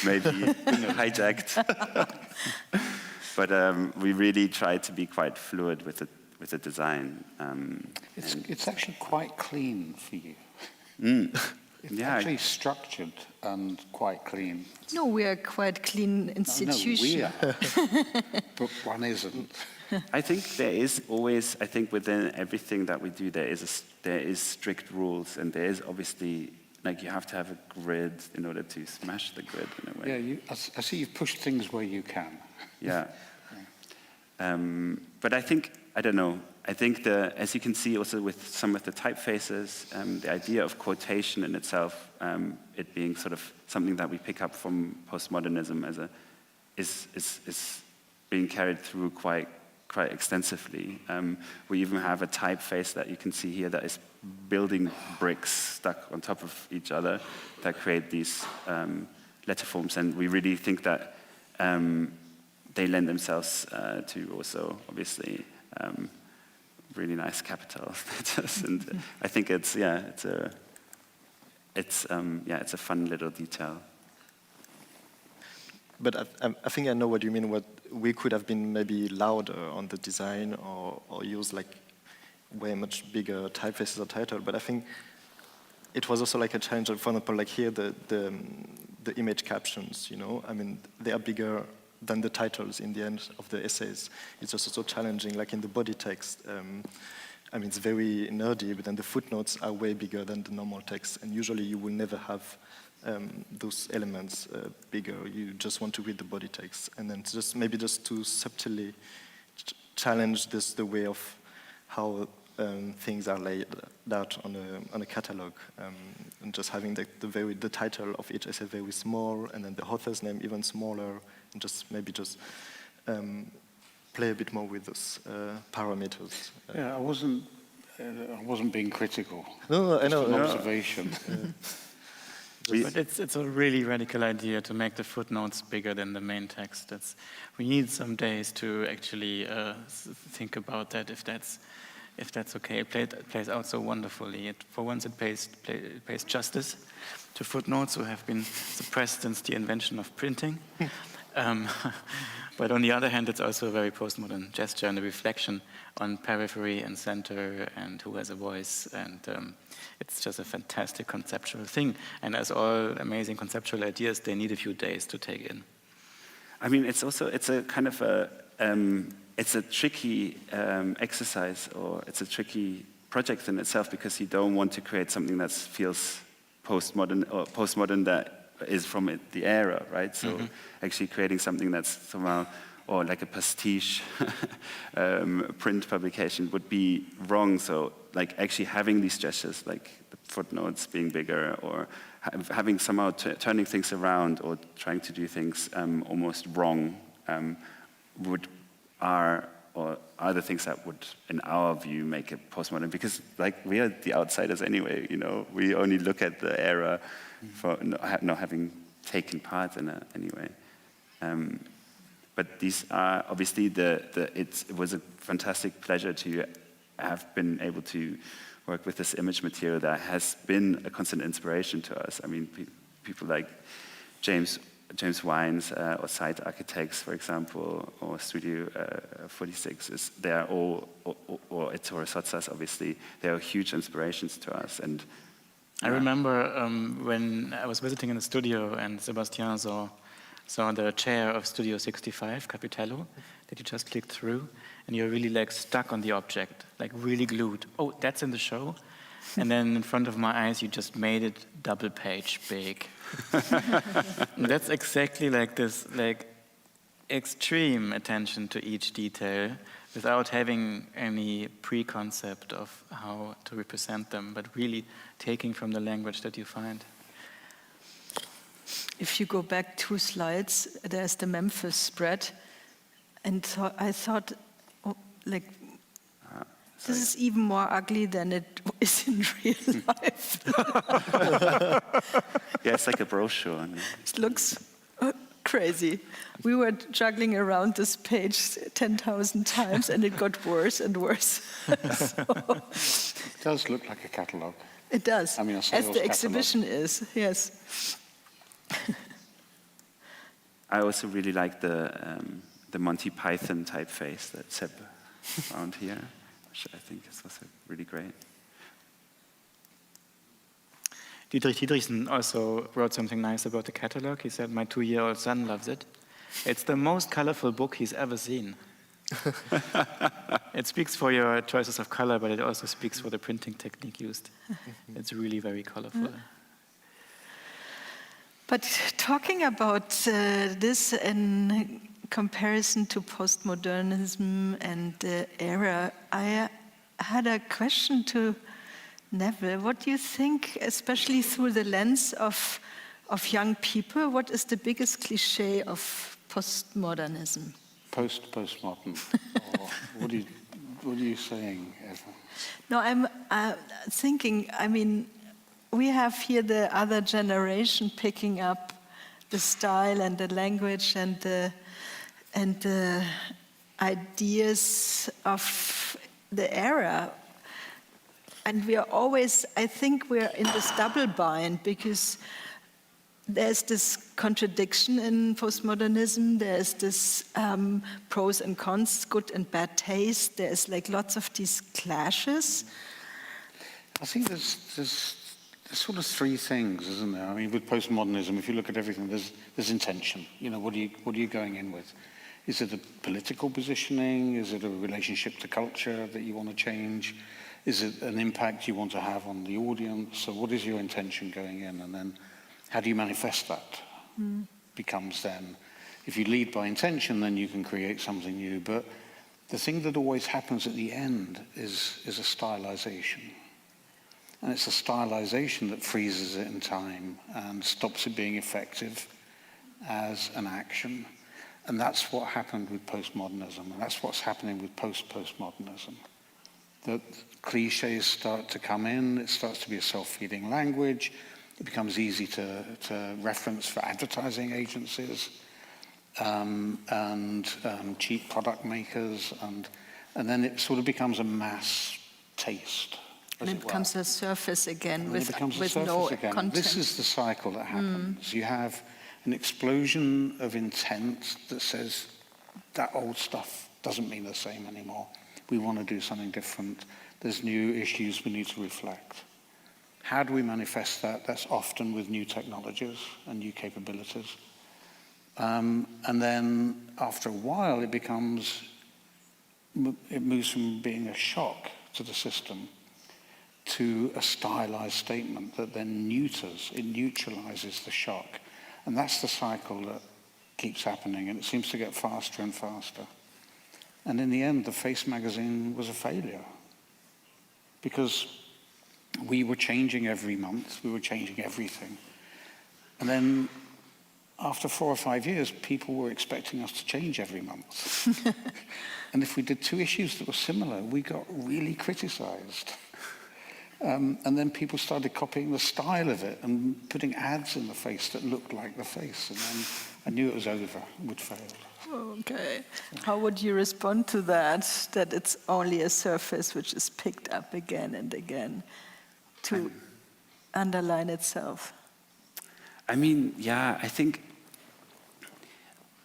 Maybe hijacked. But we really tried to be quite fluid with the design. It's actually quite clean for you. It's actually structured and quite clean. No, we are quite clean institution. No, we are. But one isn't. I think there is always, within everything that we do, there is strict rules, and there is obviously, like, you have to have a grid in order to smash the grid in a way. Yeah, I see you've pushed things where you can. Yeah. But I think, I don't know, I think as you can see also with some of the typefaces, the idea of quotation in itself, it being sort of something that we pick up from postmodernism is being carried through quite extensively. We even have a typeface that you can see here that is building bricks stuck on top of each other that create these letter forms, and we really think that they lend themselves to also, obviously, really nice capital letters, and I think it's a fun little detail. But I think I know what you mean. What we could have been maybe louder on the design, or use like way much bigger typefaces or title. But I think it was also like a challenge. For example, like here the image captions. I mean, they are bigger than the titles in the end of the essays. It's also so challenging, like in the body text. I mean, it's very nerdy, but then the footnotes are way bigger than the normal text, and usually you will never have those elements bigger. You just want to read the body text, and then maybe just to subtly challenge the way of how things are laid out on a catalog, and just having the title of each essay very small, and then the author's name even smaller, and just play a bit more with those parameters. Yeah, I wasn't being critical. No, I know. Just an observation. But it's a really radical idea to make the footnotes bigger than the main text. We need some days to actually think about that, if that's okay. It plays out so wonderfully. For once, it pays justice to footnotes who have been suppressed since the invention of printing. But on the other hand, it's also a very postmodern gesture and a reflection on periphery and center and who has a voice, and it's just a fantastic conceptual thing. And as all amazing conceptual ideas, they need a few days to take in. I mean, it's a kind of it's a tricky exercise, or it's a tricky project in itself, because you don't want to create something that feels postmodern that is from the era, right? So actually creating something that's somehow, or like a pastiche print publication would be wrong. So like actually having these gestures, like the footnotes being bigger, or having somehow turning things around, or trying to do things almost wrong, are the things that would, in our view, make it postmodern. Because like we are the outsiders anyway, you know, we only look at the era for not having taken part in it anyway. But these are obviously it was a fantastic pleasure to have been able to work with this image material that has been a constant inspiration to us. I mean, people like James Wines or Site Architects, for example, or Studio 46, they are all, or Ettore Sozzas, obviously, they are huge inspirations to us. And I remember when I was visiting in the studio and Sebastian saw the chair of Studio 65, Capitello, that you just clicked through, and you're really like stuck on the object, like really glued. Oh, that's in the show? And then in front of my eyes, you just made it double page big. That's exactly like this, like extreme attention to each detail without having any preconcept of how to represent them, but really taking from the language that you find. If you go back 2 slides, there's the Memphis spread. And so I thought, this is even more ugly than it is in real life. Yeah, it's like a brochure. It looks crazy. We were juggling around this page 10,000 times, and it got worse and worse. It does look like a catalogue. It does, I mean, as the exhibition is, yes. I also really like the Monty Python typeface that Seb found here, which I think is also really great. Diederichsen also wrote something nice about the catalog. He said, my 2-year-old son loves it. It's the most colorful book he's ever seen. It speaks for your choices of color, but it also speaks for the printing technique used. It's really very colorful. But talking about this in comparison to postmodernism and the era, I had a question to Neville. What do you think, especially through the lens of young people, what is the biggest cliché of postmodernism? Postmodern. What are you saying, Eva? No, I'm thinking, I mean, we have here the other generation picking up the style and the language and the ideas of the era. And we are always, I think we're in this double bind, because there's this contradiction in postmodernism, there's this pros and cons, good and bad taste, there's like lots of these clashes. I think there's sort of 3 things, isn't there? I mean, with postmodernism, if you look at everything, there's intention. You know, what are you going in with? Is it a political positioning? Is it a relationship to culture that you want to change? Is it an impact you want to have on the audience? So what is your intention going in? And then how do you manifest that? Becomes then, if you lead by intention, then you can create something new. But the thing that always happens at the end is a stylization. And it's a stylization that freezes it in time and stops it being effective as an action. And that's what happened with postmodernism, and that's what's happening with post-postmodernism. That cliches start to come in, it starts to be a self-feeding language, it becomes easy to reference for advertising agencies and cheap product makers, and then it sort of becomes a mass taste. And it becomes a surface again with no content. This is the cycle that happens. You have an explosion of intent that says that old stuff doesn't mean the same anymore. We want to do something different. There's new issues we need to reflect. How do we manifest that? That's often with new technologies and new capabilities. And then after a while, it moves from being a shock to the system to a stylized statement that then neutralizes the shock. And that's the cycle that keeps happening, and it seems to get faster and faster. And in the end, the Face magazine was a failure because we were changing every month, we were changing everything. And then after 4 or 5 years, people were expecting us to change every month. And if we did 2 issues that were similar, we got really criticized. And then people started copying the style of it and putting ads in the Face that looked like the Face. And then I knew it was over, we'd failed. Okay. How would you respond to that it's only a surface which is picked up again and again to underline itself? I mean, yeah, I think,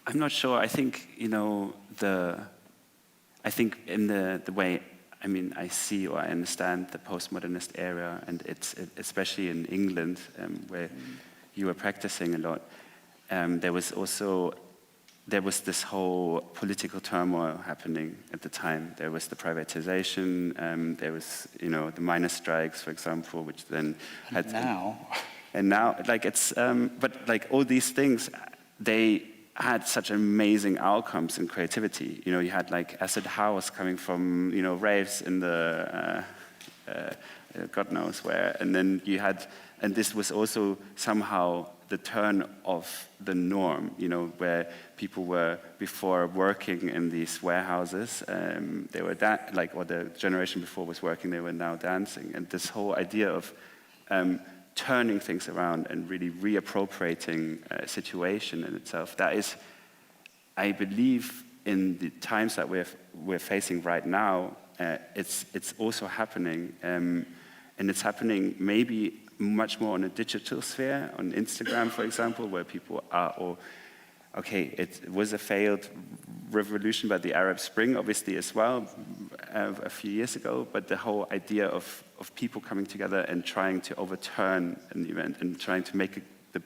I'm not sure. I think, you know, I think in the way, I mean, I see or I understand the postmodernist era, and it's especially in England, where you were practicing a lot. There was this whole political turmoil happening at the time. There was the privatization. There was, you know, the miners' strikes, for example, which then had. And now, like it's, but like all these things, they had such amazing outcomes in creativity. You know, you had like acid house coming from, you know, raves in the God knows where, and then you had, and this was also somehow the turn of the norm. You know, where people were before working in these warehouses, they were or the generation before was working, they were now dancing, and this whole idea of turning things around and really reappropriating a situation in itself. That is, I believe, in the times that we're facing right now, it's also happening, and it's happening maybe much more on a digital sphere, on Instagram, for example, where people are, it was a failed revolution by the Arab Spring, obviously, as well, a few years ago, but the whole idea of people coming together and trying to overturn an event and trying to make the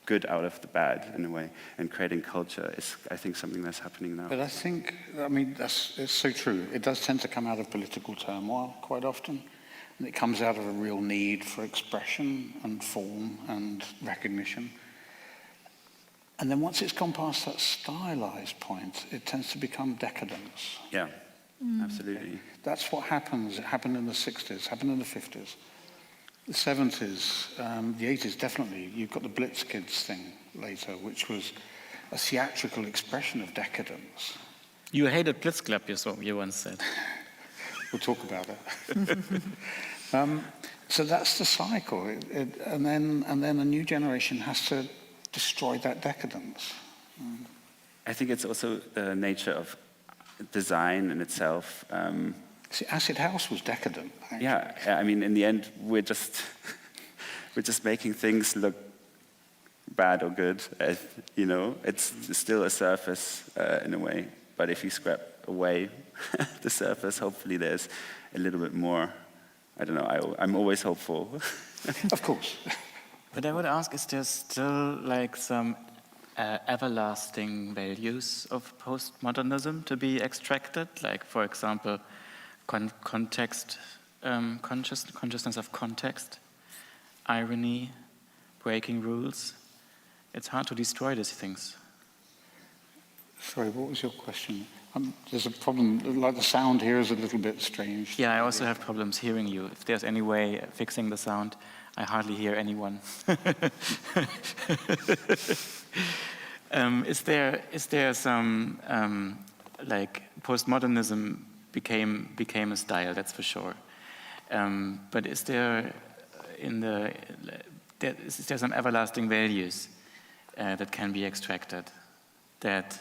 good out of the bad, in a way, and creating culture is, I think, something that's happening now. But I think, I mean, it's so true. It does tend to come out of political turmoil quite often, and it comes out of a real need for expression and form and recognition. And then once it's gone past that stylized point, it tends to become decadence. Yeah, absolutely. That's what happens. It happened in the 60s, happened in the 50s, the 70s, the 80s, definitely. You've got the Blitz Kids thing later, which was a theatrical expression of decadence. You hated Blitz Club, you once said. We'll talk about it. So that's the cycle. And then a new generation has to destroy that decadence. I think it's also the nature of design in itself. See, acid house was decadent. Actually. Yeah, I mean, in the end, we're just making things look bad or good. You know, it's still a surface in a way. But if you scrap away the surface, hopefully there's a little bit more. I don't know. I'm always hopeful. Of course. But I would ask, is there still like some everlasting values of postmodernism to be extracted? Like, for example, context, consciousness of context, irony, breaking rules. It's hard to destroy these things. Sorry, what was your question? There's a problem, like the sound here is a little bit strange. Yeah, I also have problems hearing you. If there's any way fixing the sound, I hardly hear anyone. Is there some like postmodernism became a style, that's for sure. But is there some everlasting values that can be extracted that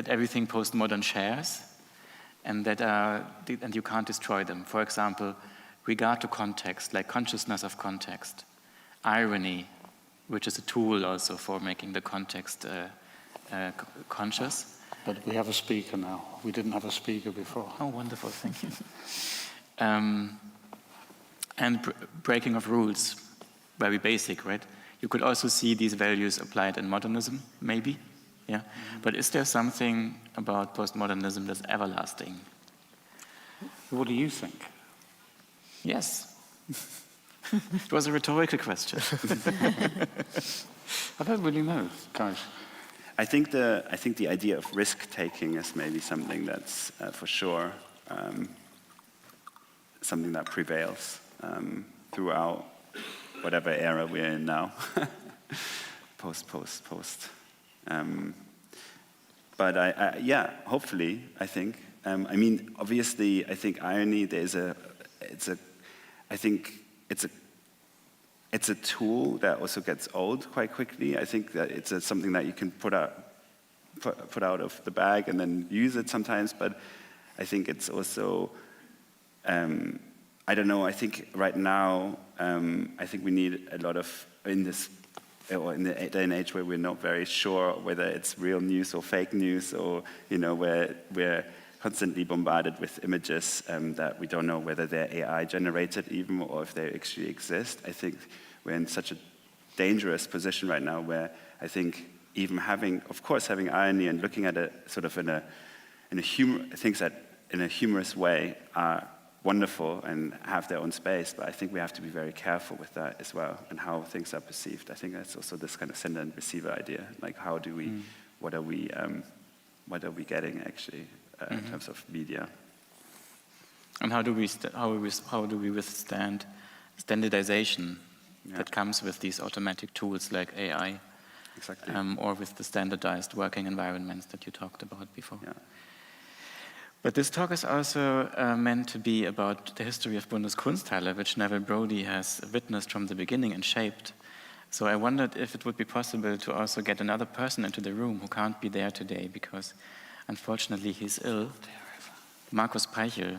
everything postmodern shares, and and you can't destroy them? For example, regard to context, like consciousness of context, irony, which is a tool also for making the context conscious. But we have a speaker now. We didn't have a speaker before. Oh, wonderful, thank you. And breaking of rules, very basic, right? You could also see these values applied in modernism, maybe, yeah? But is there something about postmodernism that's everlasting? What do you think? Yes. It was a rhetorical question. I don't really know, guys. I think the idea of risk-taking is maybe something that's for sure something that prevails throughout whatever era we're in now, post. But yeah, hopefully, I think. I mean, obviously, I think irony. I think it's a tool that also gets old quite quickly. I think that it's something that you can put out of the bag and then use it sometimes. But I think it's also, I don't know. I think right now, I think we need a lot of in the day and age where we're not very sure whether it's real news or fake news, or where we're constantly bombarded with images that we don't know whether they're AI generated even, or if they actually exist. I think we're in such a dangerous position right now where I think even having irony and looking at it sort of things that in a humorous way are wonderful and have their own space, but I think we have to be very careful with that as well and how things are perceived. I think that's also this kind of sender and receiver idea. Like, what are we getting actually in terms of media? And how do we withstand standardization that comes with these automatic tools like AI, exactly, or with the standardized working environments that you talked about before? Yeah. But this talk is also meant to be about the history of Bundeskunsthalle, which Neville Brody has witnessed from the beginning and shaped. So I wondered if it would be possible to also get another person into the room who can't be there today because, unfortunately, he's ill. Markus Peichl.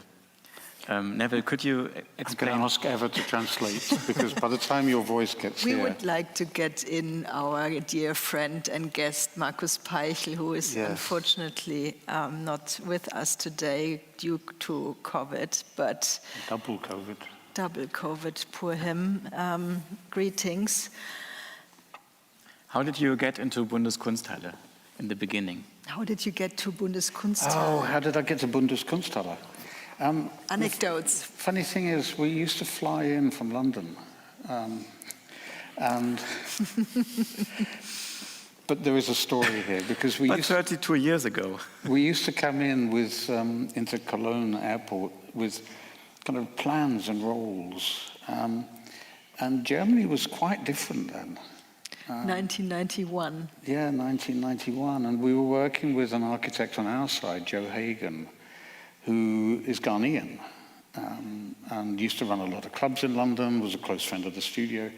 Neville, could you explain? I'm going to ask Eva to translate, because by the time your voice gets we here... would like to get in our dear friend and guest, Markus Peichl, who is unfortunately not with us today due to COVID, but... Double COVID. Double COVID, poor him. Greetings. How did you get into Bundeskunsthalle in the beginning? How did you get to Bundeskunsthalle? Oh, how did I get to Bundeskunsthalle? Anecdotes. Funny thing is, we used to fly in from London, but there is a story here because we. But 32 years ago, we used to come in with into Cologne airport with kind of plans and roles, and Germany was quite different then. 1991. Yeah, 1991, and we were working with an architect on our side, Joe Hagan, who is Ghanaian, and used to run a lot of clubs in London, was a close friend of the studio,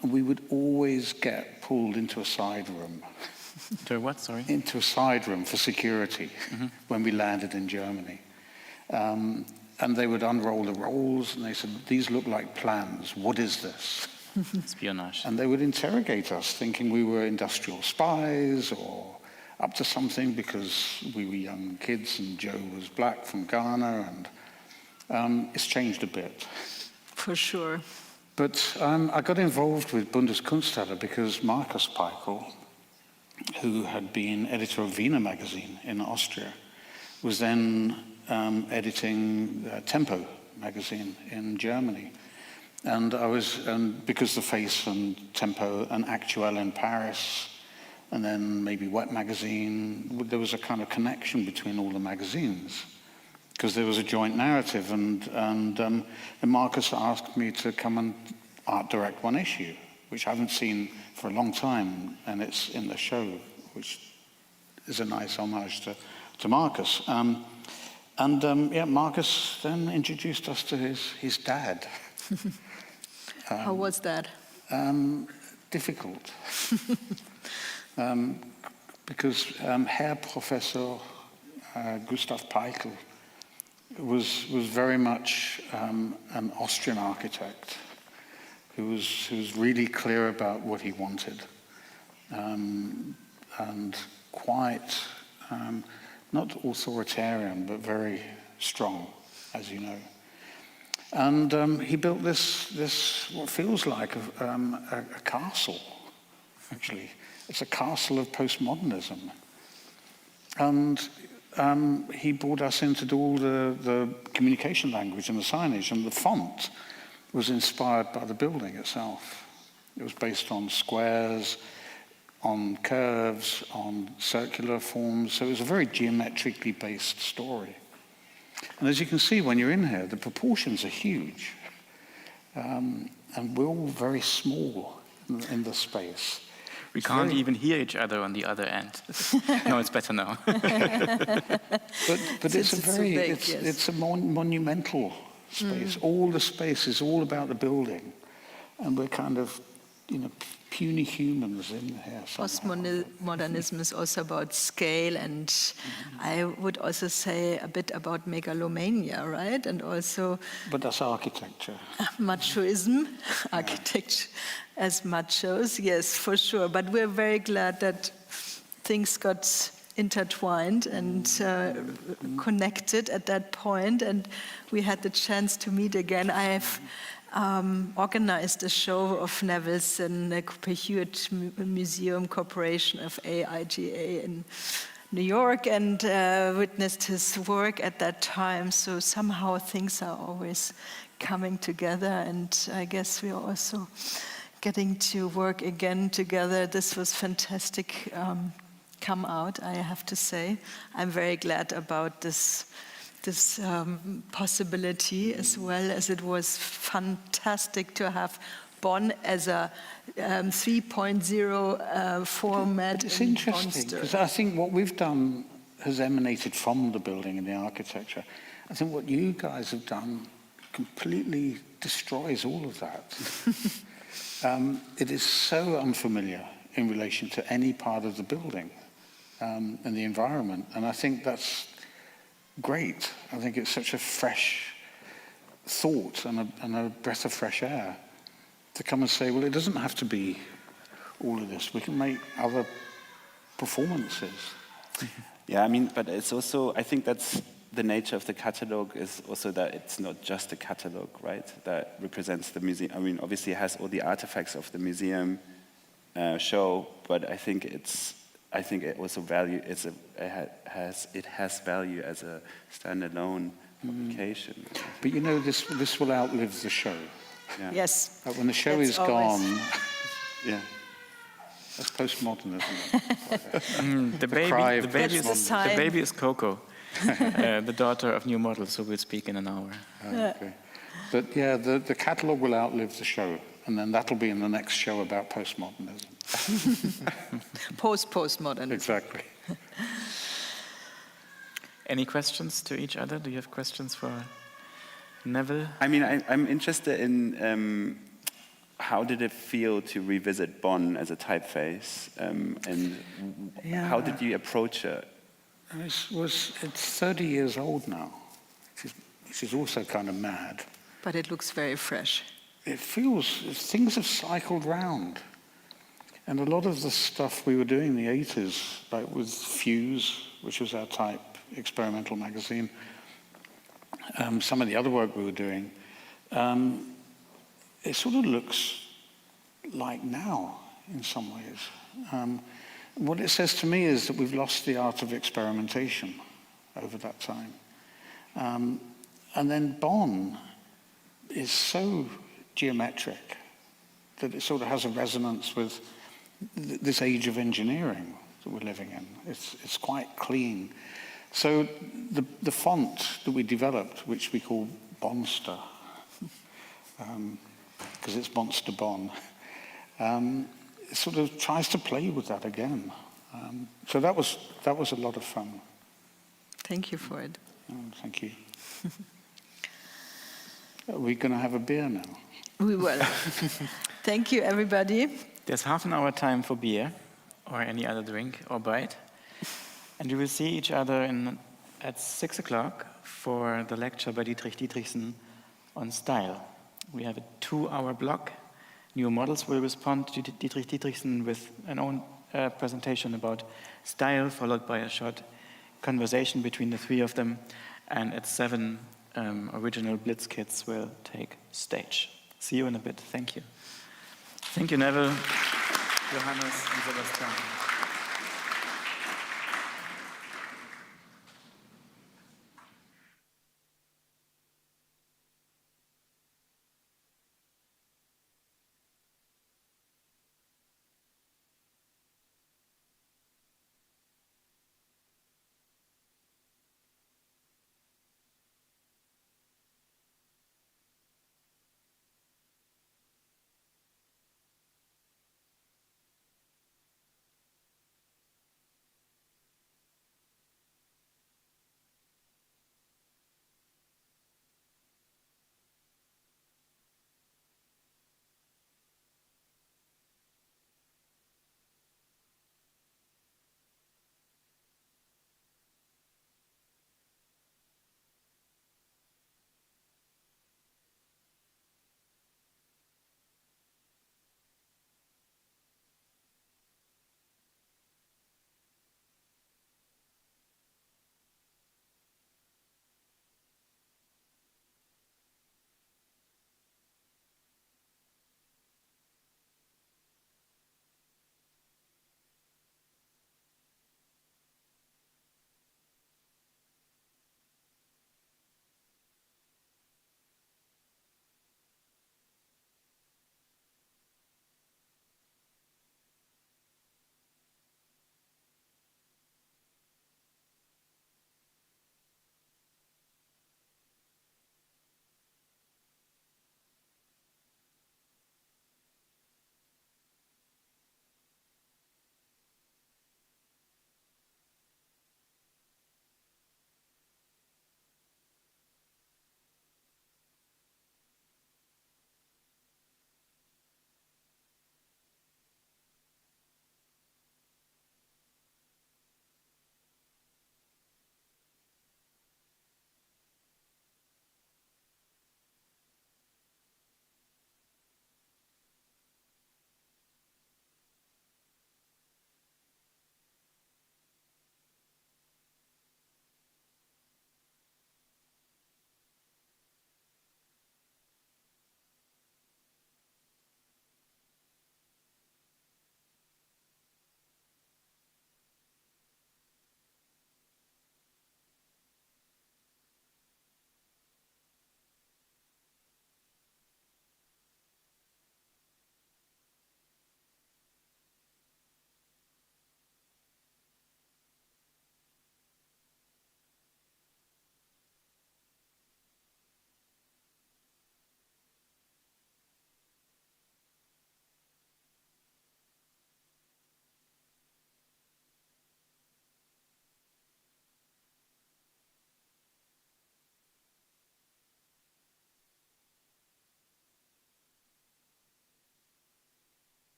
and we would always get pulled into a side room. To what, sorry? Into a side room for security when we landed in Germany. And they would unroll the rolls, and they said, "These look like plans. What is this?" Espionage. And they would interrogate us, thinking we were industrial spies or up to something, because we were young kids and Joe was black from Ghana, and it's changed a bit. For sure. But I got involved with Bundeskunsthalle because Markus Peichl, who had been editor of Wiener magazine in Austria, was then editing Tempo magazine in Germany. And I was, because the Face and Tempo and Actuel in Paris, and then maybe Wet magazine, there was a kind of connection between all the magazines, because there was a joint narrative. And Markus asked me to come and art direct one issue, which I haven't seen for a long time, and it's in the show, which is a nice homage to Markus. Markus then introduced us to his dad. How was that? Difficult. Because Herr Professor Gustav Peichl was very much an Austrian architect who was really clear about what he wanted, and quite not authoritarian, but very strong, as you know. And he built this what feels like a castle, actually. It's a castle of postmodernism. And he brought us in to do all the communication language and the signage, and the font was inspired by the building itself. It was based on squares, on curves, on circular forms, so it was a very geometrically based story. And as you can see when you're in here, the proportions are huge. And we're all very small in the space. We can't even hear each other on the other end. No, it's better now. But it's a monumental space. All the space is all about the building. And we're kind of, puny humans in here. Postmodernism is also about scale, and I would also say a bit about megalomania, right? And also... But that's architecture. Machoism, architecture as machos, yes, for sure. But we're very glad that things got intertwined and connected at that point, and we had the chance to meet again. I have organized a show of Neville's in the Peichl Museum Corporation of AIGA in New York, and witnessed his work at that time. So somehow things are always coming together, and I guess we are also getting to work again together. This was fantastic come out, I have to say. I'm very glad about this possibility, as well as it was fantastic to have Bonn as a 3.0 format. It's interesting, because I think what we've done has emanated from the building and the architecture. I think what you guys have done completely destroys all of that. It is so unfamiliar in relation to any part of the building and the environment, and I think that's great. I think it's such a fresh thought and a breath of fresh air to come and say, well, it doesn't have to be all of this. We can make other performances. Yeah, I mean, but it's also, I think that's the nature of the catalogue, is also that it's not just a catalogue, right? That represents the museum. I mean, obviously it has all the artifacts of the museum show, but I think it also it has value as a standalone publication. But this will outlive the show. Yeah. Yes. When the show is gone, yeah. That's postmodernism. The baby is Coco, the daughter of New Models, who will speak in an hour. Okay. But yeah, the catalogue will outlive the show, and then that'll be in the next show about postmodernism. Post-postmodernism. Exactly. Any questions to each other? Do you have questions for Neville? I mean, I'm interested in how did it feel to revisit Bonn as a typeface, and how did you approach it? It's 30 years old now, which is also kind of mad. But it looks very fresh. It feels, things have cycled round. And a lot of the stuff we were doing in the 80s, like with Fuse, which was our type experimental magazine, some of the other work we were doing, it sort of looks like now in some ways. What it says to me is that we've lost the art of experimentation over that time. And then Bonn is so geometric that it sort of has a resonance with this age of engineering that we're living in. It's quite clean. So the font that we developed, which we call Bonster, because it's Monster Bonn, it sort of tries to play with that again. So that was a lot of fun. Thank you for it. Thank you. Are we going to have a beer now? We will. Thank you, everybody. There's half an hour time for beer or any other drink or bite. And we will see each other at 6 o'clock for the lecture by Diedrich Diederichsen on style. We have a 2-hour block. New Models will respond to Diedrich Diederichsen with an own presentation about style, followed by a short conversation between the three of them. And at 7, original Blitz kids will take stage. See you in a bit. Thank you. Thank you, Neville, Johannes, and Sebastian.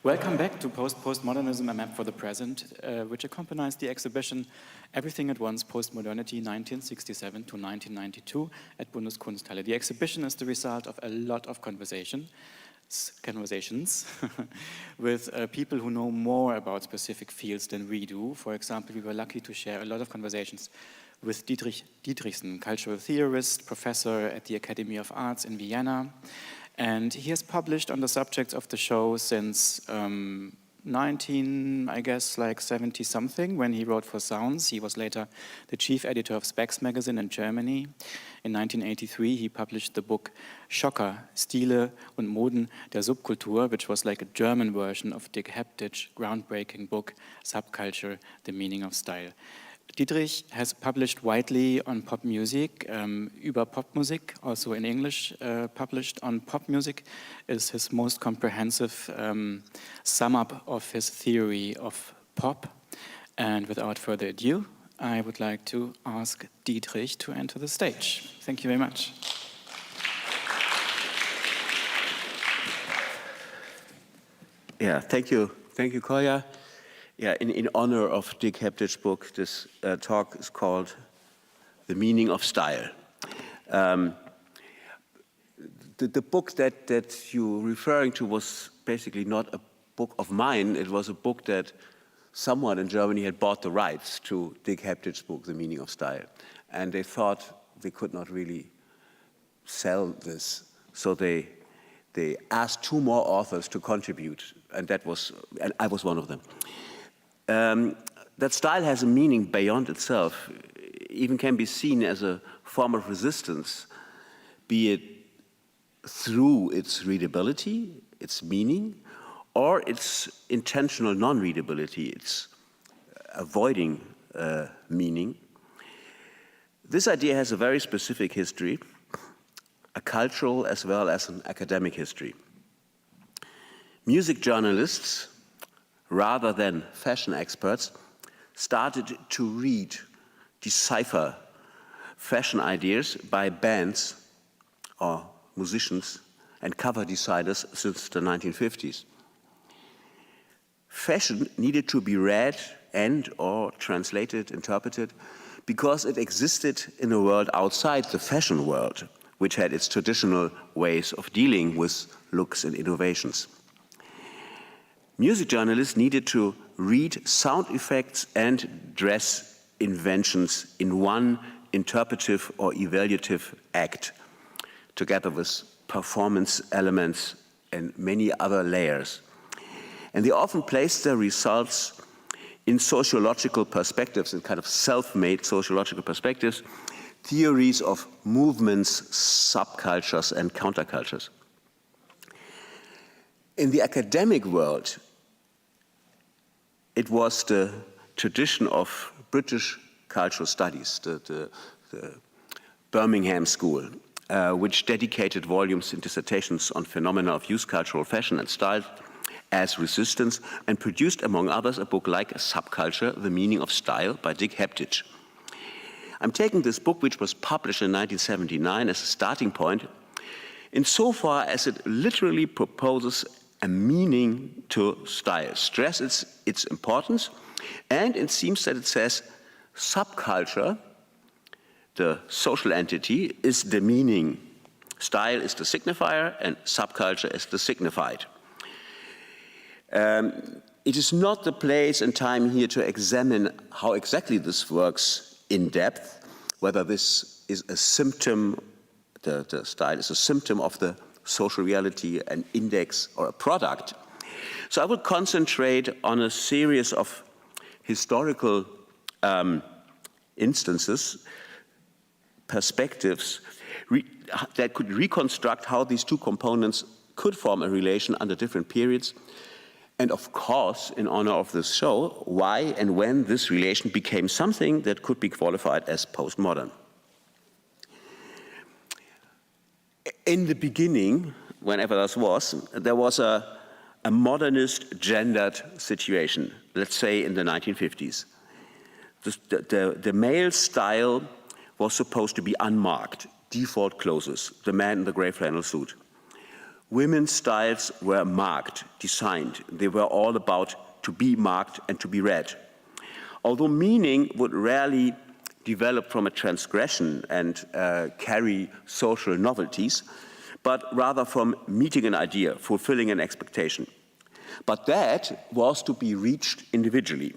Welcome back to Post-Postmodernism, a map for the present, which accompanies the exhibition Everything at Once, Post-Modernity, 1967 to 1992 at Bundeskunsthalle. The exhibition is the result of a lot of conversations with people who know more about specific fields than we do. For example, we were lucky to share a lot of conversations with Diederichsen, cultural theorist, professor at the Academy of Arts in Vienna. And he has published on the subjects of the show since 70-something, when he wrote for Sounds. He was later the chief editor of Spex magazine in Germany. In 1983, he published the book Szacka, Stile und Moden der Subkultur, which was like a German version of Dick Heptich's groundbreaking book, Subculture, The Meaning of Style. Diedrich has published widely on pop music, über Popmusik, also in English, published on pop music, is his most comprehensive sum up of his theory of pop. And without further ado, I would like to ask Diedrich to enter the stage. Thank you very much. Yeah, thank you, Kolja. Yeah, in honor of Dick Heptich's book, this talk is called The Meaning of Style. The book that you're referring to was basically not a book of mine. It was a book that someone in Germany had bought the rights to Dick Heptich's book, The Meaning of Style. And they thought they could not really sell this. So they asked two more authors to contribute, and I was one of them. That style has a meaning beyond itself, even can be seen as a form of resistance, be it through its readability, its meaning, or its intentional non-readability, its avoiding meaning. This idea has a very specific history, a cultural as well as an academic history. Music journalists, rather than fashion experts, started to read, decipher fashion ideas by bands or musicians and cover designers since the 1950s. Fashion needed to be read and or translated, interpreted, because it existed in a world outside the fashion world, which had its traditional ways of dealing with looks and innovations. Music journalists needed to read sound effects and dress inventions in one interpretive or evaluative act, together with performance elements and many other layers. And they often placed their results in sociological perspectives, in kind of self-made sociological perspectives, theories of movements, subcultures, and countercultures. In the academic world, it was the tradition of British cultural studies, the Birmingham School, which dedicated volumes and dissertations on phenomena of youth cultural fashion and style as resistance, and produced, among others, a book like Subculture, The Meaning of Style by Dick Heptich. I'm taking this book, which was published in 1979, as a starting point, insofar as it literally proposes a meaning to style, stresses its importance, and it seems that it says subculture, the social entity, is the meaning. Style is the signifier, and subculture is the signified. It is not the place and time here to examine how exactly this works in depth, whether this is a symptom, the style is a symptom of the social reality, an index, or a product. So I will concentrate on a series of historical instances, perspectives, that could reconstruct how these two components could form a relation under different periods. And of course, in honor of this show, why and when this relation became something that could be qualified as postmodern. In the beginning, whenever this was, there was a modernist gendered situation, let's say in the 1950s. The male style was supposed to be unmarked, default clothes, the man in the gray flannel suit. Women's styles were marked, designed. They were all about to be marked and to be read. Although meaning would rarely develop from a transgression and carry social novelties, but rather from meeting an idea, fulfilling an expectation. But that was to be reached individually.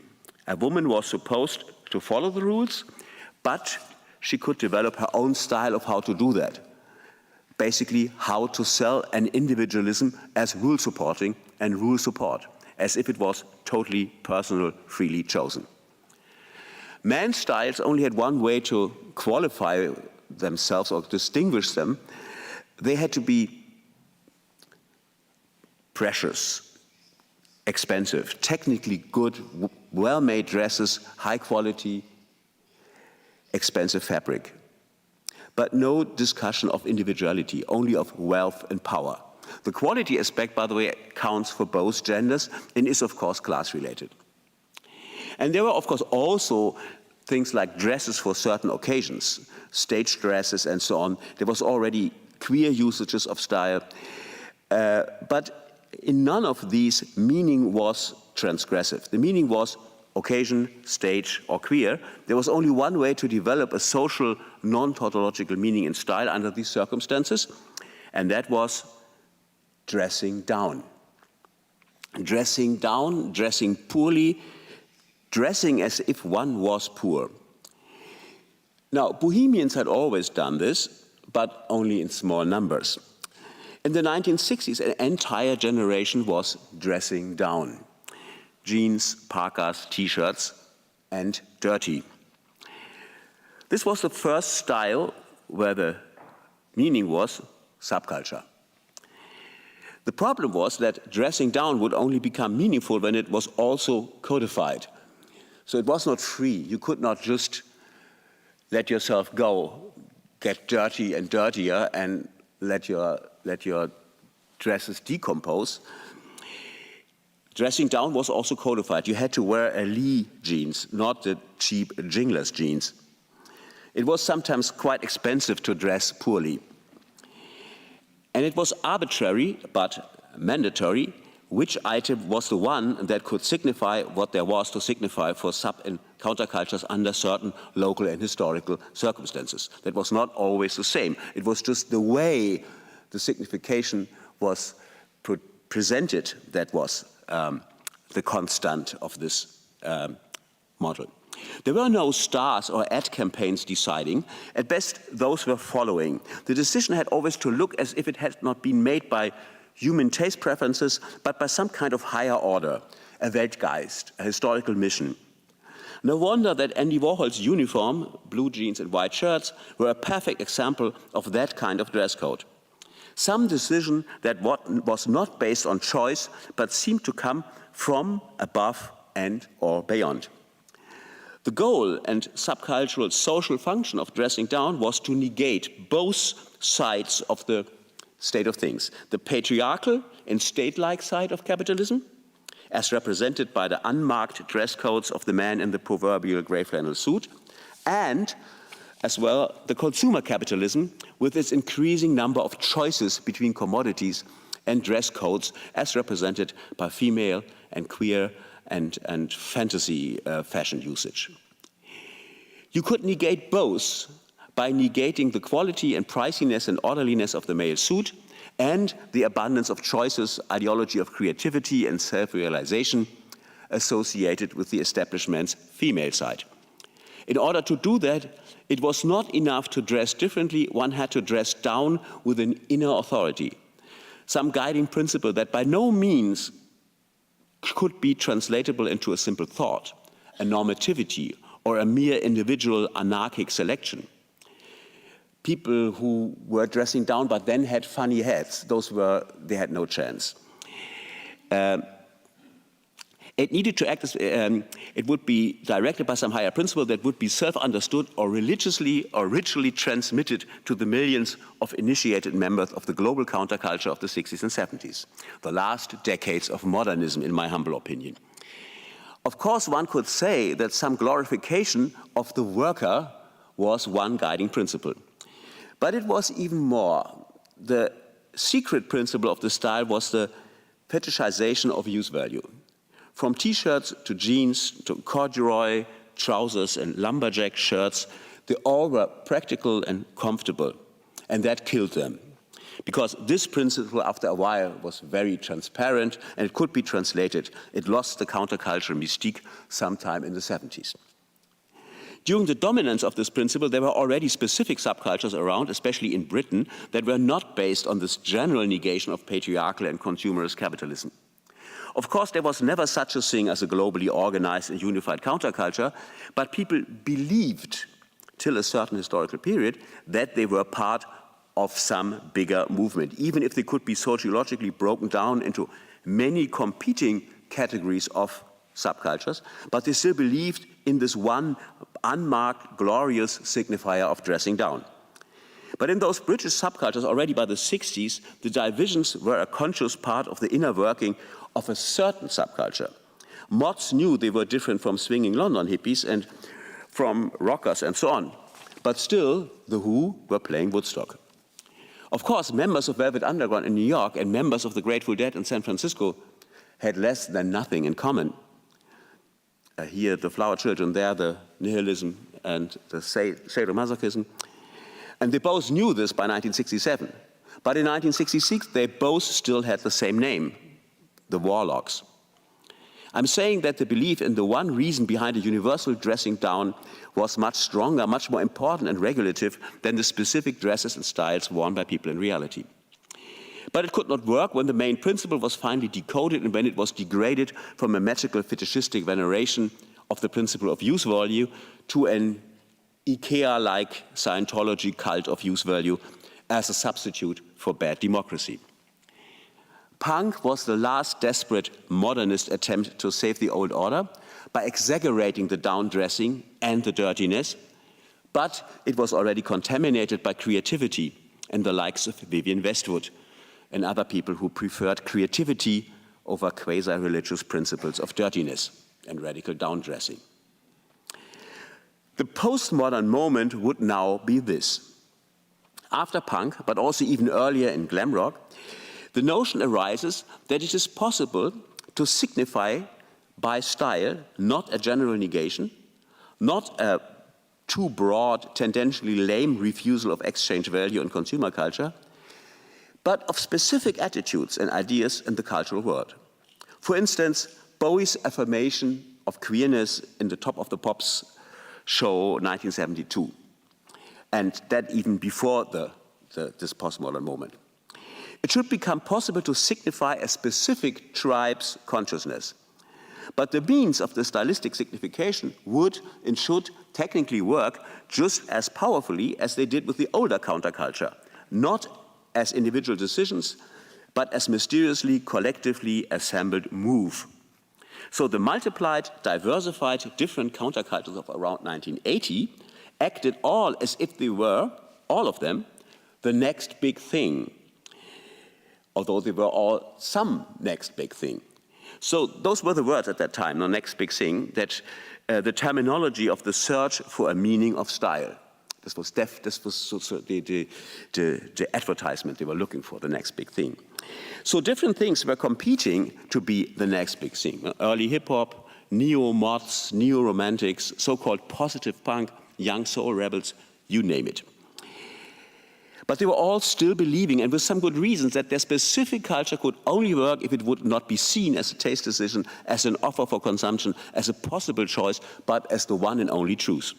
A woman was supposed to follow the rules, but she could develop her own style of how to do that. Basically, how to sell an individualism as rule supporting and rule support, as if it was totally personal, freely chosen. Men's styles only had one way to qualify themselves or distinguish them. They had to be precious, expensive, technically good, well-made dresses, high quality, expensive fabric. But no discussion of individuality, only of wealth and power. The quality aspect, by the way, counts for both genders and is, of course, class-related. And there were, of course, also things like dresses for certain occasions, stage dresses and so on. There was already queer usages of style. But in none of these, meaning was transgressive. The meaning was occasion, stage, or queer. There was only one way to develop a social, non-tautological meaning in style under these circumstances, and that was dressing down. Dressing down, dressing poorly, dressing as if one was poor. Now, Bohemians had always done this, but only in small numbers. In the 1960s, an entire generation was dressing down. Jeans, parkas, t-shirts, and dirty. This was the first style where the meaning was subculture. The problem was that dressing down would only become meaningful when it was also codified. So it was not free. You could not just let yourself go, get dirty and dirtier, and let your dresses decompose. Dressing down was also codified. You had to wear a Lee jeans, not the cheap jingless jeans. It was sometimes quite expensive to dress poorly. And it was arbitrary, but mandatory, which item was the one that could signify what there was to signify for sub- and countercultures under certain local and historical circumstances. That was not always the same. It was just the way the signification was presented that was the constant of this model. There were no stars or ad campaigns deciding. At best, those were following. The decision had always to look as if it had not been made by human taste preferences, but by some kind of higher order, a Weltgeist, a historical mission. No wonder that Andy Warhol's uniform, blue jeans and white shirts, were a perfect example of that kind of dress code. Some decision that was not based on choice, but seemed to come from above and or beyond. The goal and subcultural social function of dressing down was to negate both sides of the state of things. The patriarchal and state-like side of capitalism, as represented by the unmarked dress codes of the man in the proverbial grey flannel suit, and as well the consumer capitalism with its increasing number of choices between commodities and dress codes as represented by female and queer and fantasy fashion usage. You could negate both by negating the quality and priciness and orderliness of the male suit and the abundance of choices, ideology of creativity and self-realization associated with the establishment's female side. In order to do that, it was not enough to dress differently, one had to dress down with an inner authority, some guiding principle that by no means could be translatable into a simple thought, a normativity, or a mere individual anarchic selection. People who were dressing down but then had funny heads, they had no chance. It needed to act as, it would be directed by some higher principle that would be self-understood or religiously or ritually transmitted to the millions of initiated members of the global counterculture of the 60s and 70s, the last decades of modernism, in my humble opinion. Of course, one could say that some glorification of the worker was one guiding principle. But it was even more. The secret principle of the style was the fetishization of use value. From t-shirts to jeans to corduroy trousers and lumberjack shirts, they all were practical and comfortable, and that killed them. Because this principle, after a while, was very transparent and it could be translated. It lost the countercultural mystique sometime in the 70s. During the dominance of this principle, there were already specific subcultures around, especially in Britain, that were not based on this general negation of patriarchal and consumerist capitalism. Of course, there was never such a thing as a globally organized and unified counterculture, but people believed, till a certain historical period, that they were part of some bigger movement, even if they could be sociologically broken down into many competing categories of subcultures, but they still believed in this one unmarked, glorious signifier of dressing down. But in those British subcultures, already by the 60s, the divisions were a conscious part of the inner working of a certain subculture. Mods knew they were different from swinging London hippies and from rockers and so on, but still the Who were playing Woodstock. Of course, members of Velvet Underground in New York and members of the Grateful Dead in San Francisco had less than nothing in common. Here, the Flower Children, there, the nihilism and the sadomasochism. And they both knew this by 1967. But in 1966, they both still had the same name, the Warlocks. I'm saying that the belief in the one reason behind a universal dressing down was much stronger, much more important and regulative than the specific dresses and styles worn by people in reality. But it could not work when the main principle was finally decoded and when it was degraded from a magical fetishistic veneration of the principle of use value to an IKEA-like Scientology cult of use value as a substitute for bad democracy. Punk was the last desperate modernist attempt to save the old order by exaggerating the down-dressing and the dirtiness, but it was already contaminated by creativity and the likes of Vivienne Westwood and other people who preferred creativity over quasi-religious principles of dirtiness and radical down-dressing. The postmodern moment would now be this. After punk, but also even earlier in glam rock, the notion arises that it is possible to signify by style not a general negation, not a too broad, tendentially lame refusal of exchange value and consumer culture, but of specific attitudes and ideas in the cultural world. For instance, Bowie's affirmation of queerness in the Top of the Pops show 1972, and that even before this postmodern moment. It should become possible to signify a specific tribe's consciousness. But the means of the stylistic signification would and should technically work just as powerfully as they did with the older counterculture, not as individual decisions, but as mysteriously, collectively assembled move. So the multiplied, diversified, different countercultures of around 1980 acted all as if they were, all of them, the next big thing, although they were all some next big thing. So those were the words at that time, the next big thing, that the terminology of the search for a meaning of style. This was the advertisement they were looking for, the next big thing. So different things were competing to be the next big thing. Early hip-hop, neo-mods, neo-romantics, so-called positive punk, young soul rebels, you name it. But they were all still believing, and with some good reasons, that their specific culture could only work if it would not be seen as a taste decision, as an offer for consumption, as a possible choice, but as the one and only truth.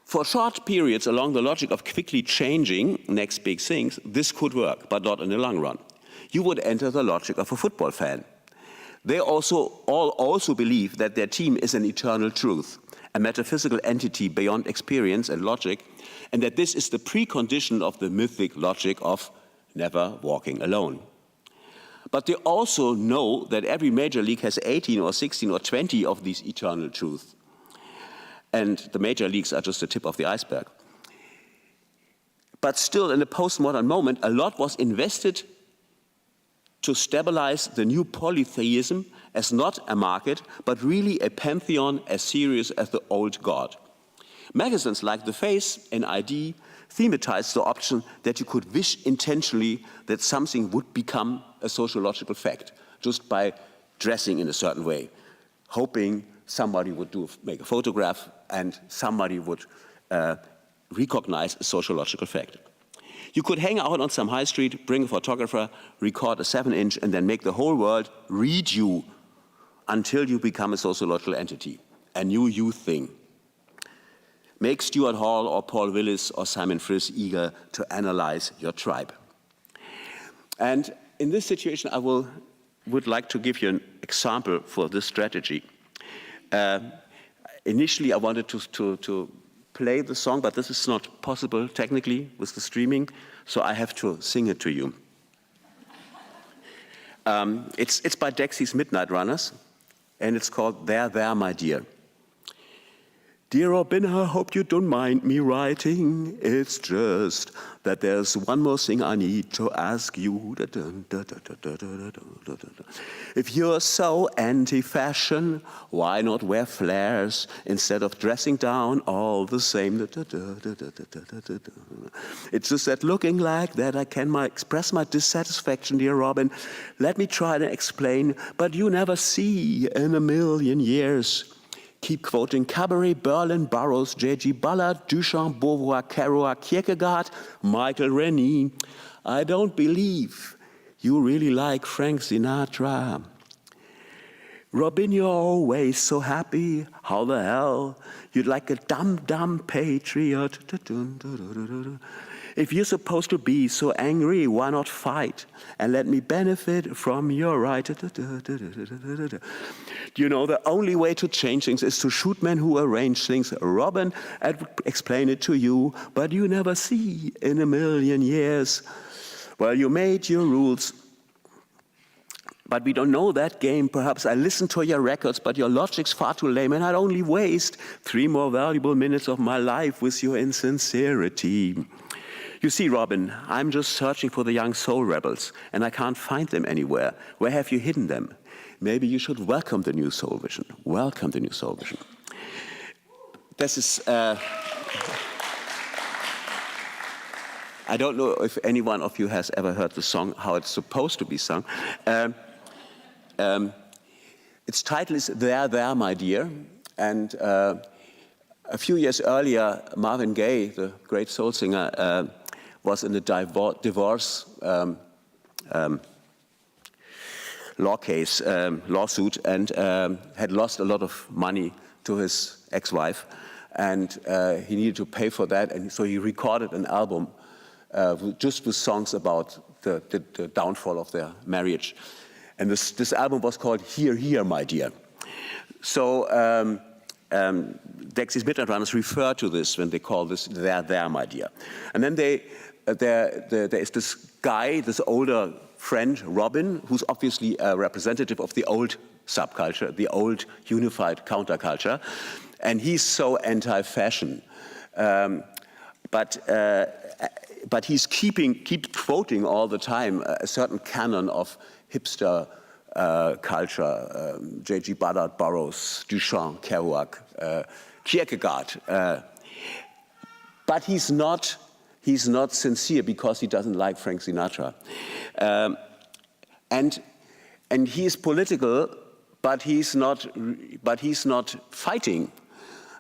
For short periods along the logic of quickly changing next big things, this could work, but not in the long run. You would enter the logic of a football fan. They also believe that their team is an eternal truth, a metaphysical entity beyond experience and logic, and that this is the precondition of the mythic logic of never walking alone. But they also know that every major league has 18 or 16 or 20 of these eternal truths. And the major leagues are just the tip of the iceberg. But still, in the postmodern moment, a lot was invested to stabilize the new polytheism as not a market, but really a pantheon as serious as the old god. Magazines like The Face and ID thematized the option that you could wish intentionally that something would become a sociological fact just by dressing in a certain way, hoping somebody would make a photograph and somebody would recognize a sociological fact. You could hang out on some high street, bring a photographer, record a 7-inch, and then make the whole world read you until you become a sociological entity, a new you thing. Make Stuart Hall or Paul Willis or Simon Frith eager to analyze your tribe. And in this situation, I would like to give you an example for this strategy. Initially, I wanted to play the song, but this is not possible technically with the streaming, so I have to sing it to you. It's by Dexy's Midnight Runners, and it's called There, There, My Dear. Dear Robin, I hope you don't mind me writing. It's just that there's one more thing I need to ask you. If you're so anti-fashion, why not wear flares instead of dressing down all the same? It's just that looking like that I can express my dissatisfaction, dear Robin. Let me try to explain, but you never see in a million years. Keep quoting Cabaret, Berlin, Burroughs, J.G. Ballard, Duchamp, Beauvoir, Kerouac, Kierkegaard, Michael Rennie. I don't believe you really like Frank Sinatra. Robin, you're always so happy. How the hell? You'd like a dumb patriot. If you're supposed to be so angry, why not fight and let me benefit from your right? You know, the only way to change things is to shoot men who arrange things. Robin, I'd explain it to you, but you never see in a million years. Well, you made your rules, but we don't know that game. Perhaps I listen to your records, but your logic's far too lame, and I'd only waste 3 more valuable minutes of my life with your insincerity. You see, Robin, I'm just searching for the young soul rebels, and I can't find them anywhere. Where have you hidden them? Maybe you should welcome the new soul vision. Welcome the new soul vision. This is... I don't know if any one of you has ever heard the song, how it's supposed to be sung. Its title is There, There, My Dear. And a few years earlier, Marvin Gaye, the great soul singer, was in a divorce lawsuit, and had lost a lot of money to his ex-wife. And he needed to pay for that, and so he recorded an album just with songs about the downfall of their marriage. And this album was called Here, Here, My Dear. So Dexy's Midnight Runners refer to this when they call this There, There, My Dear. And then there is this guy, this older friend, Robin, who's obviously a representative of the old subculture, the old unified counterculture. And he's so anti-fashion. But he's keeps quoting all the time a certain canon of hipster culture, J.G. Ballard, Burroughs, Duchamp, Kerouac, Kierkegaard. But he's not sincere because he doesn't like Frank Sinatra. And he is political, but he's not fighting.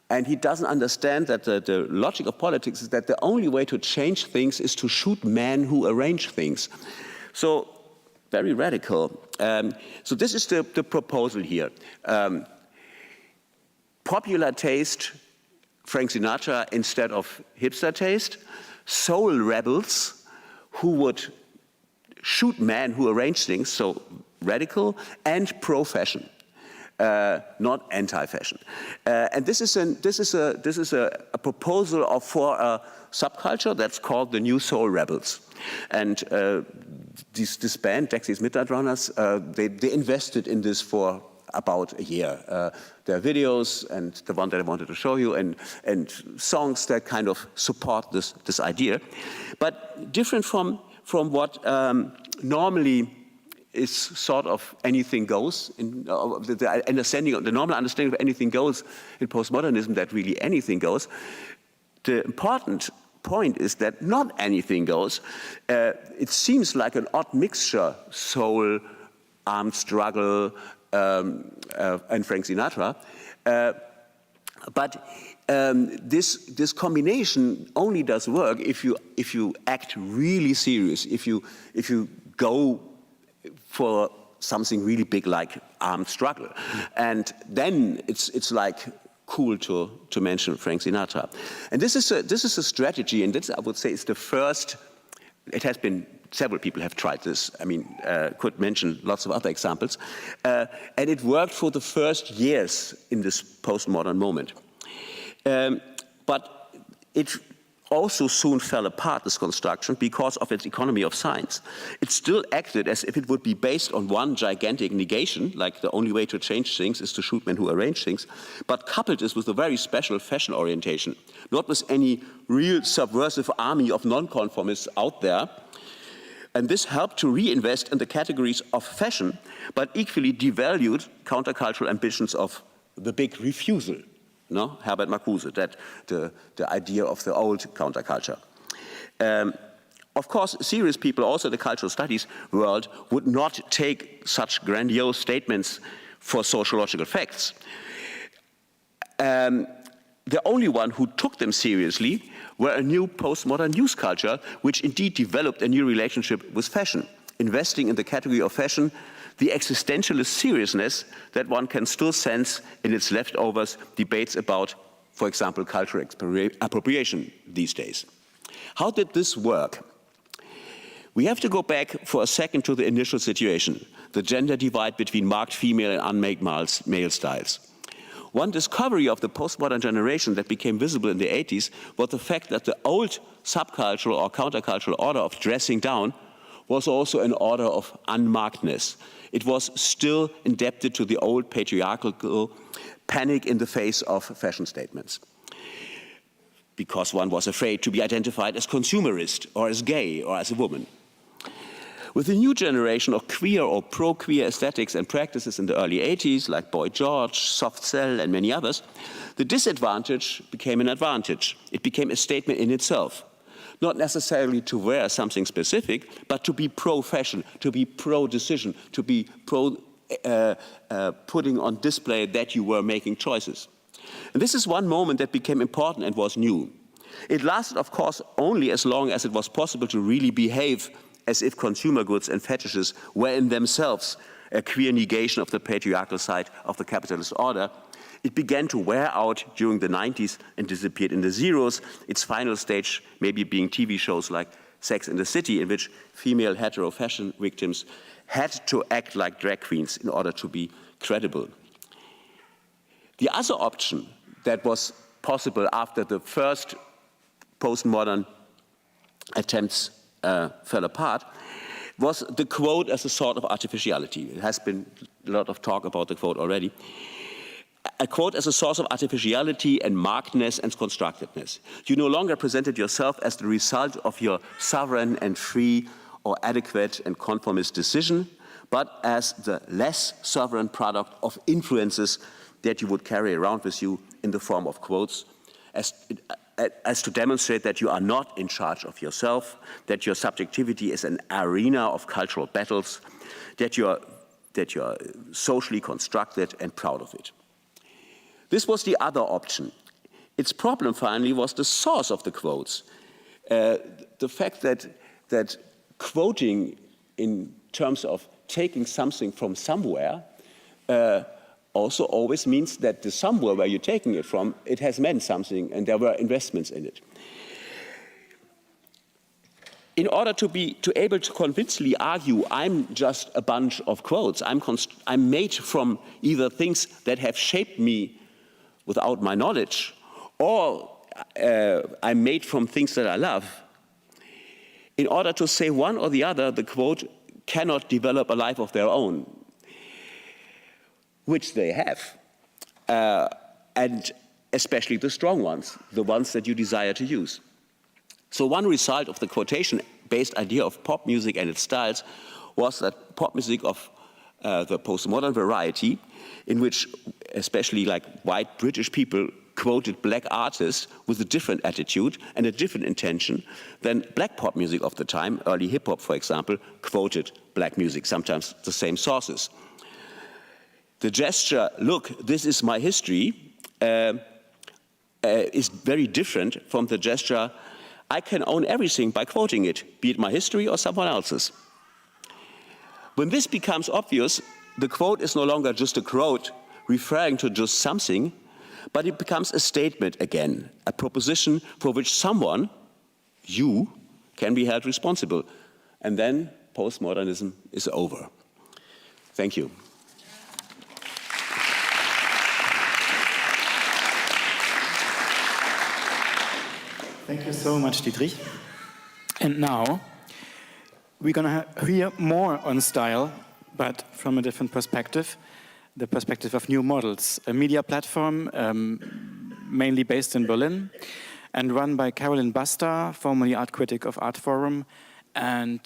And he doesn't understand that the logic of politics is that the only way to change things is to shoot men who arrange things. So, very radical. So this is the proposal here. Popular taste, Frank Sinatra instead of hipster taste. Soul rebels who would shoot men who arrange things, so radical, and pro-fashion. Not anti-fashion, and this is a proposal for a subculture that's called the New Soul Rebels, and this band, Dexy's Midnight Runners, they invested in this for about a year. There are videos, and the one that I wanted to show you, and songs that kind of support this idea, but different from what normally is sort of anything goes. The understanding of the normal understanding of anything goes in postmodernism, that really anything goes. The important point is that not anything goes. It seems like an odd mixture: soul, armed struggle, and Frank Sinatra. But this combination only does work if you act really serious. If you go for something really big like armed struggle, and then it's like cool to mention Frank Sinatra. And this is a strategy, and this, I would say, is the first. It has been, several people have tried this. I mean, could mention lots of other examples, and it worked for the first years in this postmodern moment. But it also soon fell apart, this construction, because of its economy of science. It still acted as if it would be based on one gigantic negation, like the only way to change things is to shoot men who arrange things, but coupled this with a very special fashion orientation, not with any real subversive army of nonconformists out there. And this helped to reinvest in the categories of fashion, but equally devalued countercultural ambitions of the big refusal. No, Herbert Marcuse, that the idea of the old counterculture. Of course, serious people, also the cultural studies world, would not take such grandiose statements for sociological facts. The only one who took them seriously were a new postmodern news culture, which indeed developed a new relationship with fashion, investing in the category of fashion the existentialist seriousness that one can still sense in its leftovers debates about, for example, cultural appropriation these days. How did this work? We have to go back for a second to the initial situation, the gender divide between marked female and unmarked male styles. One discovery of the postmodern generation that became visible in the 80s was the fact that the old subcultural or countercultural order of dressing down was also an order of unmarkedness. It was still indebted to the old patriarchal panic in the face of fashion statements, because one was afraid to be identified as consumerist or as gay or as a woman. With the new generation of queer or pro-queer aesthetics and practices in the early 80s, like Boy George, Soft Cell, and many others, the disadvantage became an advantage. It became a statement in itself. Not necessarily to wear something specific, but to be pro-fashion, to be pro-decision, to be putting on display that you were making choices. And this is one moment that became important and was new. It lasted, of course, only as long as it was possible to really behave as if consumer goods and fetishes were in themselves a queer negation of the patriarchal side of the capitalist order. It began to wear out during the 90s and disappeared in the zeros, its final stage maybe being TV shows like Sex and the City, in which female hetero fashion victims had to act like drag queens in order to be credible. The other option that was possible after the first postmodern attempts fell apart was the quote as a sort of artificiality. There has been a lot of talk about the quote already. A quote as a source of artificiality and markedness and constructedness. You no longer presented yourself as the result of your sovereign and free or adequate and conformist decision, but as the less sovereign product of influences that you would carry around with you in the form of quotes, as to demonstrate that you are not in charge of yourself, that your subjectivity is an arena of cultural battles, that you are socially constructed and proud of it. This was the other option. Its problem, finally, was the source of the quotes. The fact that quoting in terms of taking something from somewhere also always means that the somewhere where you're taking it from, it has meant something and there were investments in it. In order to be able to convincingly argue, I'm just a bunch of quotes, I'm made from either things that have shaped me without my knowledge, or I'm made from things that I love. In order to say one or the other, the quote cannot develop a life of their own, which they have, and especially the strong ones, the ones that you desire to use. So one result of the quotation-based idea of pop music and its styles was that pop music of the postmodern variety, in which especially like white British people quoted black artists with a different attitude and a different intention than black pop music of the time, early hip hop, for example, quoted black music, sometimes the same sources. The gesture, look, this is my history, is very different from the gesture, I can own everything by quoting it, be it my history or someone else's. When this becomes obvious, the quote is no longer just a quote referring to just something, but it becomes a statement again, a proposition for which someone, you, can be held responsible. And then postmodernism is over. Thank you. Thank you so much, Diedrich. And now, we're going to hear more on style, but from a different perspective, the perspective of New Models, a media platform mainly based in Berlin and run by Carolyn Buster, formerly art critic of Art Forum, and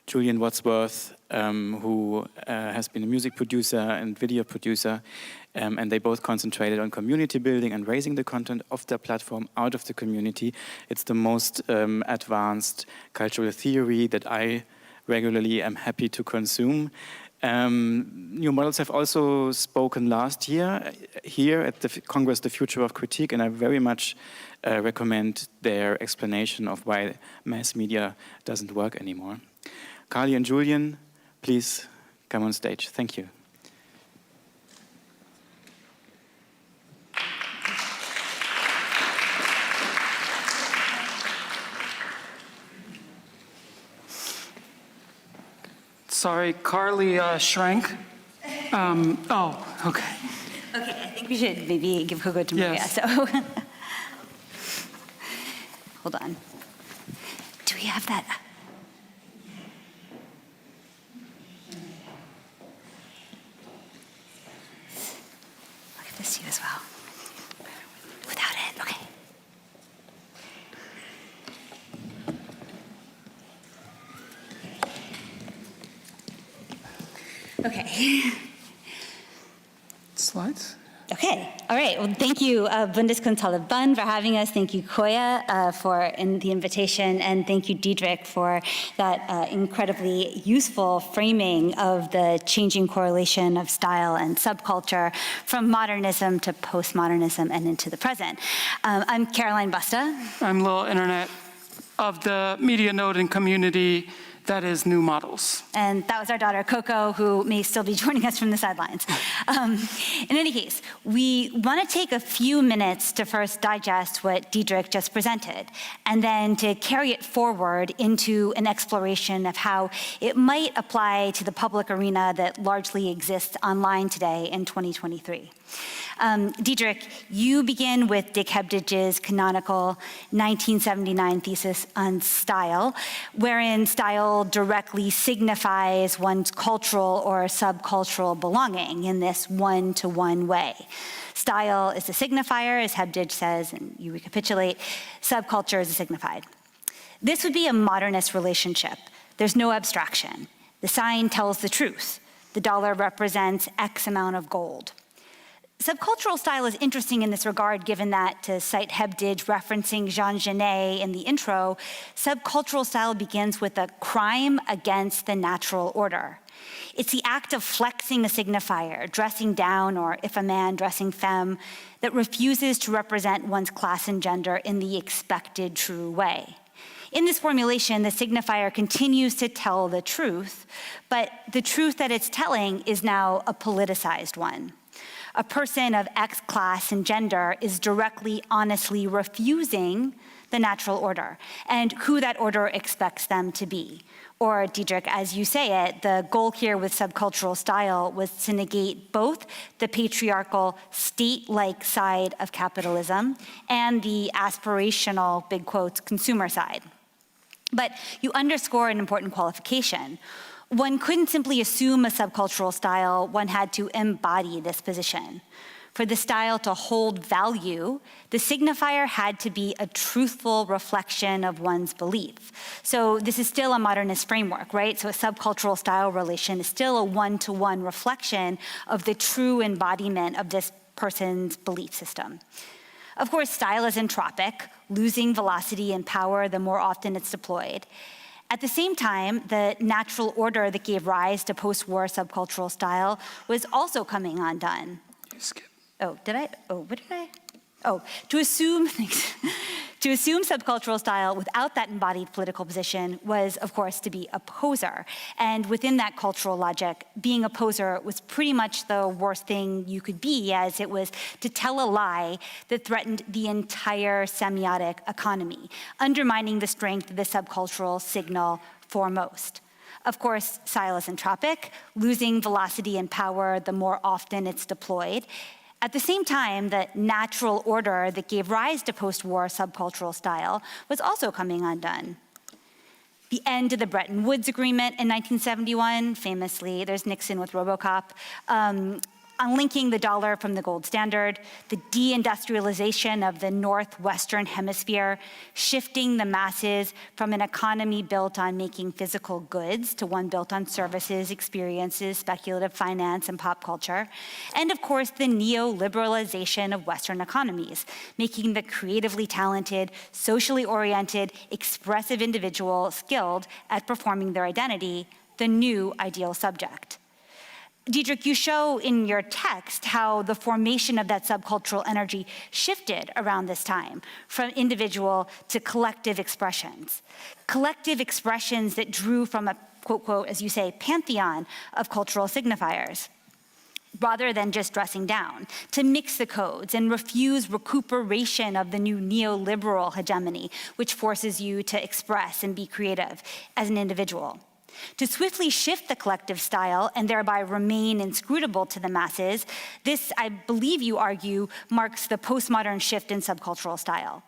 Julian Wadsworth, who has been a music producer and video producer, and they both concentrated on community building and raising the content of their platform out of the community. It's the most advanced cultural theory that I regularly am happy to consume. New Models have also spoken last year here at the Congress, The Future of Critique, and I very much recommend their explanation of why mass media doesn't work anymore. Carly and Julian, please come on stage. Thank you. Sorry, Carly shrank. Oh, okay. Okay, I think we should maybe give Hugo to Maria. Yes. So, hold on. Do we have that? Look at this too as well. Without it, okay. Okay. Slides? Okay, all right. Well, thank you, Bundeskunsthalle Bonn, for having us. Thank you, Kolja, for the invitation. And thank you, Diedrich, for that incredibly useful framing of the changing correlation of style and subculture from modernism to postmodernism and into the present. I'm Caroline Busta. I'm Little Internet of the media node and community that is New Models. And that was our daughter, Coco, who may still be joining us from the sidelines. In any case, we want to take a few minutes to first digest what Diedrich just presented, and then to carry it forward into an exploration of how it might apply to the public arena that largely exists online today in 2023. Diedrich, you begin with Dick Hebdich's canonical 1979 thesis on style, wherein style directly signifies one's cultural or subcultural belonging in this one-to-one way. Style is a signifier, as Hebdich says, and you recapitulate. Subculture is a signified. This would be a modernist relationship. There's no abstraction. The sign tells the truth. The dollar represents X amount of gold. Subcultural style is interesting in this regard, given that, to cite Hebdich referencing Jean Genet in the intro, subcultural style begins with a crime against the natural order. It's the act of flexing a signifier, dressing down, or if a man, dressing femme, that refuses to represent one's class and gender in the expected true way. In this formulation, the signifier continues to tell the truth, but the truth that it's telling is now a politicized one. A person of X class and gender is directly, honestly refusing the natural order and who that order expects them to be. Or, Diedrich, as you say it, the goal here with subcultural style was to negate both the patriarchal, state-like side of capitalism and the aspirational, big quotes, consumer side. But you underscore an important qualification. One couldn't simply assume a subcultural style, one had to embody this position. For the style to hold value, the signifier had to be a truthful reflection of one's belief. So this is still a modernist framework, right? So a subcultural style relation is still a one-to-one reflection of the true embodiment of this person's belief system. Of course, style is entropic, losing velocity and power the more often it's deployed. At the same time, the natural order that gave rise to post-war subcultural style was also coming undone. Oh, did I? Oh, what did I? Oh, to assume subcultural style without that embodied political position was, of course, to be a poser. And within that cultural logic, being a poser was pretty much the worst thing you could be, as it was to tell a lie that threatened the entire semiotic economy, undermining the strength of the subcultural signal foremost. Of course, style is entropic, losing velocity and power the more often it's deployed. At the same time, the natural order that gave rise to post-war subcultural style was also coming undone. The end of the Bretton Woods Agreement in 1971, famously, there's Nixon with RoboCop, unlinking the dollar from the gold standard, the deindustrialization of the northwestern hemisphere, shifting the masses from an economy built on making physical goods to one built on services, experiences, speculative finance, and pop culture. And of course, the neoliberalization of Western economies, making the creatively talented, socially oriented, expressive individual skilled at performing their identity the new ideal subject. Diedrich, you show in your text how the formation of that subcultural energy shifted around this time, from individual to collective expressions. Collective expressions that drew from a, quote, quote, as you say, pantheon of cultural signifiers, rather than just dressing down, to mix the codes and refuse recuperation of the new neoliberal hegemony, which forces you to express and be creative as an individual. To swiftly shift the collective style and thereby remain inscrutable to the masses, this, I believe you argue, marks the postmodern shift in subcultural style.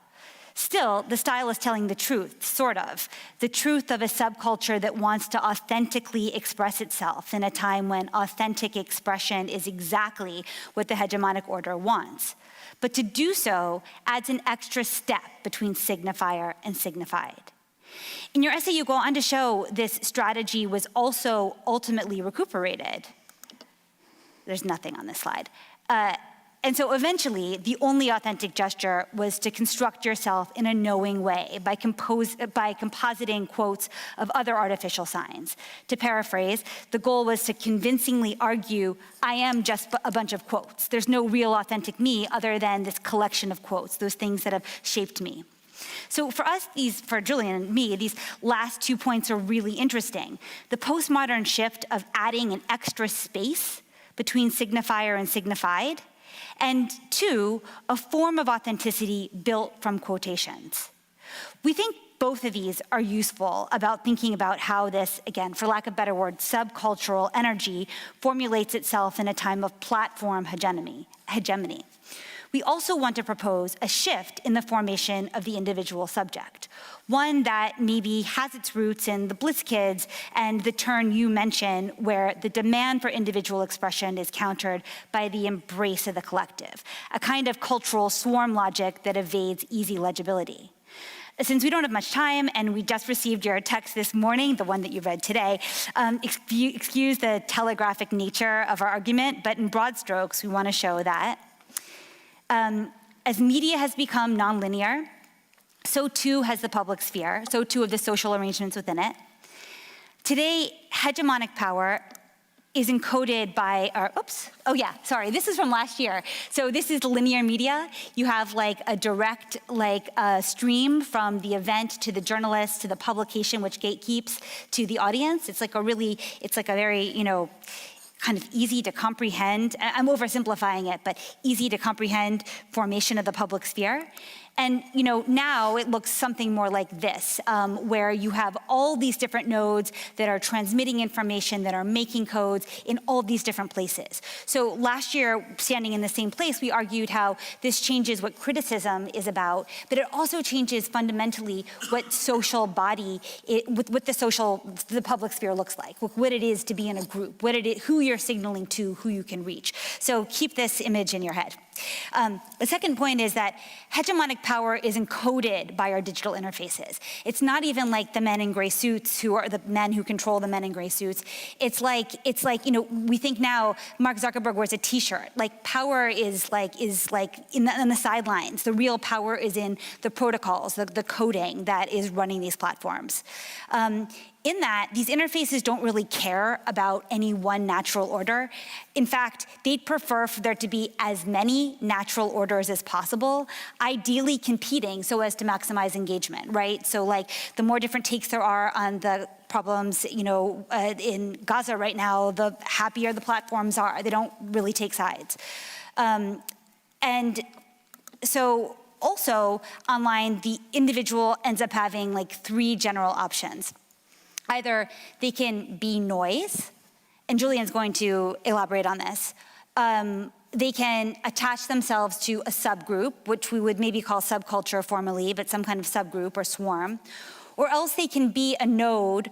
Still, the style is telling the truth, sort of, the truth of a subculture that wants to authentically express itself in a time when authentic expression is exactly what the hegemonic order wants. But to do so adds an extra step between signifier and signified. In your essay, you go on to show this strategy was also ultimately recuperated. There's nothing on this slide. And so eventually, the only authentic gesture was to construct yourself in a knowing way by compositing quotes of other artificial signs. To paraphrase, the goal was to convincingly argue, I am just a bunch of quotes. There's no real authentic me other than this collection of quotes, those things that have shaped me. So for us, for Julian and me, these last 2 points are really interesting. The postmodern shift of adding an extra space between signifier and signified, and 2, a form of authenticity built from quotations. We think both of these are useful about thinking about how this, again, for lack of a better word, subcultural energy formulates itself in a time of platform hegemony. We also want to propose a shift in the formation of the individual subject, one that maybe has its roots in the Blitz kids and the turn you mention, where the demand for individual expression is countered by the embrace of the collective, a kind of cultural swarm logic that evades easy legibility. Since we don't have much time and we just received your text this morning, the one that you read today, excuse the telegraphic nature of our argument, but in broad strokes, we want to show that as media has become nonlinear, so too has the public sphere, so too have the social arrangements within it. Today, hegemonic power is encoded by this is from last year. So this is linear media. You have like a direct stream from the event to the journalist to the publication, which gatekeeps, to the audience. It's like a very, kind of easy to comprehend, I'm oversimplifying it, but easy to comprehend formation of the public sphere. And now it looks something more like this, where you have all these different nodes that are transmitting information, that are making codes in all these different places. So last year, standing in the same place, we argued how this changes what criticism is about, but it also changes fundamentally what social body, what the public sphere looks like, what it is to be in a group, who you're signaling to, who you can reach. So keep this image in your head. The second point is that hegemonic power is encoded by our digital interfaces. It's not even like the men in gray suits who are the men who control the men in gray suits. It's like, we think now Mark Zuckerberg wears a t-shirt. Like power is like in the sidelines. The real power is in the protocols, the coding that is running these platforms. In that, these interfaces don't really care about any one natural order. In fact, they'd prefer for there to be as many natural orders as possible, ideally competing so as to maximize engagement, right? So like the more different takes there are on the problems, in Gaza right now, the happier the platforms are. They don't really take sides. And so also online, the individual ends up having like 3 general options. Either they can be noise, and Julian's going to elaborate on this. They can attach themselves to a subgroup, which we would maybe call subculture formally, but some kind of subgroup or swarm. Or else they can be a node,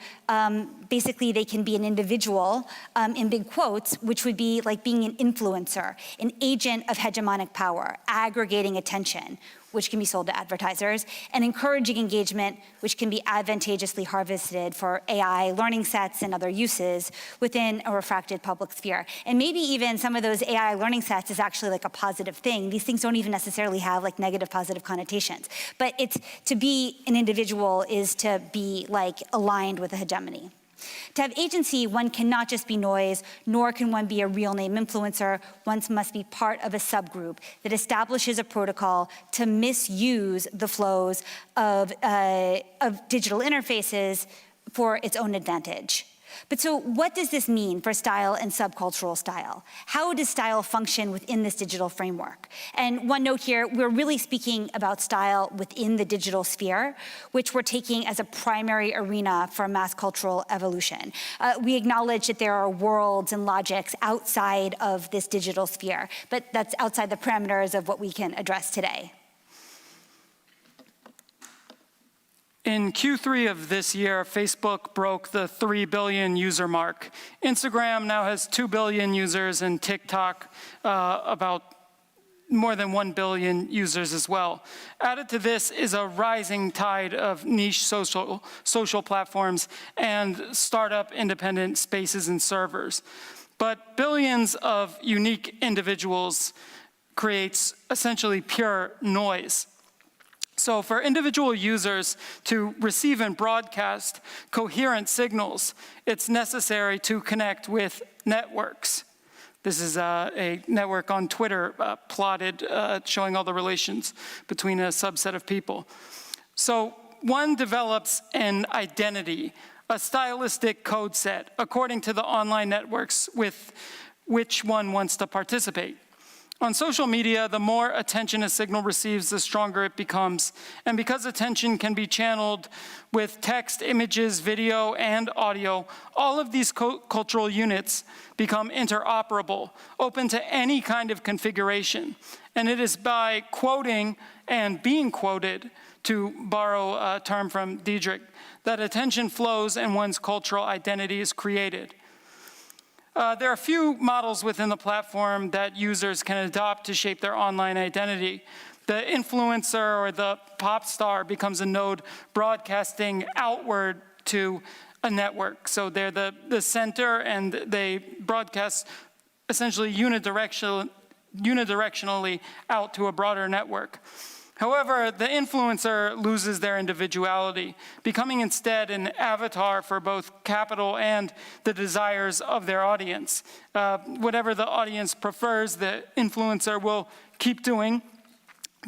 basically they can be an individual, in big quotes, which would be like being an influencer, an agent of hegemonic power, aggregating attention, which can be sold to advertisers, and encouraging engagement, which can be advantageously harvested for AI learning sets and other uses within a refracted public sphere. And maybe even some of those AI learning sets is actually like a positive thing. These things don't even necessarily have like negative positive connotations. But it's to be an individual is to be like aligned with a hegemony. To have agency, one cannot just be noise, nor can one be a real name influencer. One must be part of a subgroup that establishes a protocol to misuse the flows of digital interfaces for its own advantage. But so what does this mean for style and subcultural style? How does style function within this digital framework? And one note here, we're really speaking about style within the digital sphere, which we're taking as a primary arena for mass cultural evolution. We acknowledge that there are worlds and logics outside of this digital sphere, but that's outside the parameters of what we can address today. In Q3 of this year, Facebook broke the 3 billion user mark. Instagram now has 2 billion users, and TikTok about more than 1 billion users as well. Added to this is a rising tide of niche social platforms and startup independent spaces and servers. But billions of unique individuals creates essentially pure noise. So for individual users to receive and broadcast coherent signals, it's necessary to connect with networks. This is a network on Twitter plotted showing all the relations between a subset of people. So one develops an identity, a stylistic code set, according to the online networks with which one wants to participate. On social media, the more attention a signal receives, the stronger it becomes. And because attention can be channeled with text, images, video, and audio, all of these cultural units become interoperable, open to any kind of configuration. And it is by quoting and being quoted, to borrow a term from Diedrich, that attention flows and one's cultural identity is created. There are a few models within the platform that users can adopt to shape their online identity. The influencer or the pop star becomes a node broadcasting outward to a network. So they're the center, and they broadcast essentially unidirectionally out to a broader network. However, the influencer loses their individuality, becoming instead an avatar for both capital and the desires of their audience. Whatever the audience prefers, the influencer will keep doing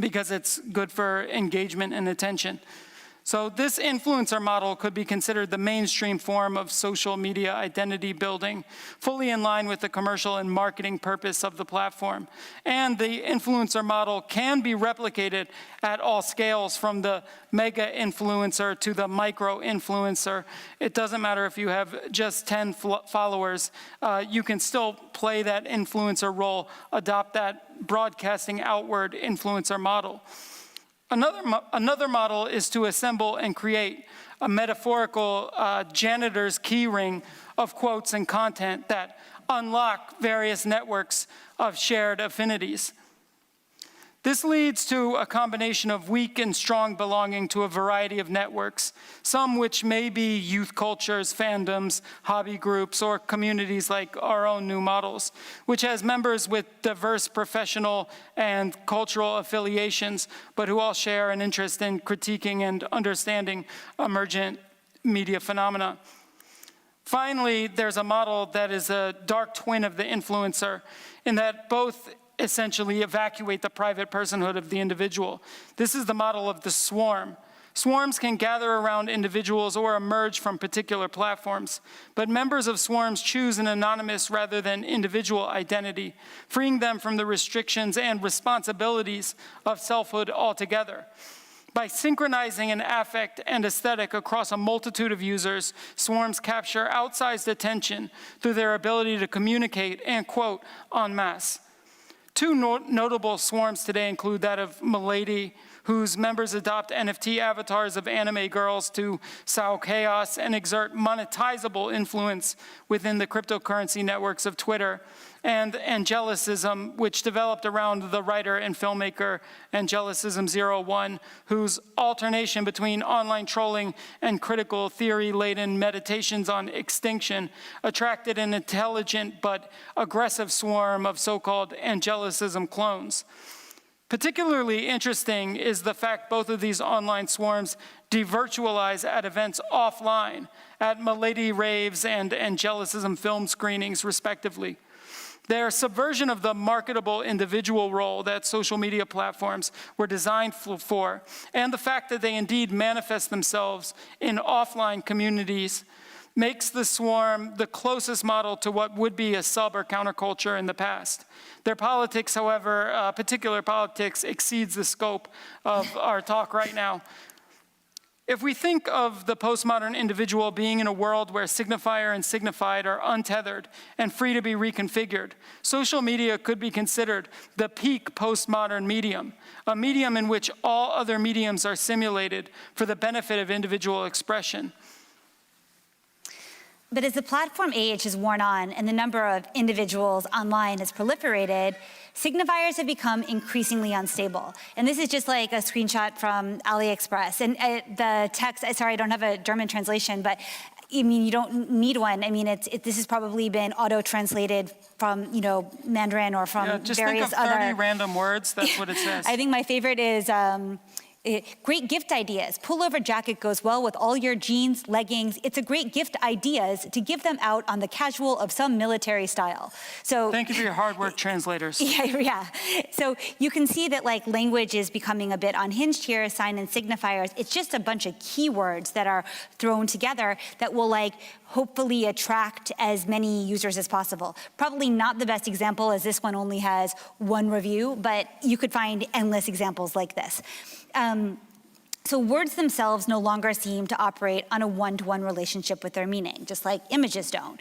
because it's good for engagement and attention. So this influencer model could be considered the mainstream form of social media identity building, fully in line with the commercial and marketing purpose of the platform. And the influencer model can be replicated at all scales, from the mega influencer to the micro influencer. It doesn't matter if you have just 10 followers, you can still play that influencer role, adopt that broadcasting outward influencer model. Another model is to assemble and create a metaphorical janitor's key ring of quotes and content that unlock various networks of shared affinities. This leads to a combination of weak and strong belonging to a variety of networks, some which may be youth cultures, fandoms, hobby groups, or communities like our own New Models, which has members with diverse professional and cultural affiliations, but who all share an interest in critiquing and understanding emergent media phenomena. Finally, there's a model that is a dark twin of the influencer, in that both essentially evacuate the private personhood of the individual. This is the model of the swarm. Swarms can gather around individuals or emerge from particular platforms, but members of swarms choose an anonymous rather than individual identity, freeing them from the restrictions and responsibilities of selfhood altogether. By synchronizing an affect and aesthetic across a multitude of users, swarms capture outsized attention through their ability to communicate and quote en masse. Two notable swarms today include that of Milady, whose members adopt NFT avatars of anime girls to sow chaos and exert monetizable influence within the cryptocurrency networks of Twitter, and Angelicism, which developed around the writer and filmmaker Angelicism01, whose alternation between online trolling and critical theory-laden meditations on extinction attracted an intelligent but aggressive swarm of so-called Angelicism clones. Particularly interesting is the fact both of these online swarms devirtualize at events offline, at Milady raves and Angelicism film screenings, respectively. Their subversion of the marketable individual role that social media platforms were designed for, and the fact that they indeed manifest themselves in offline communities, makes the swarm the closest model to what would be a sub or counterculture in the past. Their politics, however, particular politics, exceeds the scope of our talk right now. If we think of the postmodern individual being in a world where signifier and signified are untethered and free to be reconfigured, social media could be considered the peak postmodern medium, a medium in which all other mediums are simulated for the benefit of individual expression. But as the platform age has worn on and the number of individuals online has proliferated, signifiers have become increasingly unstable. And this is just like a screenshot from AliExpress. And the text, sorry, I don't have a German translation, but I mean, you don't need one. I mean, this has probably been auto-translated from, you know, Mandarin or from just various think of 30 other random words, that's what it says. I think my favorite is, great gift ideas. Pullover jacket goes well with all your jeans, leggings. It's a great gift ideas to give them out on the casual of some military style. So thank you for your hard work, translators. Yeah. So you can see that like language is becoming a bit unhinged here, sign and signifiers. It's just a bunch of keywords that are thrown together that will like hopefully attract as many users as possible. Probably not the best example, as this one only has one review, but you could find endless examples like this. So words themselves no longer seem to operate on a one-to-one relationship with their meaning, just like images don't.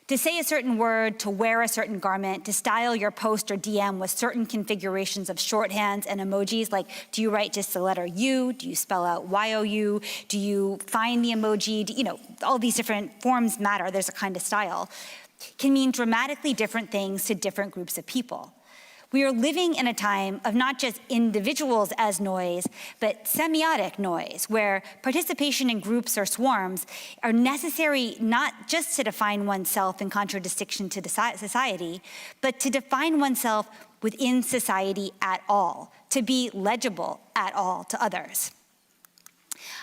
To say a certain word, to wear a certain garment, to style your post or DM with certain configurations of shorthands and emojis, like do you write just the letter U? Do you spell out Y-O-U? Do you find the emoji? You know, all these different forms matter. There's a kind of style. Can mean dramatically different things to different groups of people. We are living in a time of not just individuals as noise, but semiotic noise, where participation in groups or swarms are necessary not just to define oneself in contradistinction to society, but to define oneself within society at all, to be legible at all to others.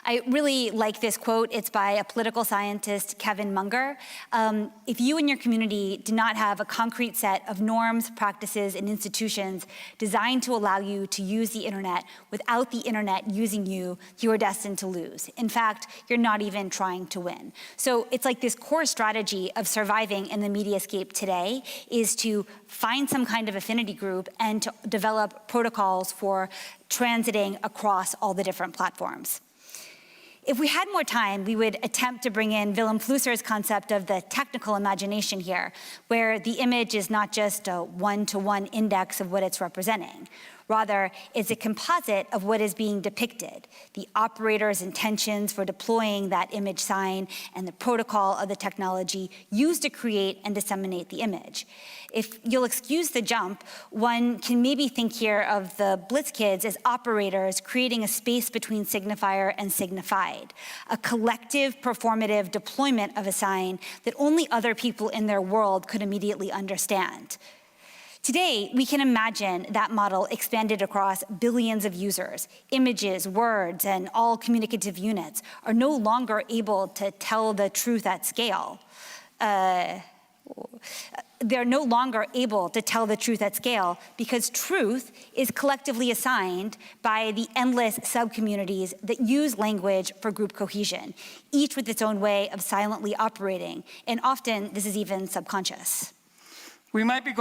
I really like this quote. It's by a political scientist, Kevin Munger. If you and your community do not have a concrete set of norms, practices, and institutions designed to allow you to use the internet without the internet using you, you are destined to lose. In fact, you're not even trying to win. So it's like this core strategy of surviving in the mediascape today is to find some kind of affinity group and to develop protocols for transiting across all the different platforms. If we had more time, we would attempt to bring in Willem Flusser's concept of the technical imagination here, where the image is not just a one-to-one index of what it's representing. Rather, it's a composite of what is being depicted, the operator's intentions for deploying that image sign and the protocol of the technology used to create and disseminate the image. If you'll excuse the jump, one can maybe think here of the Blitz kids as operators creating a space between signifier and signified, a collective performative deployment of a sign that only other people in their world could immediately understand. Today, we can imagine that model expanded across billions of users. Images, words, and all communicative units are no longer able to tell the truth at scale. They're no longer able to tell the truth at scale because truth is collectively assigned by the endless subcommunities that use language for group cohesion, each with its own way of silently operating, and often this is even subconscious. We might be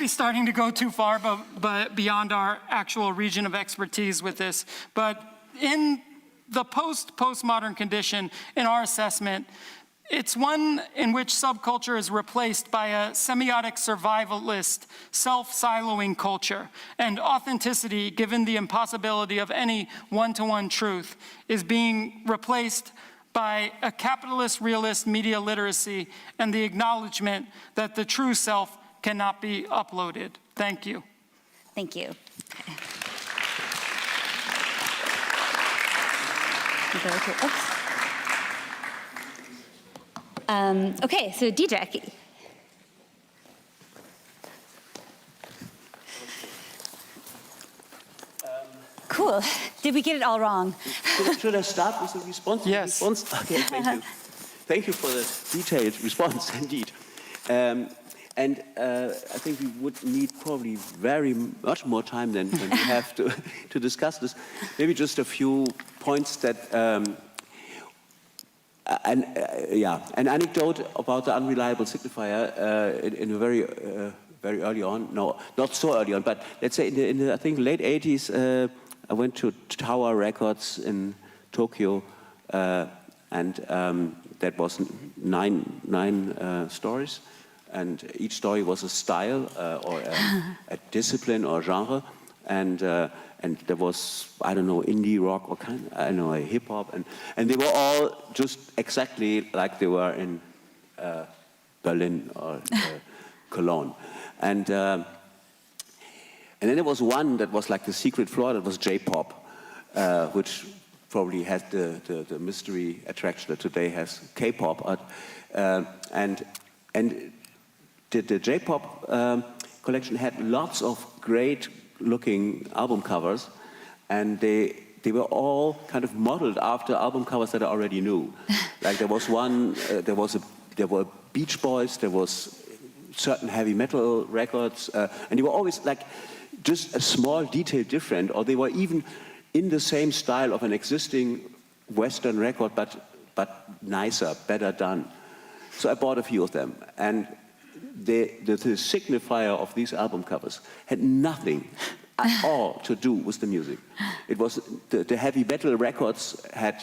starting to go too far, but beyond our actual region of expertise with this. But in the postmodern condition, in our assessment, it's one in which subculture is replaced by a semiotic survivalist, self-siloing culture, and authenticity, given the impossibility of any one-to-one truth, is being replaced by a capitalist realist media literacy and the acknowledgement that the true self cannot be uploaded. Thank you. Thank you. Okay, so Diedrich. Cool. Did we get it all wrong? Should I start with the response? Yes. Okay, thank you. Thank you for the detailed response, indeed. I think we would need probably very much more time than we have to discuss this. Maybe just a few points that, an anecdote about the unreliable signifier in a very early on, no, not so early on, but let's say in the I think late 80s, I went to Tower Records in Tokyo, and that was nine stories, and each story was a style or a discipline or genre, and there was, I don't know, indie rock or hip hop, and they were all just exactly like they were in Berlin or Cologne, and then there was one that was like the secret floor, that was J-pop, which probably had the mystery attraction that today has K-pop. And the J-pop collection had lots of great-looking album covers, and they were all kind of modeled after album covers that I already knew. Like there was one, there were Beach Boys, there was certain heavy metal records, and they were always like just a small detail different, or they were even in the same style of an existing Western record, but nicer, better done. So I bought a few of them, and the signifier of these album covers had nothing at all to do with the music. It was the heavy metal records had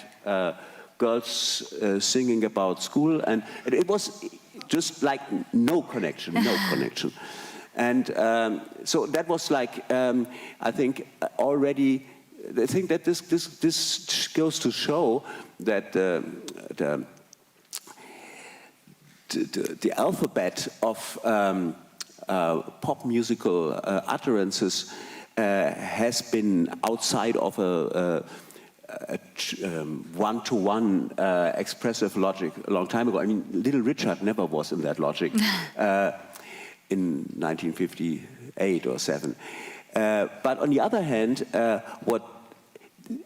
girls singing about school, and it was just like no connection. And so that was like, I think already, I think that this goes to show that the alphabet of pop musical utterances has been outside of a one-to-one expressive logic a long time ago. I mean, Little Richard never was in that logic in 1958 or 7. But on the other hand, what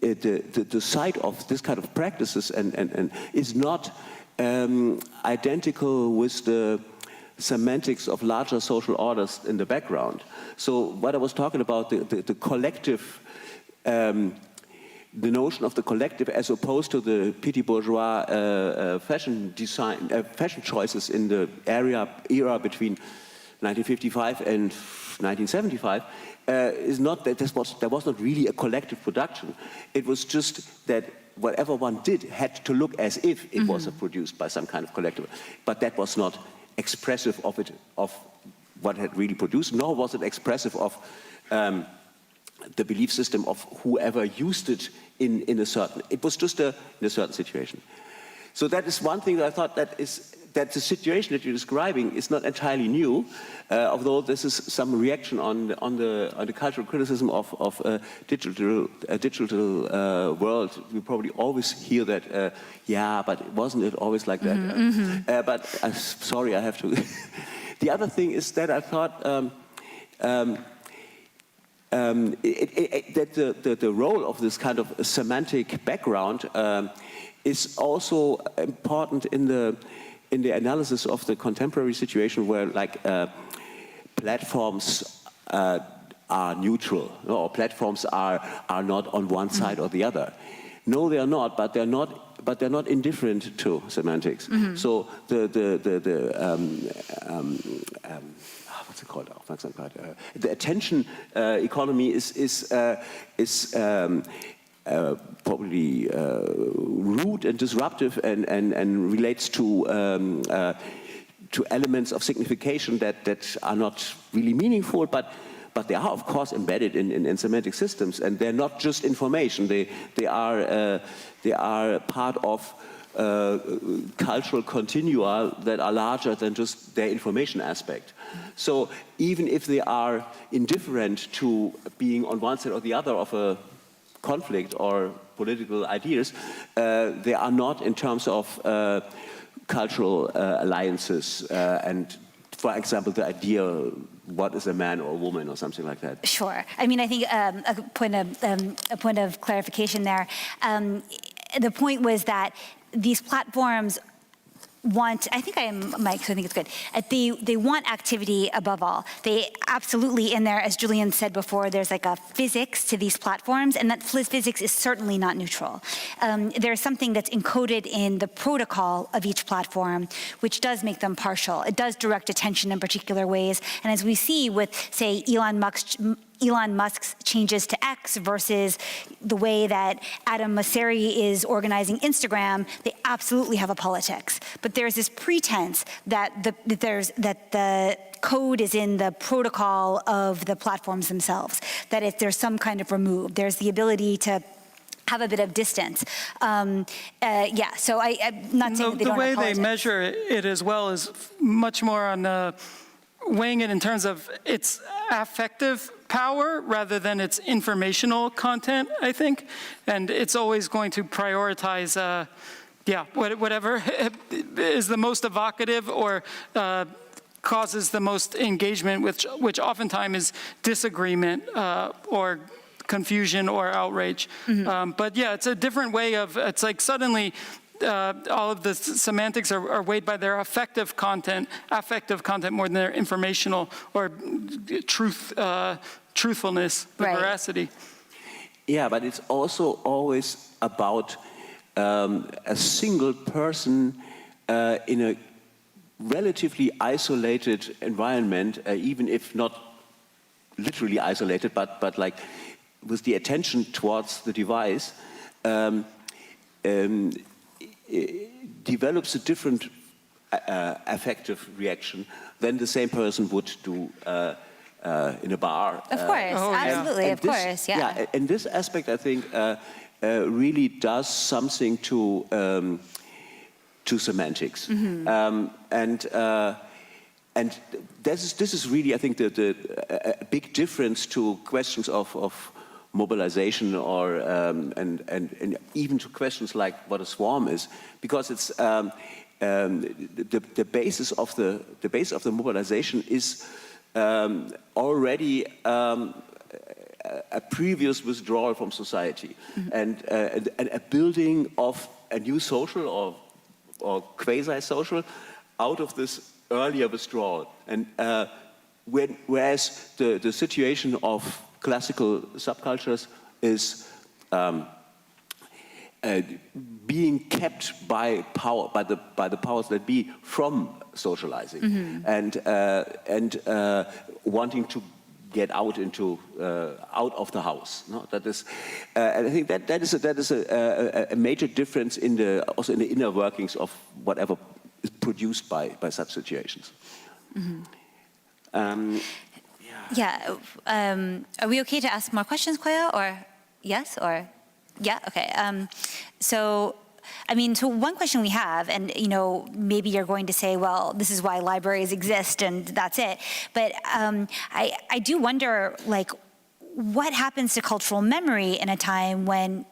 the side of this kind of practices and is not identical with the semantics of larger social orders in the background. So what I was talking about, the collective, the notion of the collective as opposed to the petit bourgeois fashion choices in the era between 1955 and 1975 is not that there was not really a collective production. It was just that whatever one did had to look as if it was produced by some kind of collective, but that was not expressive of what had really produced, nor was it expressive of the belief system of whoever used it in a certain, it was just in a certain situation. So that is one thing that I thought that the situation that you're describing is not entirely new, although this is some reaction on the cultural criticism of a digital world. We probably always hear that, yeah, but wasn't it always like that? But sorry, I have to. The other thing is that I thought that the role of this kind of semantic background is also important in the analysis of the contemporary situation, where like platforms are neutral, or platforms are not on one side or the other. No, they are not, but they're not indifferent to semantics. So what's it called? The attention economy is probably rude and disruptive, and relates to elements of signification that are not really meaningful, but they are of course embedded in semantic systems, and they're not just information. They are part of cultural continua that are larger than just their information aspect. So even if they are indifferent to being on one side or the other of a conflict or political ideas, they are not in terms of cultural alliances and, for example, the idea what is a man or a woman or something like that. Sure. I mean, I think a point of clarification there. The point was that these platforms want, I think I am Mike, so I think it's good. They want activity above all. They absolutely, in there, as Julian said before, there's like a physics to these platforms, and that physics is certainly not neutral. There's something that's encoded in the protocol of each platform, which does make them partial. It does direct attention in particular ways, and as we see with, say, Elon Musk's changes to X versus the way that Adam Mosseri is organizing Instagram, they absolutely have a politics. But there's this pretense that the code is in the protocol of the platforms themselves, that if there's some kind of remove, there's the ability to have a bit of distance. Yeah, so I'm not saying that they don't have politics. The way they measure it as well is much more on weighing it in terms of its affective power rather than its informational content, I think. And it's always going to prioritize, whatever is the most evocative or causes the most engagement, which oftentimes is disagreement or confusion or outrage. But yeah, it's a different way of, it's like suddenly all of the semantics are weighed by their affective content more than their informational or truthfulness, the veracity. Yeah, but it's also always about a single person in a relatively isolated environment, even if not literally isolated, but like with the attention towards the device, develops a different affective reaction than the same person would do in a bar. Of course, absolutely, of course, yeah. Yeah, and this aspect, I think, really does something to semantics. And this is really, I think, a big difference to questions of mobilization or and even to questions like what a swarm is, because it's the basis of the mobilization is already a previous withdrawal from society and a building of a new social or quasi-social out of this earlier withdrawal. And whereas the situation of classical subcultures is being kept by power, by the powers that be, from socializing and wanting to get out into out of the house. No? That is, and I think that is a major difference also in the inner workings of whatever is produced by such situations. Yeah, are we okay to ask more questions, Kolja, or yes, or, yeah, okay. So one question we have, and maybe you're going to say, well, this is why libraries exist and that's it. But I do wonder, like, what happens to cultural memory in a time when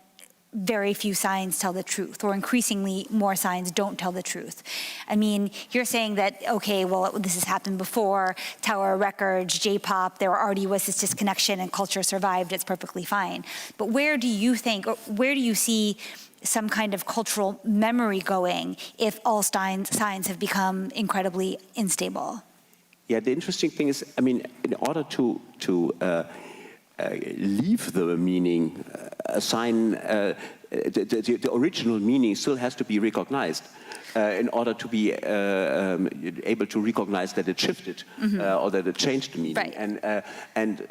very few signs tell the truth, or increasingly more signs don't tell the truth? I mean, you're saying that, okay, well, this has happened before, Tower Records, J-pop, there already was this disconnection and culture survived, it's perfectly fine. But where do you see some kind of cultural memory going if all signs have become incredibly unstable? Yeah, the interesting thing is, I mean, in order to leave the meaning, a sign, the original meaning still has to be recognized in order to be able to recognize that it shifted or that it changed the meaning. Right. And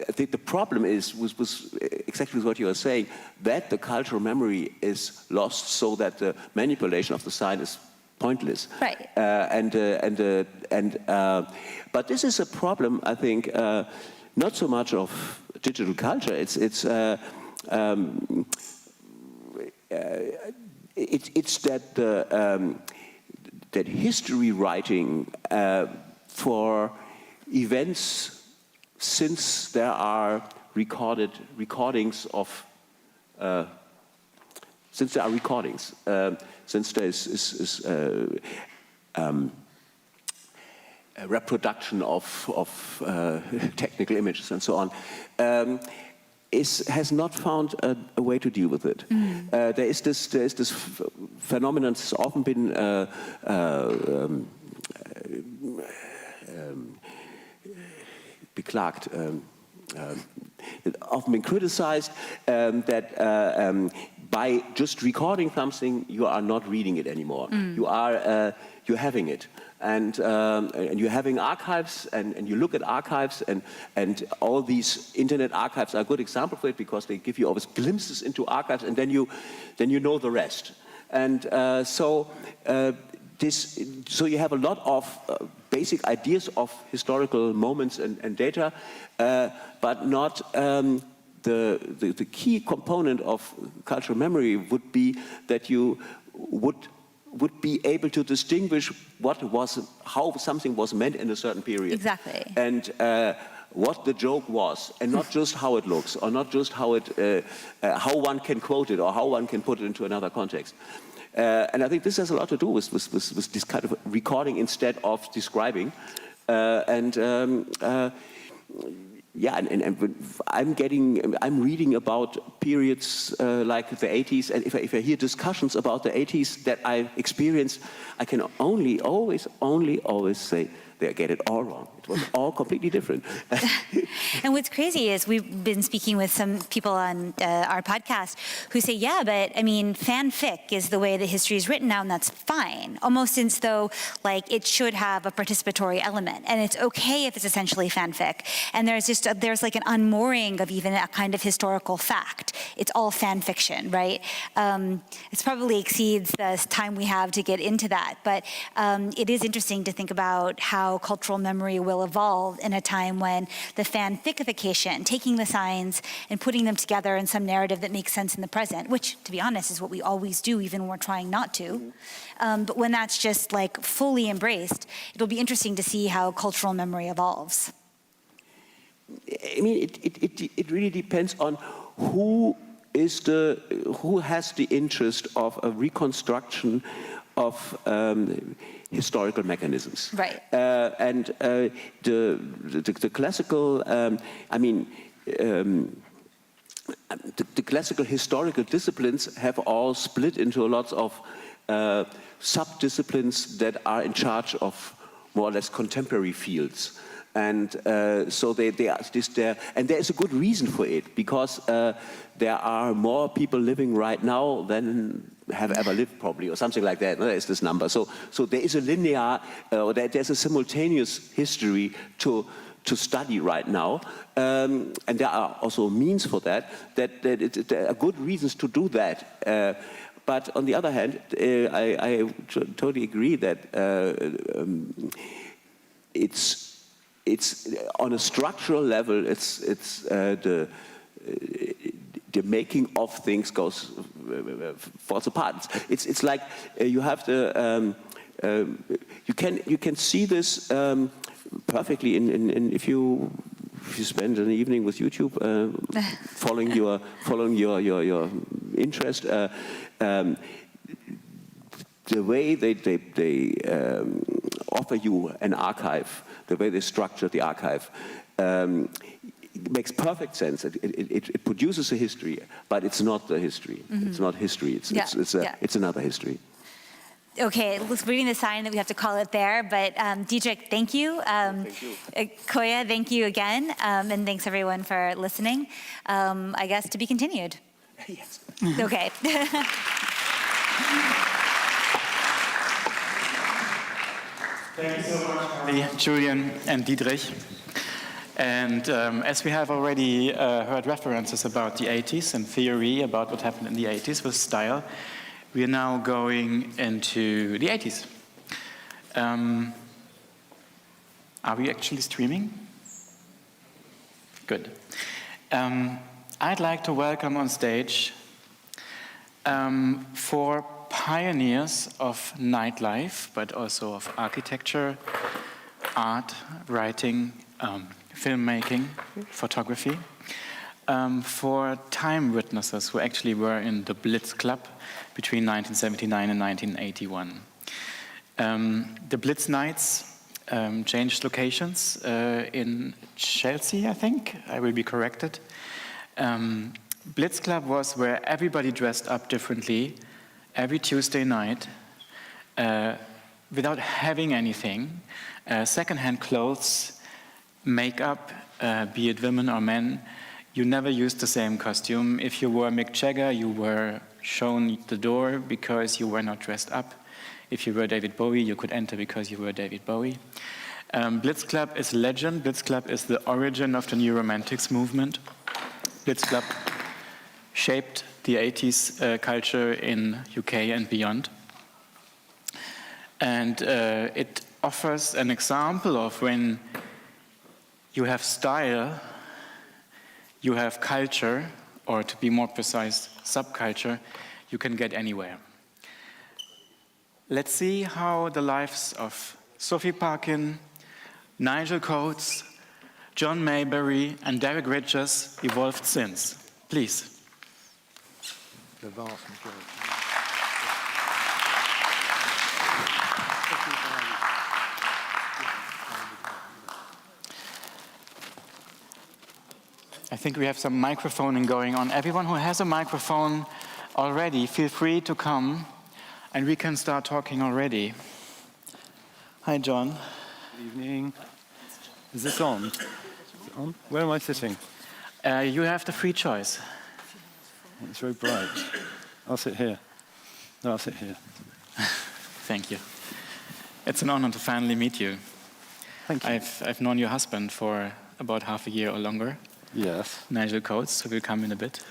I think the problem was exactly what you are saying, that the cultural memory is lost, so that the manipulation of the sign is pointless. Right. But this is a problem, I think, not so much of digital culture. It's that that history writing for events, since there are recordings of since there is a reproduction of technical images and so on, has not found a way to deal with it. There is this phenomenon that's often been beklagt, often been criticized, that by just recording something, you are not reading it anymore. You're having it. And you're having archives, and you look at archives, and all these internet archives are a good example for it, because they give you always glimpses into archives, and then you know the rest. And so you have a lot of basic ideas of historical moments and data, but not the key component of cultural memory would be that you would be able to distinguish how something was meant in a certain period. Exactly. And what the joke was, and not just how it looks, or not just how one can quote it, or how one can put it into another context. And I think this has a lot to do with this kind of recording instead of describing. Yeah, and I'm reading about periods like the 80s, and if I hear discussions about the 80s that I experienced, I can always say they get it all wrong. It was all completely different. And what's crazy is we've been speaking with some people on our podcast who say, yeah, but I mean, fanfic is the way that history is written now, and that's fine. Almost as though like it should have a participatory element, and it's okay if it's essentially fanfic. And there's like an unmooring of even a kind of historical fact. It's all fan fiction, right? It probably exceeds the time we have to get into that, but it is interesting to think about how cultural memory will evolve in a time when the fanficification, taking the signs and putting them together in some narrative that makes sense in the present, which, to be honest, is what we always do, even when we're trying not to. But when that's just like fully embraced, it'll be interesting to see how cultural memory evolves. I mean, it really depends on who has the interest of a reconstruction of historical mechanisms. Right. And the classical, the classical historical disciplines have all split into lots of sub-disciplines that are in charge of more or less contemporary fields. And so they are this there, and there is a good reason for it, because there are more people living right now than have ever lived, probably, or something like that. There is this number. So there is a linear, there's a simultaneous history to study right now, and there are also means for that. There are good reasons to do that. But on the other hand, I totally agree that it's on a structural level. It's the making of things falls apart. It's like you have the you can see this perfectly in if you spend an evening with YouTube, following your interest. The way they offer you an archive, the way they structure the archive, it makes perfect sense. It produces a history, but it's not the history. Mm-hmm. It's not history. It's another history. Okay, reading the sign that we have to call it there, but Diedrich, thank you. Thank you. Kolja, thank you again, and thanks everyone for listening. I guess to be continued. Yes. Okay. Thank you so much, Julian and Diedrich. And as we have already heard references about the 80s and theory about what happened in the 80s with style, we are now going into the 80s. Are we actually streaming? Good. I'd like to welcome on stage 4 pioneers of nightlife, but also of architecture, art, writing, filmmaking, photography, 4 time witnesses who actually were in the Blitz Club between 1979 and 1981. The Blitz Nights changed locations in Chelsea, I think. I will be corrected. Blitz Club was where everybody dressed up differently every Tuesday night without having anything. Secondhand clothes, makeup, be it women or men. You never used the same costume. If you were Mick Jagger, you were shown the door because you were not dressed up. If you were David Bowie, you could enter because you were David Bowie. Blitz Club is legend. Blitz Club is the origin of the New Romantics movement. Blitz Club shaped the 80s culture in UK and beyond. And it offers an example of when you have style, you have culture, or to be more precise, subculture, you can get anywhere. Let's see how the lives of Sophie Parkin, Nigel Coates, John Maybury, and Derek Richards evolved since. Please. The vast majority. I think we have some microphoning going on. Everyone who has a microphone already, feel free to come and we can start talking already. Hi, John. Good evening. Is this on? Is it on? Where am I sitting? You have the free choice. It's very bright. I'll sit here. No, I'll sit here. Thank you. It's an honor to finally meet you. Thank you. I've known your husband for about half a year or longer. Yes. Nigel Coates, who will come in a bit.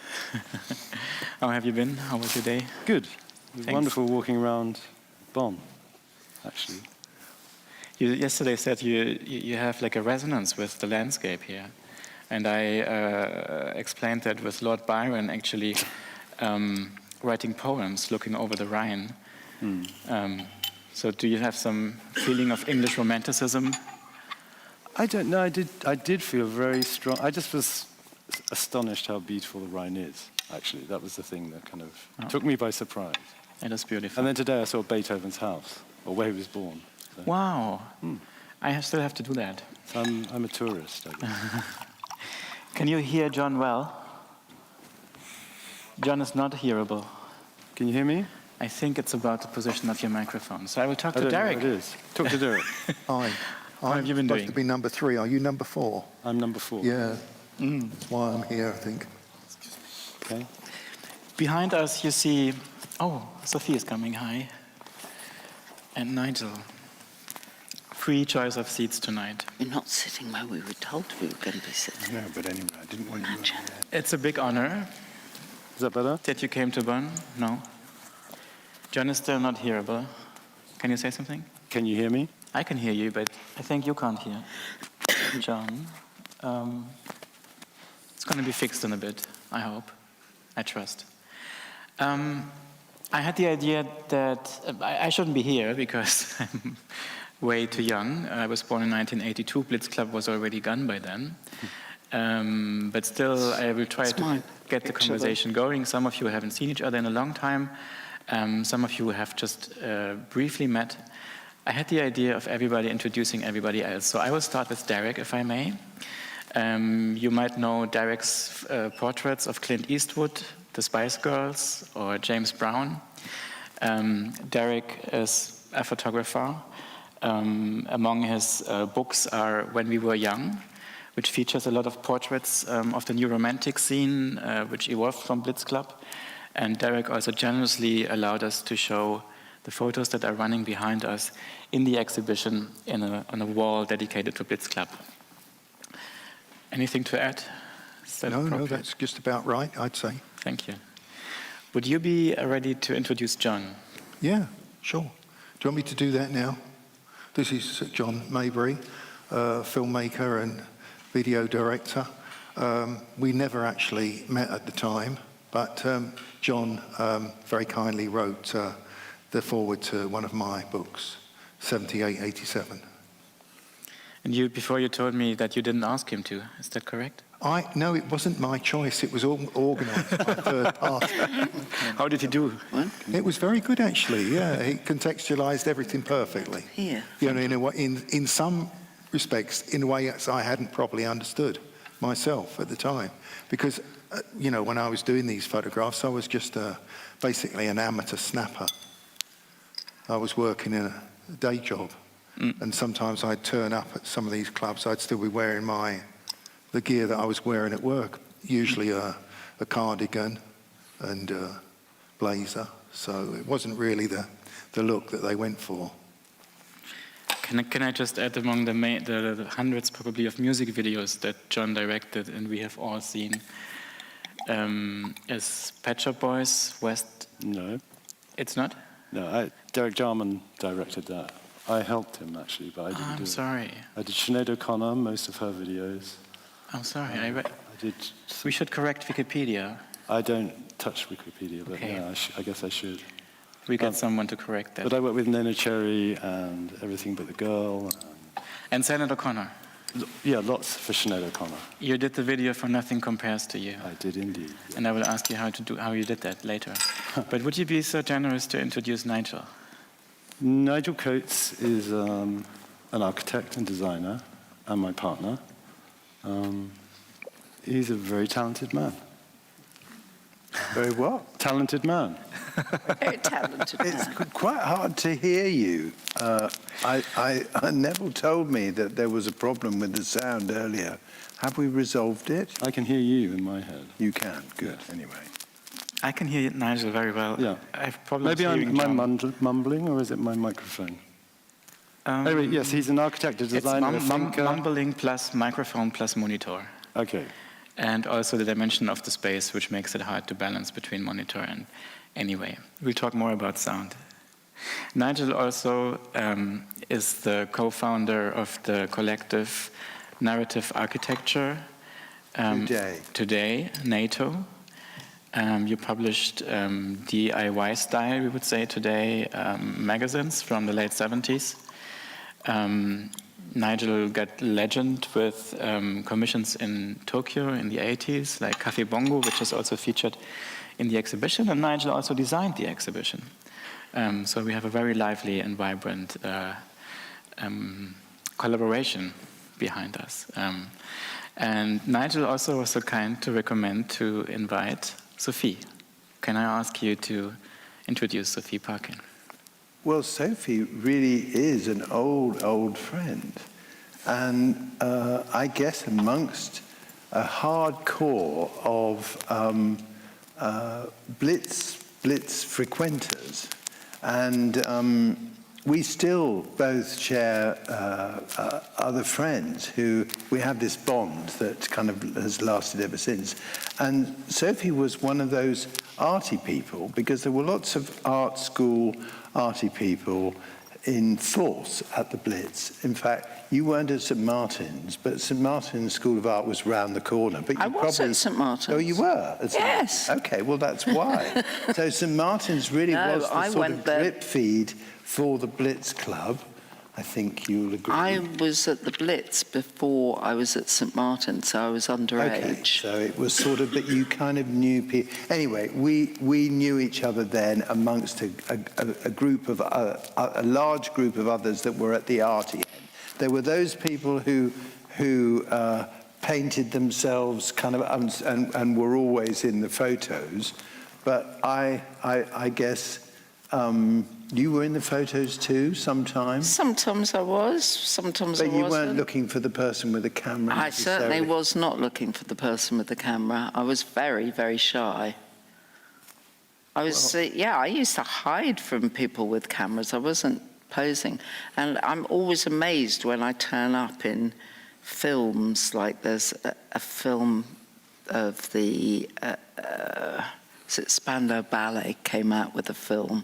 How have you been? How was your day? Good. It was wonderful walking around Bonn, actually. You yesterday said you have like a resonance with the landscape here. And I explained that with Lord Byron actually writing poems looking over the Rhine. So do you have some feeling of English romanticism? I don't know. I did feel very strong. I just was astonished how beautiful the Rhine is, actually. That was the thing that kind of took me by surprise. It is beautiful. And then today I saw Beethoven's house, or where he was born. So. Wow. I still have to do that. So I'm a tourist, I guess. Can you hear John well? John is not hearable. Can you hear me? I think it's about the position of your microphone. So I will talk to Derek. It is. Talk to Derek. Hi. How have you been doing? I'm supposed to be number 3. Are you number 4? I'm number 4. Yeah. That's why I'm here, I think. Okay. Behind us you see, Sophie is coming. Hi. And Nigel. Free choice of seats tonight. We're not sitting where we were told we were going to be sitting. No, but anyway, I didn't want you. It's a big honor. Is that better? That you came to Bonn? No. John is still not hearable. Can you say something? Can you hear me? I can hear you, but I think you can't hear. John. It's going to be fixed in a bit, I hope. I trust. I had the idea that I shouldn't be here because I'm way too young. I was born in 1982. Blitz Club was already gone by then. But still, I will try to get the conversation going. Some of you haven't seen each other in a long time. Some of you have just briefly met. I had the idea of everybody introducing everybody else. So I will start with Derek, if I may. You might know Derek's portraits of Clint Eastwood, the Spice Girls, or James Brown. Derek is a photographer. Among his books are When We Were Young, which features a lot of portraits of the new romantic scene, which evolved from Blitz Club. And Derek also generously allowed us to show the photos that are running behind us in the exhibition on a wall dedicated to Blitz Club. Anything to add? No, that's just about right, I'd say. Thank you. Would you be ready to introduce John? Yeah, sure. Do you want me to do that now? This is John Maybury, filmmaker and video director. We never actually met at the time, but John very kindly wrote the foreword to one of my books, 7887. And before you told me that you didn't ask him to, is that correct? No, it wasn't my choice. It was all organised by third party. How did he do? It was very good, actually. Yeah, he contextualised everything perfectly. Yeah. You know, in some respects, in a way I hadn't properly understood myself at the time, because you know, when I was doing these photographs, I was just basically an amateur snapper. I was working in a day job, and sometimes I'd turn up at some of these clubs. I'd still be wearing the gear that I was wearing at work, usually a cardigan and a blazer. So it wasn't really the look that they went for. Can I just add, among the hundreds probably of music videos that John directed and we have all seen, is Pet Shop Boys West? No. It's not? No, Derek Jarman directed that. I helped him, actually, but I didn't do it. I'm sorry. I did Sinead O'Connor, most of her videos. I'm sorry. I did. We should correct Wikipedia. I don't touch Wikipedia, but okay. Yeah, I guess I should. We get someone to correct that. But I worked with Nena Cherry and Everything But the Girl. And Sinead O'Connor. Yeah, lots for Sinead O'Connor. You did the video for Nothing Compares to You. I did indeed. Yeah. And I will ask you how you did that later. But would you be so generous to introduce Nigel? Nigel Coates is an architect and designer, and my partner. He's a very talented man. Very what? Talented man. Very talented man. It's quite hard to hear you. Neville told me that there was a problem with the sound earlier. Have we resolved it? I can hear you in my head. You can. Good. Anyway. I can hear Nigel very well. Yeah. I have problems Maybe hearing I'm John. mumbling, or is it my microphone? Anyway, yes, he's an architect, a designer, it's mumbling plus microphone plus monitor. Okay. And also the dimension of the space, which makes it hard to balance between monitor and... Anyway, we'll talk more about sound. Nigel also is the co-founder of the collective Narrative Architecture. Today, NATO. You published DIY Style, we would say today, magazines from the late 70s. Nigel got legend with commissions in Tokyo in the 80s, like Café Bongo, which is also featured in the exhibition, and Nigel also designed the exhibition. So we have a very lively and vibrant collaboration behind us. And Nigel also was so kind to recommend to invite Sophie. Can I ask you to introduce Sophie Parkin? Well, Sophie really is an old friend. And I guess amongst a hardcore of Blitz frequenters. And we still both share other friends who we have this bond that kind of has lasted ever since. And Sophie was one of those arty people, because there were lots of art school arty people in force at the Blitz. In fact, you weren't at St Martin's, but St Martin's School of Art was round the corner. But you I was probably, at St Martin's. Oh, you were? At St. Yes. Okay, well, that's why. So St Martin's really No, was the I sort went of there. drip feed for the Blitz Club. I think you'll agree. I was at the Blitz before I was at St Martin's, so I was underage. Okay, so it was sort of, but you kind of knew people. Anyway, we knew each other then amongst a group of, a large group of others that were at the arty end. There were those people who painted themselves kind of, and were always in the photos. But I guess you were in the photos too, sometimes? Sometimes I was, sometimes I wasn't. But you weren't looking for the person with the camera? I certainly was not looking for the person with the camera. I was very, very shy. I was, I used to hide from people with cameras. I wasn't posing. And I'm always amazed when I turn up in films, like there's a film of the, Spandau Ballet came out with a film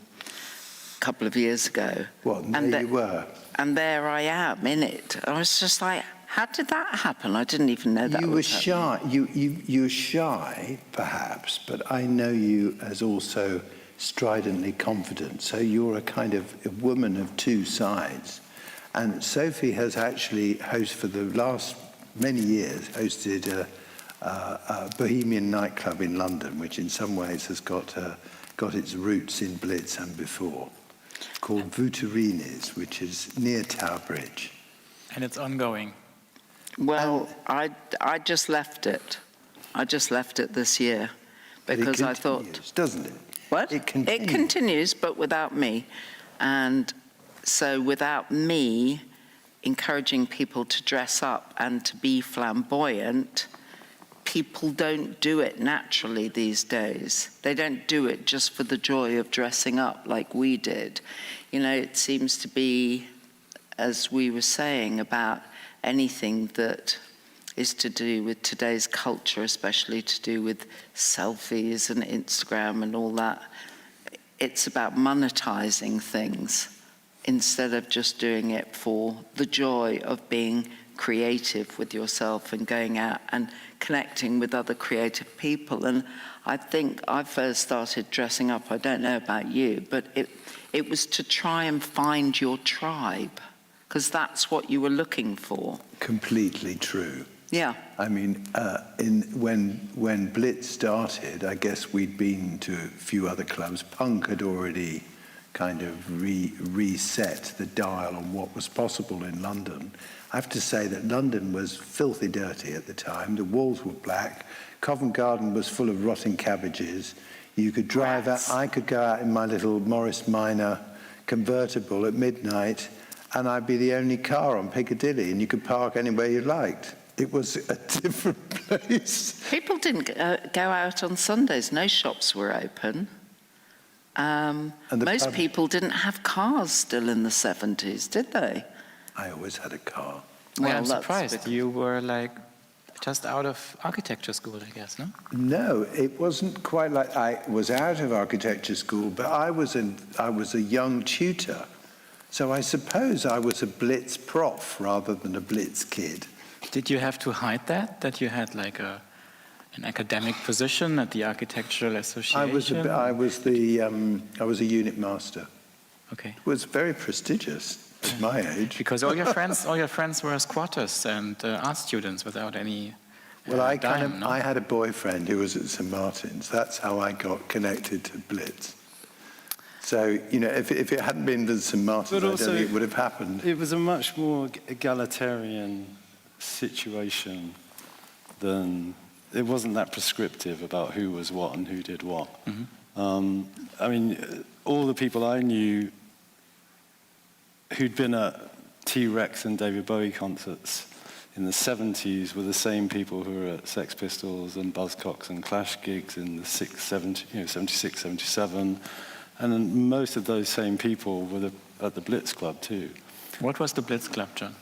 a couple of years ago. Well, there you were. And there I am in it. I was just like, how did that happen? I didn't even know that You were was shy. You were shy, perhaps, but I know you as also stridently confident. So you're a kind of a woman of two sides. And Sophie has actually for the last many years, hosted a bohemian nightclub in London, which in some ways has got its roots in Blitz and before, called Vuturini's, which is near Tower Bridge. And it's ongoing. Well, I just left it. I just left it this year because I thought, doesn't it? What? It continues, but without me. And so without me encouraging people to dress up and to be flamboyant, people don't do it naturally these days. They don't do it just for the joy of dressing up like we did. You know, it seems to be, as we were saying, about anything that is to do with today's culture, especially to do with selfies and Instagram and all that. It's about monetizing things instead of just doing it for the joy of being creative with yourself and going out and connecting with other creative people. And I think I first started dressing up, I don't know about you, but it was to try and find your tribe, because that's what you were looking for. Completely true. Yeah. I mean, when Blitz started, I guess we'd been to a few other clubs. Punk had already kind of reset the dial on what was possible in London. I have to say that London was filthy dirty at the time. The walls were black. Covent Garden was full of rotting cabbages. You could drive out. I could go out in my little Morris Minor convertible at midnight, and I'd be the only car on Piccadilly, and you could park anywhere you liked. It was a different place. People didn't go out on Sundays. No shops were open. Most people didn't have cars still in the 70s, did they? I always had a car. Well, I'm surprised. You were like just out of architecture school, I guess, no? No, it wasn't quite like I was out of architecture school, but I was a young tutor. So I suppose I was a Blitz prof rather than a Blitz kid. Did you have to hide that you had like an academic position at the Architectural Association? I was a unit master. Okay. It was very prestigious at my age. Because all your friends were squatters and art students without any. Well, I had a boyfriend who was at St Martin's. That's how I got connected to Blitz. So, you know, if it hadn't been for St Martin's, I don't think it would have happened. It was a much more egalitarian situation than, it wasn't that prescriptive about who was what and who did what. Mm-hmm. I mean, all the people I knew who'd been at T-Rex and David Bowie concerts in the 70s were the same people who were at Sex Pistols and Buzzcocks and Clash gigs in the 76, 77. And then most of those same people were at the Blitz Club too. What was the Blitz Club, John?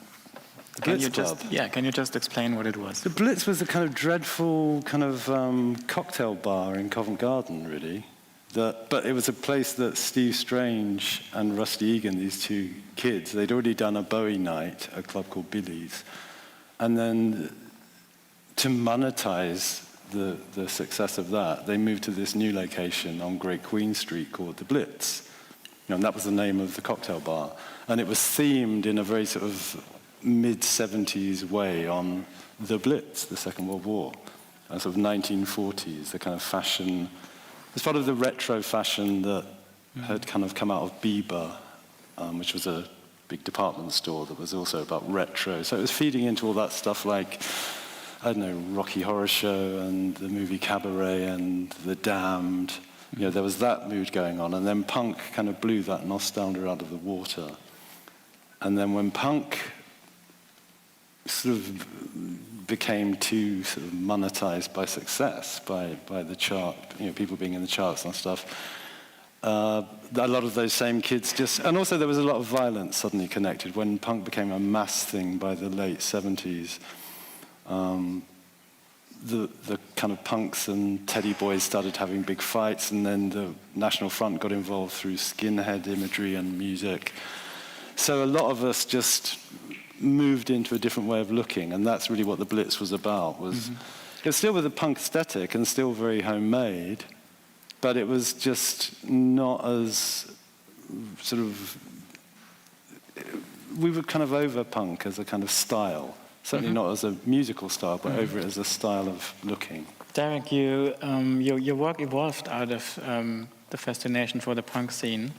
Can you just explain what it was? The Blitz was a kind of dreadful kind of cocktail bar in Covent Garden, really. But it was a place that Steve Strange and Rusty Egan, these two kids, they'd already done a Bowie night at a club called Billy's. And then to monetize the success of that, they moved to this new location on Great Queen Street called the Blitz. And that was the name of the cocktail bar. And it was themed in a very sort of mid-70s way on the Blitz, the Second World War. And sort of 1940s, the kind of fashion. It's part of the retro fashion that had kind of come out of Bieber, which was a big department store that was also about retro. So it was feeding into all that stuff like, I don't know, Rocky Horror Show and the movie Cabaret and The Damned. You know, there was that mood going on. And then punk kind of blew that nostalgia out of the water. And then when punk sort of became too sort of monetized by success, by the chart, you know, people being in the charts and stuff, a lot of those same kids just, and also there was a lot of violence suddenly connected when punk became a mass thing by the late 70s. The kind of punks and teddy boys started having big fights, and then the National Front got involved through skinhead imagery and music. So a lot of us just moved into a different way of looking, and that's really what the Blitz was about. It was still with a punk aesthetic and still very homemade, but it was just not as sort of, we were kind of over punk as a kind of style. Certainly not as a musical style, but over it as a style of looking. Derek, your work evolved out of the fascination for the punk scene.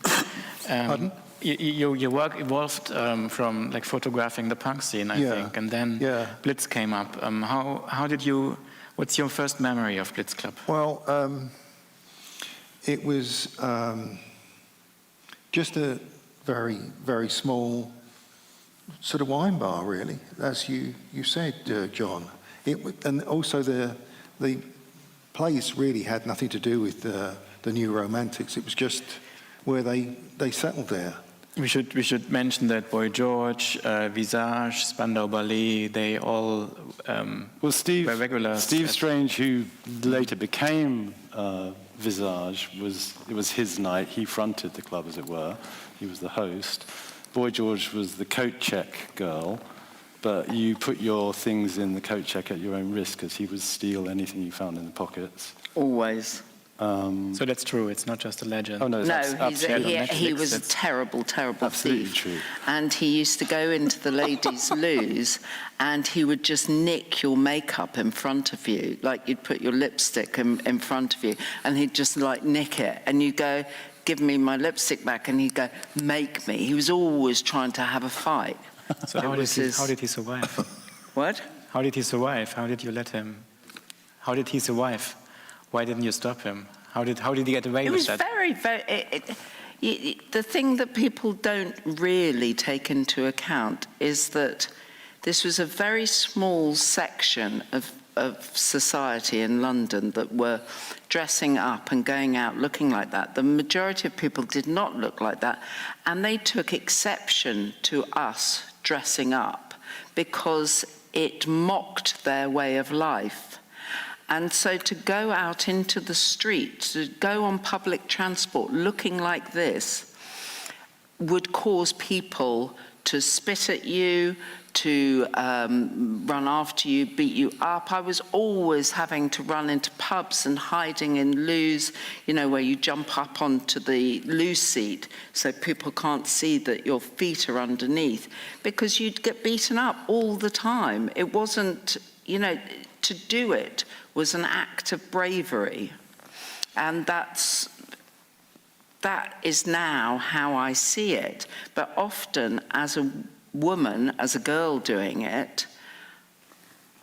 Pardon? Your work evolved from like photographing the punk scene, I think, and then Blitz came up. How did you? What's your first memory of Blitz Club? Well, it was just a very, very small sort of wine bar, really, as you said, John. And also the place really had nothing to do with the New Romantics. It was just where they settled there. We should mention that Boy George, Visage, Spandau Ballet, they all were regulars. Steve Strange, who later became Visage, it was his night. He fronted the club, as it were. He was the host. Boy George was the coat check girl, but you put your things in the coat check at your own risk, because he would steal anything you found in the pockets. Always. So that's true, it's not just a legend. Oh, no, he was a terrible, terrible absolutely thief. True. And he used to go into the ladies' loos, and he would just nick your makeup in front of you, like you'd put your lipstick in front of you, and he'd just like nick it, and you'd go, give me my lipstick back, and he'd go, make me. He was always trying to have a fight. So how did he survive? What? How did he survive? How did you let him? How did he survive? Why didn't you stop him? How did he get away with that? It was very, the thing that people don't really take into account is that this was a very small section of society in London that were dressing up and going out looking like that. The majority of people did not look like that, and they took exception to us dressing up because it mocked their way of life. And so to go out into the street, to go on public transport looking like this, would cause people to spit at you, to run after you, beat you up. I was always having to run into pubs and hiding in loos, you know, where you jump up onto the loo seat so people can't see that your feet are underneath, because you'd get beaten up all the time. It wasn't, you know, to do it was an act of bravery. And that is now how I see it. But often, as a woman, as a girl doing it,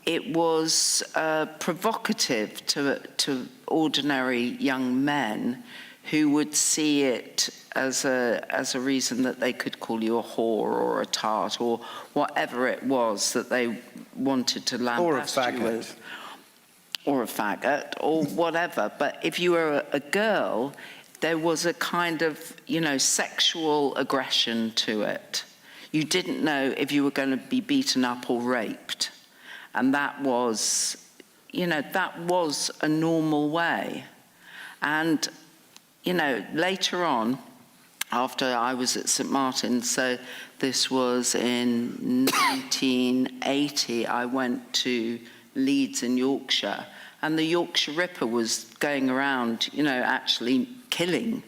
it was provocative to ordinary young men who would see it as a reason that they could call you a whore or a tart or whatever it was that they wanted to lambast you with. Or a faggot, or whatever. But if you were a girl, there was a kind of, you know, sexual aggression to it. You didn't know if you were going to be beaten up or raped. And that was, you know, that was a normal way. And you know, later on, after I was at St Martin's, so this was in 1980, I went to Leeds in Yorkshire, and the Yorkshire Ripper was going around, you know, actually killing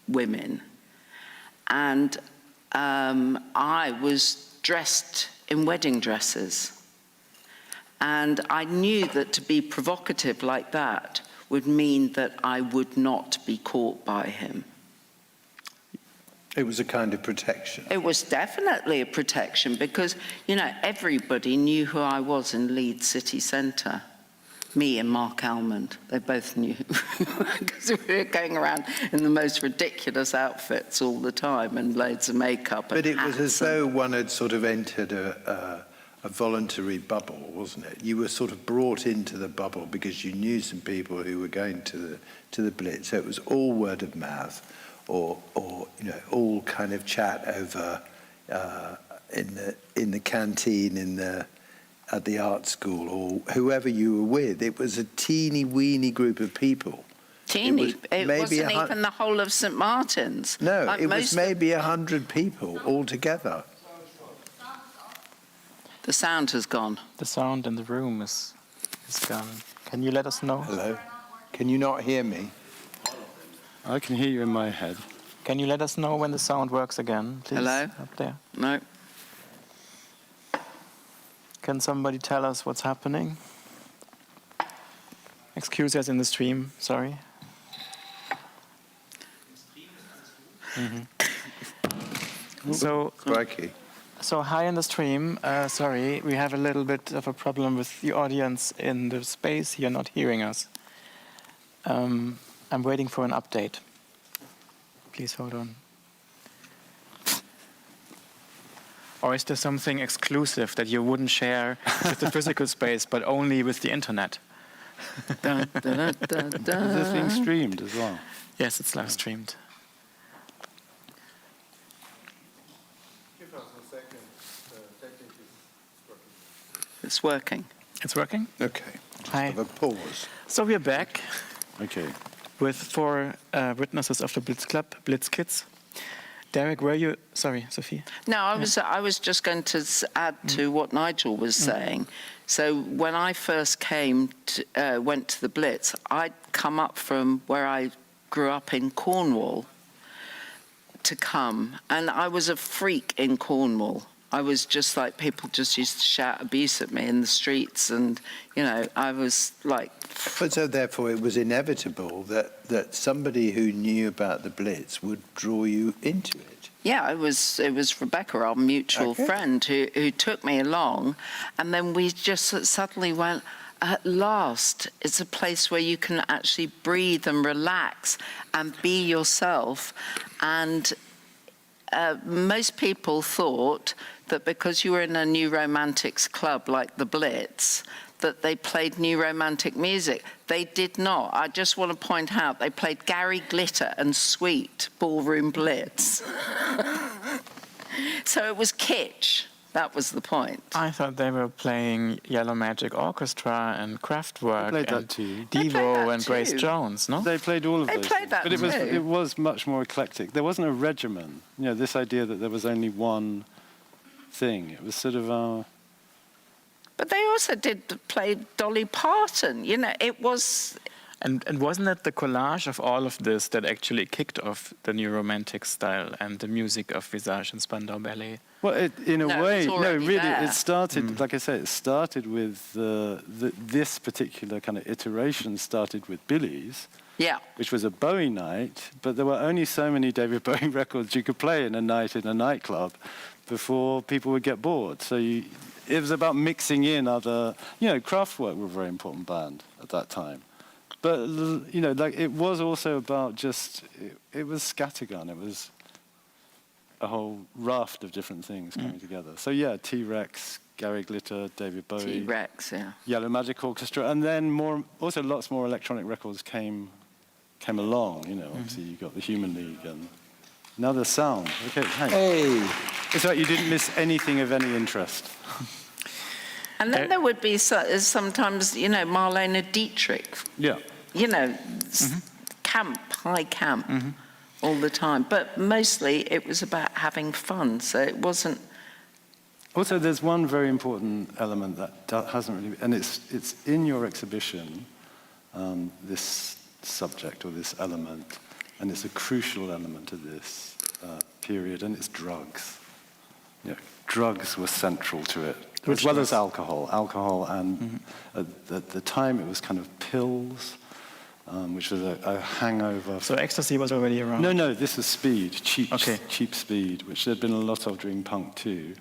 women. And I was dressed in wedding dresses. And I knew that to be provocative like that would mean that I would not be caught by him. It was a kind of protection. It was definitely a protection because, you know, everybody knew who I was in Leeds city centre. Me and Mark Almond, they both knew because we were going around in the most ridiculous outfits all the time and loads of makeup. But it was as though one had sort of entered a voluntary bubble, wasn't it? You were sort of brought into the bubble because you knew some people who were going to the Blitz. So it was all word of mouth, or you know, all kind of chat over in the canteen at the art school, or whoever you were with. It was a teeny weeny group of people. Teeny. It wasn't even the whole of St Martin's. No, like it was maybe 100 people altogether. The sound has gone. The sound in the room is gone. Can you let us know? Hello? Can you not hear me? I can hear you in my head. Can you let us know when the sound works again, please? Hello? Up there. No. Can somebody tell us what's happening? Excuse us in the stream, sorry. So hi in the stream. Sorry, we have a little bit of a problem with the audience in the space here not hearing us. I'm waiting for an update. Please hold on. Or is there something exclusive that you wouldn't share with the physical space, but only with the internet? Is this being streamed as well? Yes, it's live streamed. It's working. It's working? Okay. Hi. Have a pause. So we're back. Okay. With 4 witnesses of the Blitz Club, Blitz Kids. Derek, were you... Sorry, Sophie. No, I was just going to add to what Nigel was saying. So when I first went to the Blitz, I'd come up from where I grew up in Cornwall to come. And I was a freak in Cornwall. I was just like, people just used to shout abuse at me in the streets. And, you know, I was like... But so therefore it was inevitable that somebody who knew about the Blitz would draw you into it. Yeah, it was Rebecca, our mutual friend, who took me along. And then we just suddenly went, at last, it's a place where you can actually breathe and relax and be yourself. And most people thought that because you were in a new romantics club like the Blitz, that they played new romantic music. They did not. I just want to point out they played Gary Glitter and Sweet Ballroom Blitz. So it was kitsch. That was the point. I thought they were playing Yellow Magic Orchestra and Kraftwerk They played and that too. Devo and Grace Jones, no? They played all of those. They played that but too. it was much more eclectic. There wasn't a regimen. You know, this idea that there was only one thing. It was sort of... But they also did play Dolly Parton. You know, it was... And wasn't it the collage of all of this that actually kicked off the new romantic style and the music of Visage and Spandau Ballet? Well, in a way, no, really, there. it started, like I say, it started with this particular kind of iteration started with Billy's, which was a Bowie night, but there were only so many David Bowie records you could play in a nightclub before people would get bored. So it was about mixing in other, you know, Kraftwerk were a very important band at that time. But, you know, like it was also about just, it was scattergun. It was a whole raft of different things coming together. So, yeah, T-Rex, Gary Glitter, David Bowie. T-Rex, yeah. Yellow Magic Orchestra. And then also lots more electronic records came along. You know, obviously you got the Human League and now the sound. Okay, thanks. Hey! It's like you didn't miss anything of any interest. And then there would be sometimes, you know, Marlene Dietrich. Yeah. You know, high camp all the time. But mostly it was about having fun, so it wasn't... Also, there's one very important element that hasn't really... And it's in your exhibition, this subject or this element, and it's a crucial element of this period, and it's drugs. You know, drugs were central to it, as well as alcohol. Alcohol, and at the time it was kind of pills, which was a hangover. So ecstasy was already around? No, this was speed, cheap speed, which there'd been a lot of during punk too.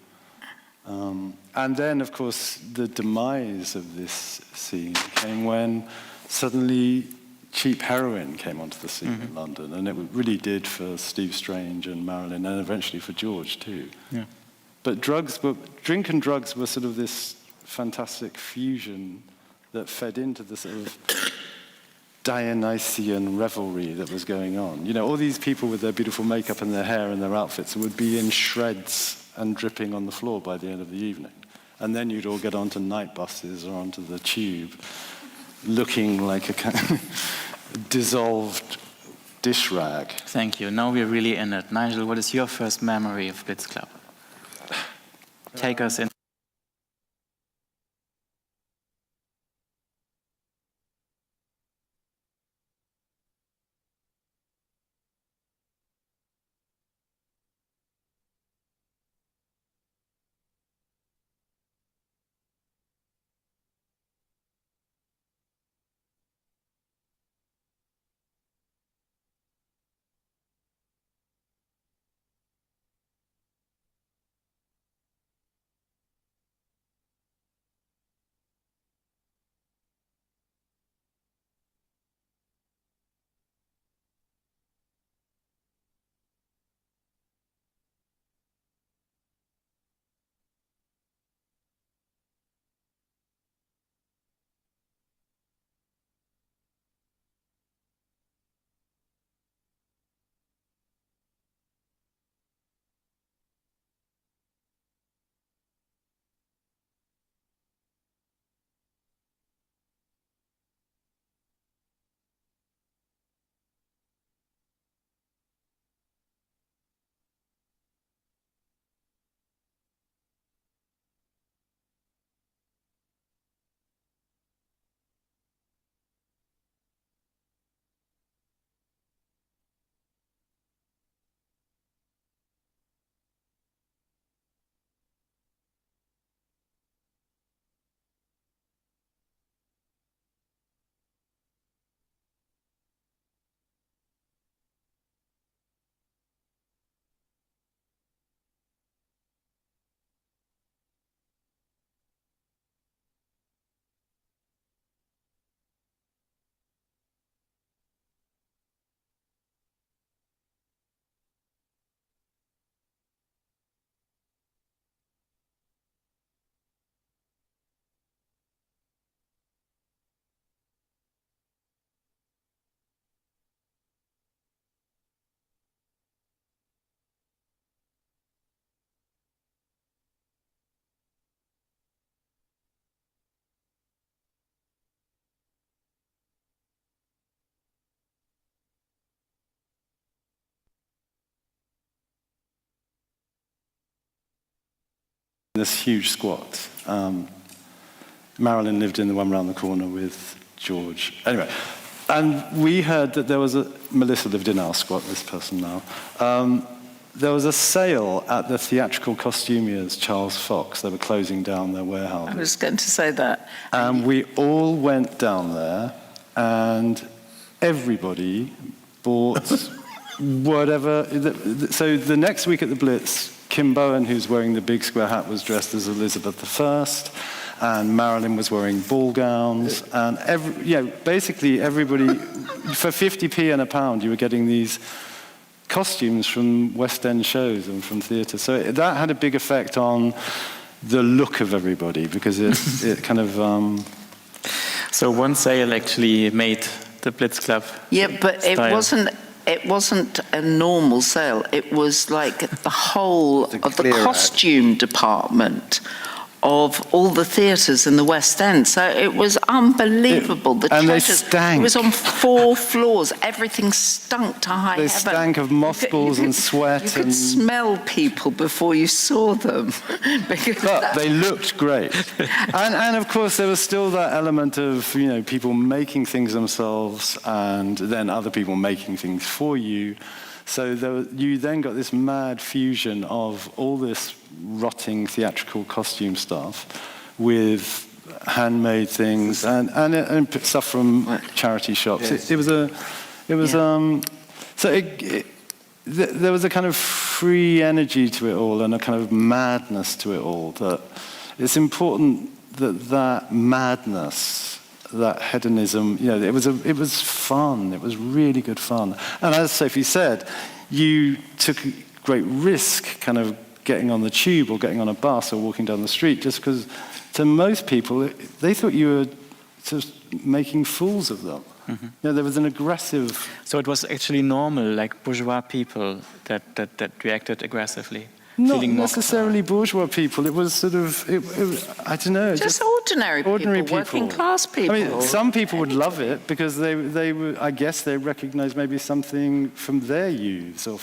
And then, of course, the demise of this scene came when suddenly cheap heroin came onto the scene in London, and it really did for Steve Strange and Marilyn, and eventually for George too. Yeah. But drink and drugs were sort of this fantastic fusion that fed into the sort of Dionysian revelry that was going on. You know, all these people with their beautiful makeup and their hair and their outfits would be in shreds and dripping on the floor by the end of the evening. And then you'd all get onto night buses or onto the tube looking like a kind of dissolved dish rag. Thank you. Now we're really in it. Nigel, what is your first memory of Blitz Club? Take us in. This huge squat. Marilyn lived in the one round the corner with George. Anyway, and we heard that there was Melissa lived in our squat, this person now. There was a sale at the theatrical costumiers, Charles Fox. They were closing down their warehouse. I was going to say that. And we all went down there, and everybody bought whatever. So the next week at the Blitz, Kim Bowen, who's wearing the big square hat, was dressed as Elizabeth I, and Marilyn was wearing ball gowns, and basically everybody, for 50p and a pound, you were getting these costumes from West End shows and from theatre. So that had a big effect on the look of everybody, because it kind of... So one sale actually made the Blitz Club. Yeah, but style. It wasn't a normal sale. It was like the whole of the costume department of all the theatres in the West End. So it was unbelievable. And they stank. It was on 4 floors. Everything stunk to high They heaven. stank of mothballs and sweat. You could smell people before you saw them. But they looked great. And of course, there was still that element of, you know, people making things themselves and then other people making things for you. So you then got this mad fusion of all this rotting theatrical costume stuff with handmade things and stuff from charity shops. Yes. There was a kind of free energy to it all and a kind of madness to it all. That it's important that madness, that hedonism, you know, it was fun. It was really good fun. And as Sophie said, you took a great risk kind of getting on the tube or getting on a bus or walking down the street, just because to most people, they thought you were just making fools of them. Mm-hmm. You know, there was an aggressive... So it was actually normal, like bourgeois people that reacted aggressively? Not necessarily bourgeois people. It was sort of, I don't know. Just ordinary people, working class people. I mean, some people would love it because they were, I guess they recognise maybe something from their youths or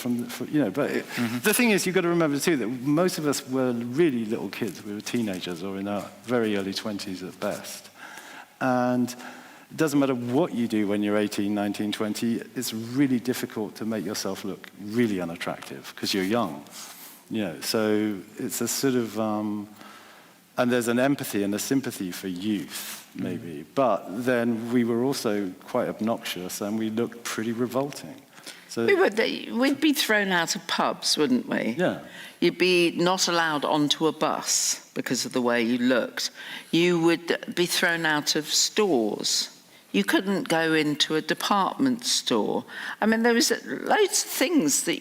you know. But the thing is, you've got to remember too that most of us were really little kids. We were teenagers or in our very early 20s at best. And it doesn't matter what you do when you're 18, 19, 20. It's really difficult to make yourself look really unattractive because you're young. You know, so it's a sort of, and there's an empathy and a sympathy for youth, maybe. But then we were also quite obnoxious and we looked pretty revolting. So we'd be thrown out of pubs, wouldn't we? Yeah. You'd be not allowed onto a bus because of the way you looked. You would be thrown out of stores. You couldn't go into a department store. I mean, there was loads of things that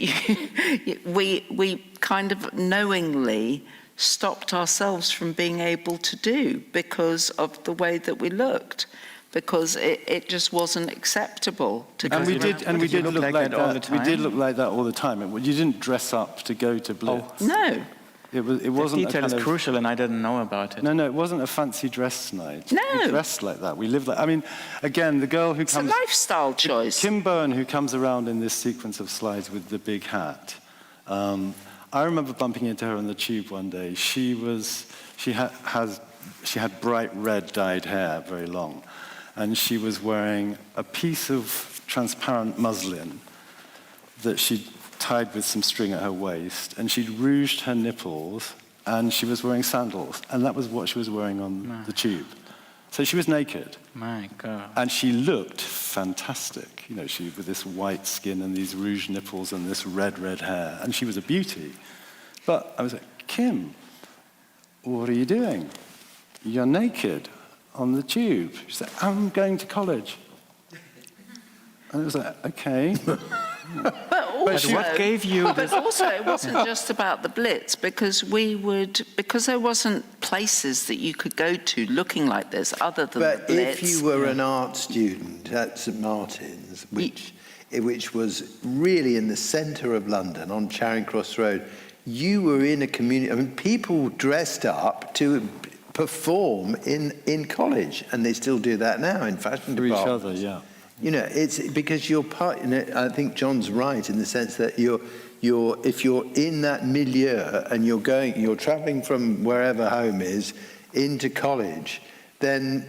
we kind of knowingly stopped ourselves from being able to do because of the way that we looked, because it just wasn't acceptable to go and we did look like that all the time. We did look like that all the time. You didn't dress up to go to Blitz. Oh. No. It wasn't. That detail is crucial, and I didn't know about it. No, it wasn't a fancy dress night. No. We dressed like that. We lived like. I mean, again, the girl who comes. It's a lifestyle choice. Kim Byrne, who comes around in this sequence of slides with the big hat. I remember bumping into her on the tube one day. She had bright red dyed hair, very long, and she was wearing a piece of transparent muslin that she'd tied with some string at her waist, and she'd rouged her nipples, and she was wearing sandals, and that was what she was wearing on the tube. So she was naked. My God. And she looked fantastic, you know, she with this white skin and these rouged nipples and this red hair, and she was a beauty. But I was like, Kim, what are you doing? You're naked on the tube. She said, I'm going to college. And I was like, okay. But what gave you this? But also, it wasn't just about the Blitz, because there wasn't places that you could go to looking like this other than the Blitz. If you were an art student at St Martin's, which was really in the centre of London on Charing Cross Road, you were in a community. I mean, people dressed up to perform in college, and they still do that now in fashion departments. For each other, yeah. You know, it's because you're part. You know, I think John's right in the sense that if you're in that milieu and you're travelling from wherever home is into college, then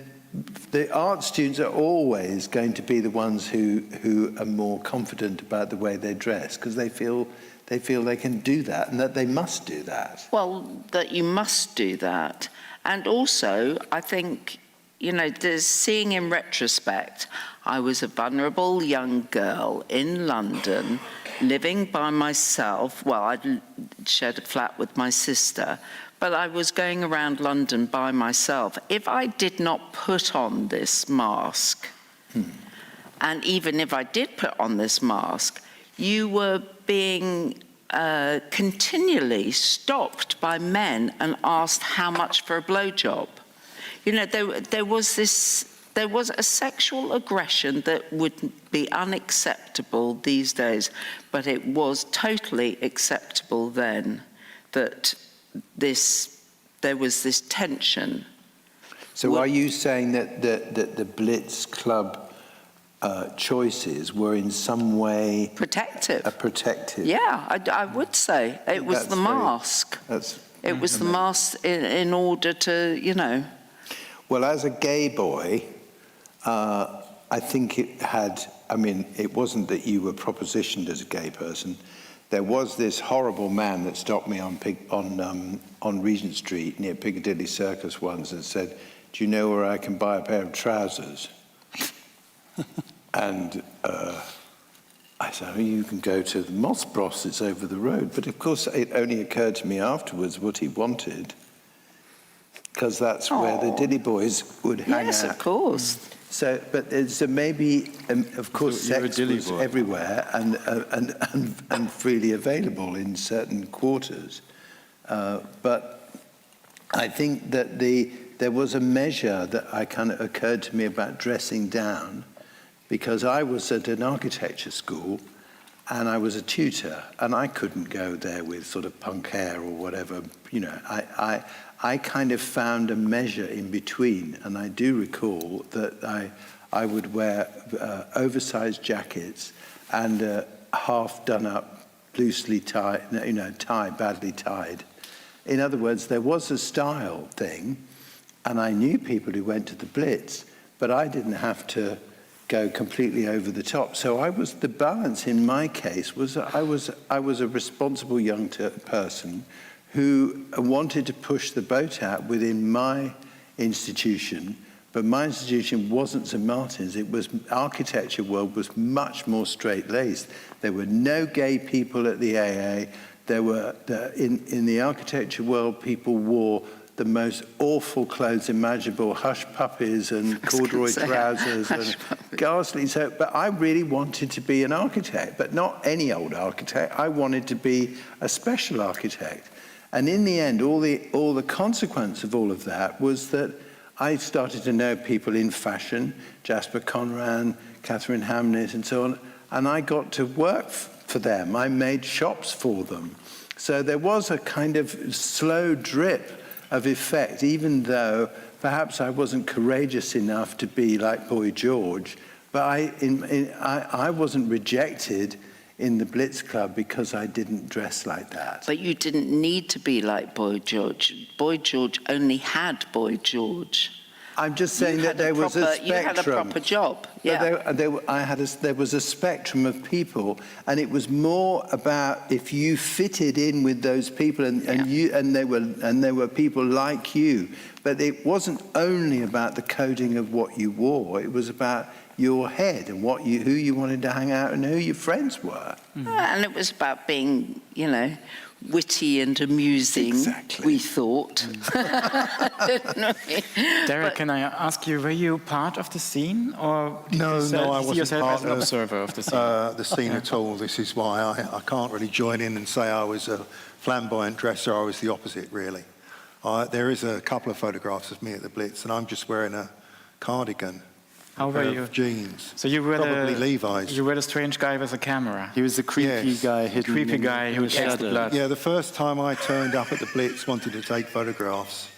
the art students are always going to be the ones who are more confident about the way they dress because they feel they can do that and that they must do that. Well, that you must do that, and also I think, you know, there's seeing in retrospect. I was a vulnerable young girl in London, living by myself. Well, I'd shared a flat with my sister, but I was going around London by myself. If I did not put on this mask, and even if I did put on this mask, you were being continually stopped by men and asked how much for a blowjob. You know, there was a sexual aggression that would be unacceptable these days, but it was totally acceptable then that this there was this tension. So are you saying that the Blitz Club choices were in some way protective? Protective. Yeah, I would say it was the mask. It was the mask in order to, you know. Well, as a gay boy, I think it had. I mean, it wasn't that you were propositioned as a gay person. There was this horrible man that stopped me on Regent Street near Piccadilly Circus once and said, "Do you know where I can buy a pair of trousers?" And I said, "Oh, you can go to the Moss Bros, it's over the road." But of course, it only occurred to me afterwards what he wanted, because that's where the Dilly Boys would hang out. Yes, of course. So, so maybe, of course, sex was everywhere and freely available in certain quarters. But I think that there was a measure that occurred to me about dressing down, because I was at an architecture school and I was a tutor, and I couldn't go there with sort of punk hair or whatever. You know, I kind of found a measure in between, and I do recall that I would wear oversized jackets and a half done up, loosely tied, badly tied. In other words, there was a style thing, and I knew people who went to the Blitz, but I didn't have to go completely over the top. So the balance in my case was I was a responsible young person who wanted to push the boat out within my institution, but my institution wasn't St. Martin's. It was architecture world was much more straight-laced. There were no gay people at the AA. There were in the architecture world, people wore the most awful clothes imaginable, hush puppies and corduroy trousers and ghastly. But I really wanted to be an architect, but not any old architect. I wanted to be a special architect. And in the end, all the consequence of all of that was that I started to know people in fashion, Jasper Conran, Catherine Hamnett, and so on, and I got to work for them. I made shops for them. So there was a kind of slow drip of effect, even though perhaps I wasn't courageous enough to be like Boy George, but I wasn't rejected in the Blitz Club because I didn't dress like that. But you didn't need to be like Boy George. Boy George only had Boy George. I'm just saying that there was a spectrum. You had a proper job. Yeah. There was a spectrum of people, and it was more about if you fitted in with those people, and there were people like you. But it wasn't only about the coding of what you wore. It was about your head and who you wanted to hang out and who your friends were. And it was about being, witty and amusing, we thought. Derek, can I ask you, were you part of the scene, or did No, I wasn't yourself part as an observer of the scene? The scene at all. This is why I can't really join in and say I was a flamboyant dresser. I was the opposite, really. There is a couple of photographs of me at the Blitz, and I'm just wearing a cardigan. How were you? Jeans. So you were probably Levi's. You were the strange guy with a camera. He was the creepy guy, hidden. Creepy guy who takes the blood. Yeah, the first time I turned up at the Blitz, wanted to take photographs,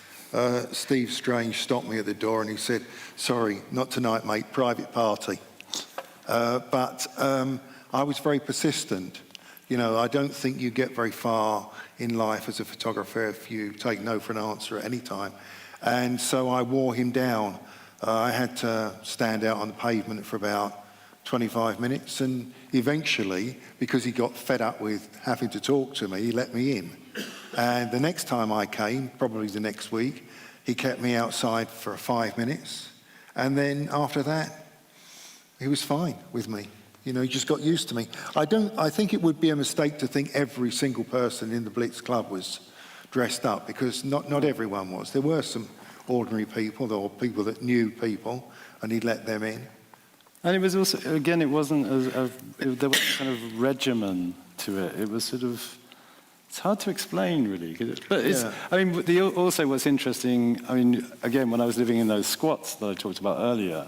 Steve Strange stopped me at the door and he said, "Sorry, not tonight, mate. Private party." But I was very persistent. I don't think you get very far in life as a photographer if you take no for an answer at any time. And so I wore him down. I had to stand out on the pavement for about 25 minutes, and eventually, because he got fed up with having to talk to me, he let me in. And the next time I came, probably the next week, he kept me outside for 5 minutes, and then after that, he was fine with me. He just got used to me. I think it would be a mistake to think every single person in the Blitz Club was dressed up, because not everyone was. There were some ordinary people, or people that knew people, and he'd let them in. And it was also, again, it wasn't there was a kind of regimen to it. It was sort of, it's hard to explain, really. But it's, also what's interesting, again, when I was living in those squats that I talked about earlier,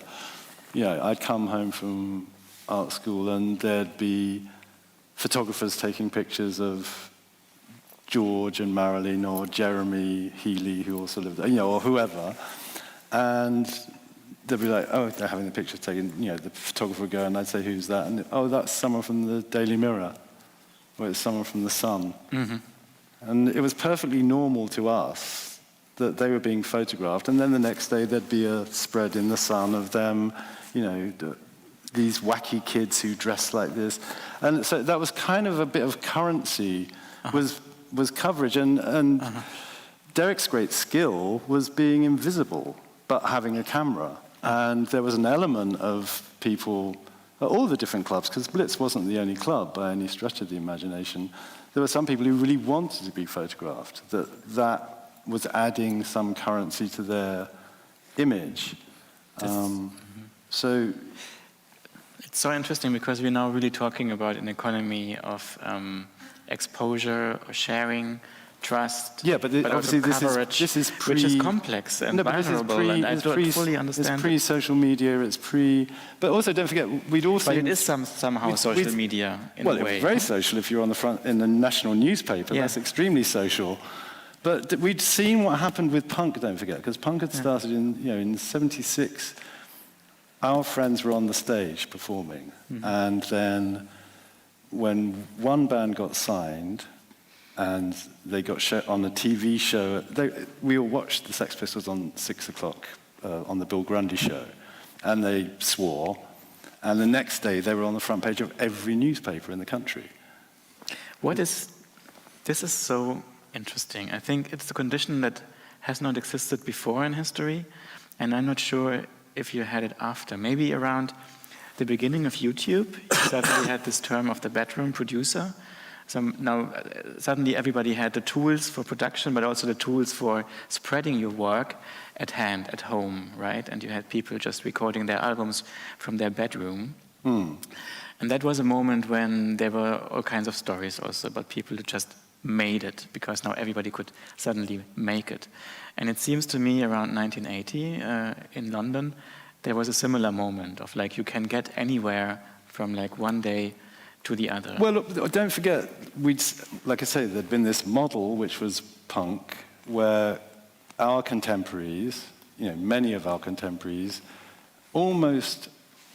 I'd come home from art school and there'd be photographers taking pictures of George and Marilyn or Jeremy Healy, who also lived there, or whoever. And they'd be like, oh, they're having the pictures taken, the photographer would go and I'd say, who's that? And, oh, that's someone from the Daily Mirror, or it's someone from the Sun. Mm-hmm. And it was perfectly normal to us that they were being photographed. And then the next day there'd be a spread in the Sun of them, these wacky kids who dressed like this. And so that was kind of a bit of currency, was coverage. And Derek's great skill was being invisible, but having a camera. And there was an element of people at all the different clubs, because Blitz wasn't the only club by any stretch of the imagination. There were some people who really wanted to be photographed, that was adding some currency to their image. So it's so interesting because we're now really talking about an economy of exposure, sharing, trust, yeah, but obviously coverage, this is which is complex and vulnerable, and I don't fully understand. It's pre-social media, but also don't forget, we'd all seen... But it is somehow social media in a way. Well, it's very social if you're on the front in the national newspaper. Yeah. That's extremely social. But we'd seen what happened with punk, don't forget, because punk had started in '76. Our friends were on the stage performing, and then when one band got signed, and they got on a TV show, we all watched the Sex Pistols on 6 o'clock on the Bill Grundy show, and they swore, and the next day they were on the front page of every newspaper in the country. This is so interesting. I think it's a condition that has not existed before in history, and I'm not sure if you had it after. Maybe around the beginning of YouTube, you suddenly had this term of the bedroom producer. So now suddenly everybody had the tools for production, but also the tools for spreading your work at hand, at home, right? And you had people just recording their albums from their bedroom. And that was a moment when there were all kinds of stories also about people who just made it, because now everybody could suddenly make it. And it seems to me around 1980 in London, there was a similar moment of like you can get anywhere from like one day to the other. Well, look, don't forget, like I say, there'd been this model, which was punk, where our contemporaries, many of our contemporaries, almost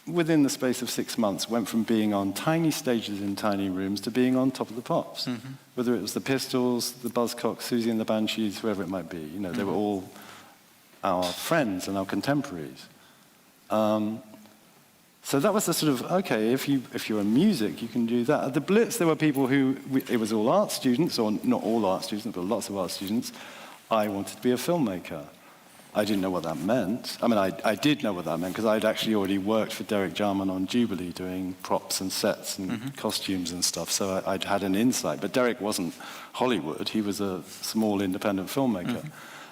within the space of 6 months, went from being on tiny stages in tiny rooms to being on Top of the Pops. Whether it was the Pistols, the Buzzcocks, Susie and the Banshees, whoever it might be, they were all our friends and our contemporaries. So that was the sort of, okay, if you're in music, you can do that. At the Blitz, there were people it was all art students, or not all art students, but lots of art students. I wanted to be a filmmaker. I didn't know what that meant. I mean, I did know what that meant, because I'd actually already worked for Derek Jarman on Jubilee, doing props and sets and costumes and stuff, so I'd had an insight. But Derek wasn't Hollywood. He was a small independent filmmaker.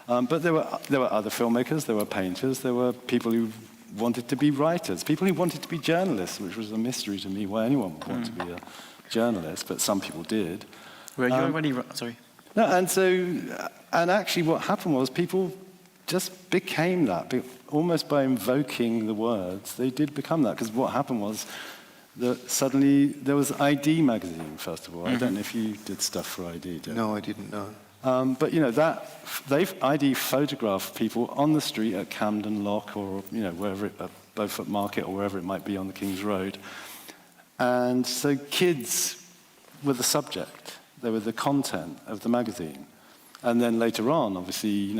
But there were other filmmakers, there were painters, there were people who wanted to be writers, people who wanted to be journalists, which was a mystery to me why anyone would want to be a journalist, but some people did. Were you already... Sorry. No, and actually what happened was people just became that, almost by invoking the words, they did become that, because what happened was that suddenly there was ID magazine, first of all. I don't know if you did stuff for ID, did you? No, I didn't know. But ID photographed people on the street at Camden Lock, or wherever, at Beaufort Market, or wherever it might be on the King's Road. And so kids were the subject; they were the content of the magazine. And then later on, obviously,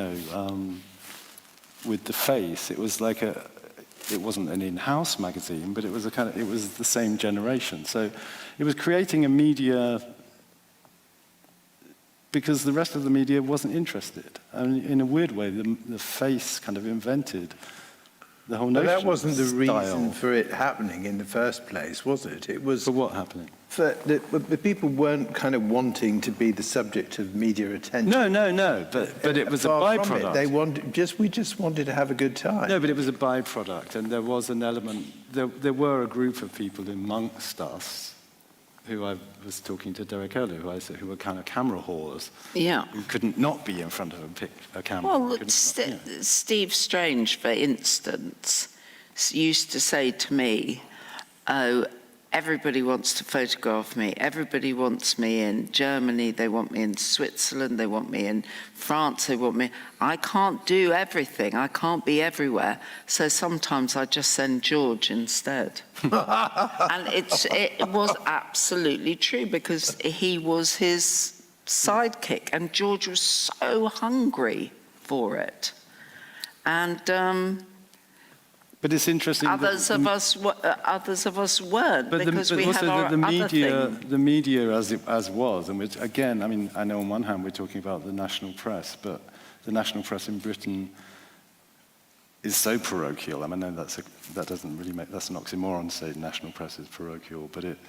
with The Face, it was like it wasn't an in-house magazine, but it was it was the same generation. So it was creating a media, because the rest of the media wasn't interested. And in a weird way, the Face kind of invented the whole notion. But that wasn't the style. reason for it happening in the first place, was it? It was for what happening? For the people weren't kind of wanting to be the subject of media attention. No. But it was a byproduct. We just wanted to have a good time. No, but it was a byproduct, and there was an element. There were a group of people amongst us, who I was talking to Derek earlier, who were kind of camera whores. Yeah. Who couldn't not be in front of a camera. Well, Steve Strange, for instance, used to say to me, "Oh, everybody wants to photograph me. Everybody wants me in Germany. They want me in Switzerland. They want me in France. They want me. I can't do everything. I can't be everywhere. So sometimes I just send George instead. And it was absolutely true because he was his sidekick and George was so hungry for it. And but it's interesting. Others of us weren't, but because but we also had our the other media, thing. the media as was, and which, again, I mean, I know on one hand we're talking about the national press, but the national press in Britain is so parochial. I mean, that doesn't really make, that's an oxymoron to say national press is parochial, but it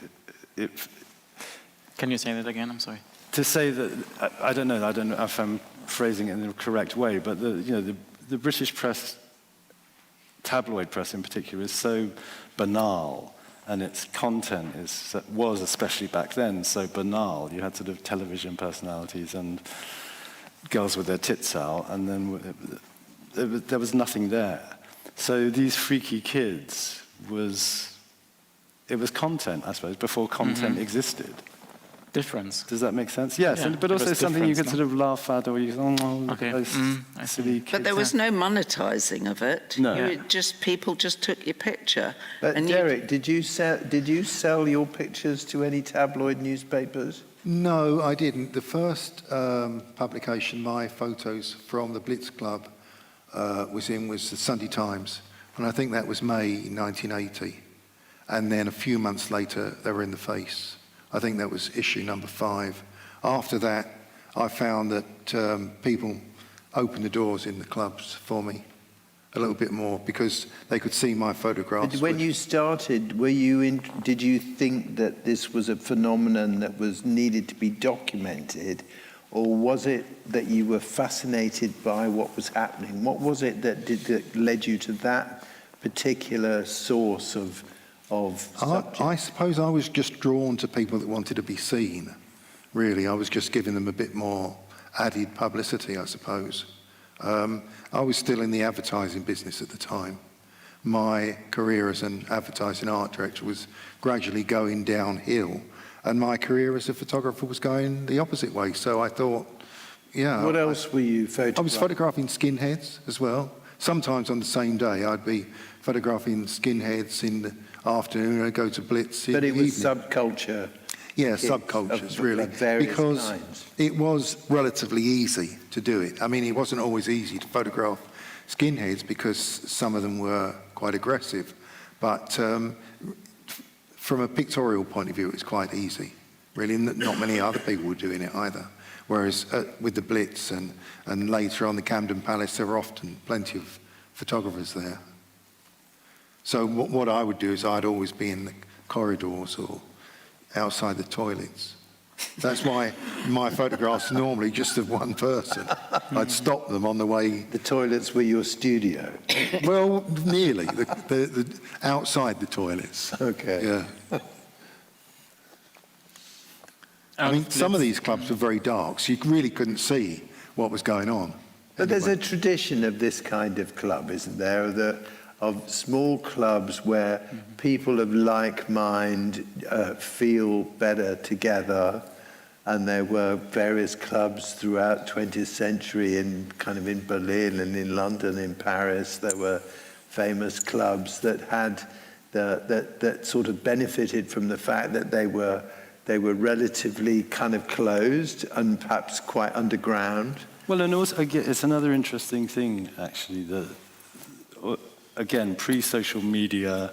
Can you say that again? I'm sorry. To say that, I don't know if I'm phrasing it in the correct way, but the British press, tabloid press in particular, is so banal, and its content was, especially back then, so banal. You had sort of television personalities and girls with their tits out, and then there was nothing there. So these freaky kids it was content, I suppose, before content existed. Difference. Does that make sense? Yes, Yeah, but also something you could no? sort of laugh at, or you Okay. I silly kids. But there was no monetizing of it. No. People just took your picture. But and Derek, did you sell your pictures to any tabloid newspapers? No, I didn't. The first publication my photos from the Blitz Club was the Sunday Times, and I think that was May 1980. And then a few months later, they were in the Face. I think that was issue number 5. After that, I found that people opened the doors in the clubs for me a little bit more because they could see my photographs. But when you started, did you think that this was a phenomenon that was needed to be documented, or was it that you were fascinated by what was happening? What was it that led you to that particular source of subject? I suppose I was just drawn to people that wanted to be seen, really. I was just giving them a bit more added publicity, I suppose. I was still in the advertising business at the time. My career as an advertising art director was gradually going downhill, and my career as a photographer was going the opposite way. So I thought, yeah. What else were you photographing? I was photographing skinheads as well. Sometimes on the same day, I'd be photographing skinheads in the afternoon. I'd go to Blitz in the evening. But it was subculture. Yeah, subcultures, really. Because it was relatively easy to do it. I mean, it wasn't always easy to photograph skinheads because some of them were quite aggressive. But from a pictorial point of view, it's quite easy. Really, not many other people were doing it either. Whereas with the Blitz and later on the Camden Palace, there were often plenty of photographers there. So what I would do is I'd always be in the corridors or outside the toilets. That's why my photographs are normally just of one person. I'd stop them on the way. The toilets were your studio? Well, nearly. The outside the toilets. Okay. Yeah. I mean, some of these clubs were very dark, so you really couldn't see what was going on. But there's a tradition of this kind of club, isn't there? Of small clubs where people of like mind feel better together, and there were various clubs throughout 20th century in Berlin and in London, in Paris. There were famous clubs that had that sort of benefited from the fact that they were relatively kind of closed and perhaps quite underground. Well, and also it's another interesting thing actually that. Again, pre-social media,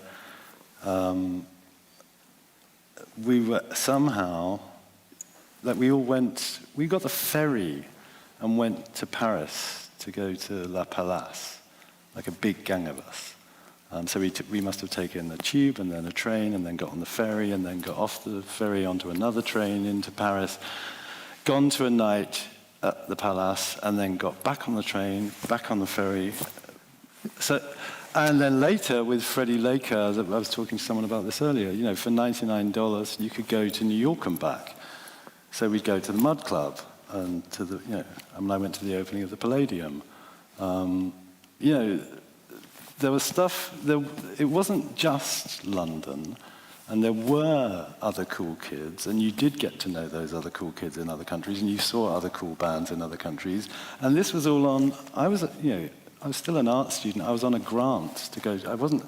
we were somehow, we got the ferry and went to Paris to go to La Palace, like a big gang of us. So we must have taken a tube and then a train and then got on the ferry and then got off the ferry onto another train into Paris, gone to a night at the Palace and then got back on the train, back on the ferry. And then later with Freddie Laker, I was talking to someone about this earlier, for $99 you could go to New York and back. So we'd go to the Mud Club and I went to the opening of the Palladium. There was stuff, it wasn't just London. And there were other cool kids, and you did get to know those other cool kids in other countries, and you saw other cool bands in other countries. And this was all on, I was still an art student. I was on a grant to go, I wasn't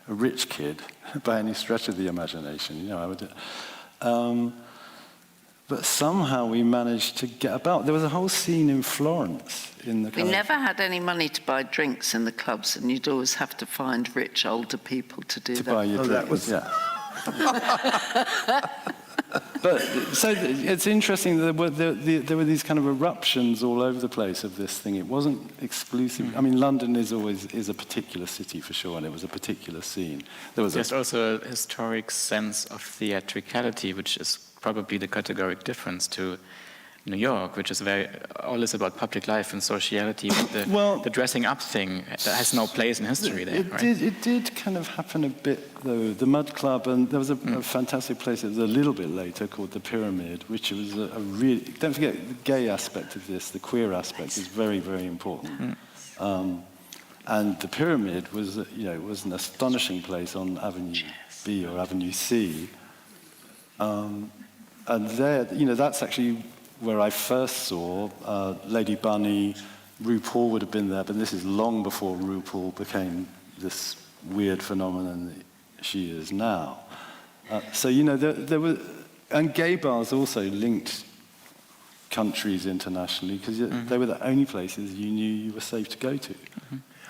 a rich kid by any stretch of the imagination, but somehow we managed to get about. There was a whole scene in Florence. We never had any money to buy drinks in the clubs, and you'd always have to find rich older people to do that. To buy your drinks, yeah. But so it's interesting that there were these kind of eruptions all over the place of this thing. It wasn't exclusive. I mean, London is a particular city for sure, and it was a particular scene. There's also a historic sense of theatricality, which is probably the categoric difference to New York, which is all is about public life and sociality, but the dressing up thing that has no place in history there. It did kind of happen a bit, though. The Mud Club, and there was a fantastic place that was a little bit later called the Pyramid, which was a really, don't forget the gay aspect of this, the queer aspect is very, very important. And the Pyramid was, was an astonishing place on Avenue B or Avenue C. And there, that's actually where I first saw Lady Bunny. RuPaul would have been there, but this is long before RuPaul became this weird phenomenon that she is now. So, there were, and gay bars also linked countries internationally, because they were the only places you knew you were safe to go to.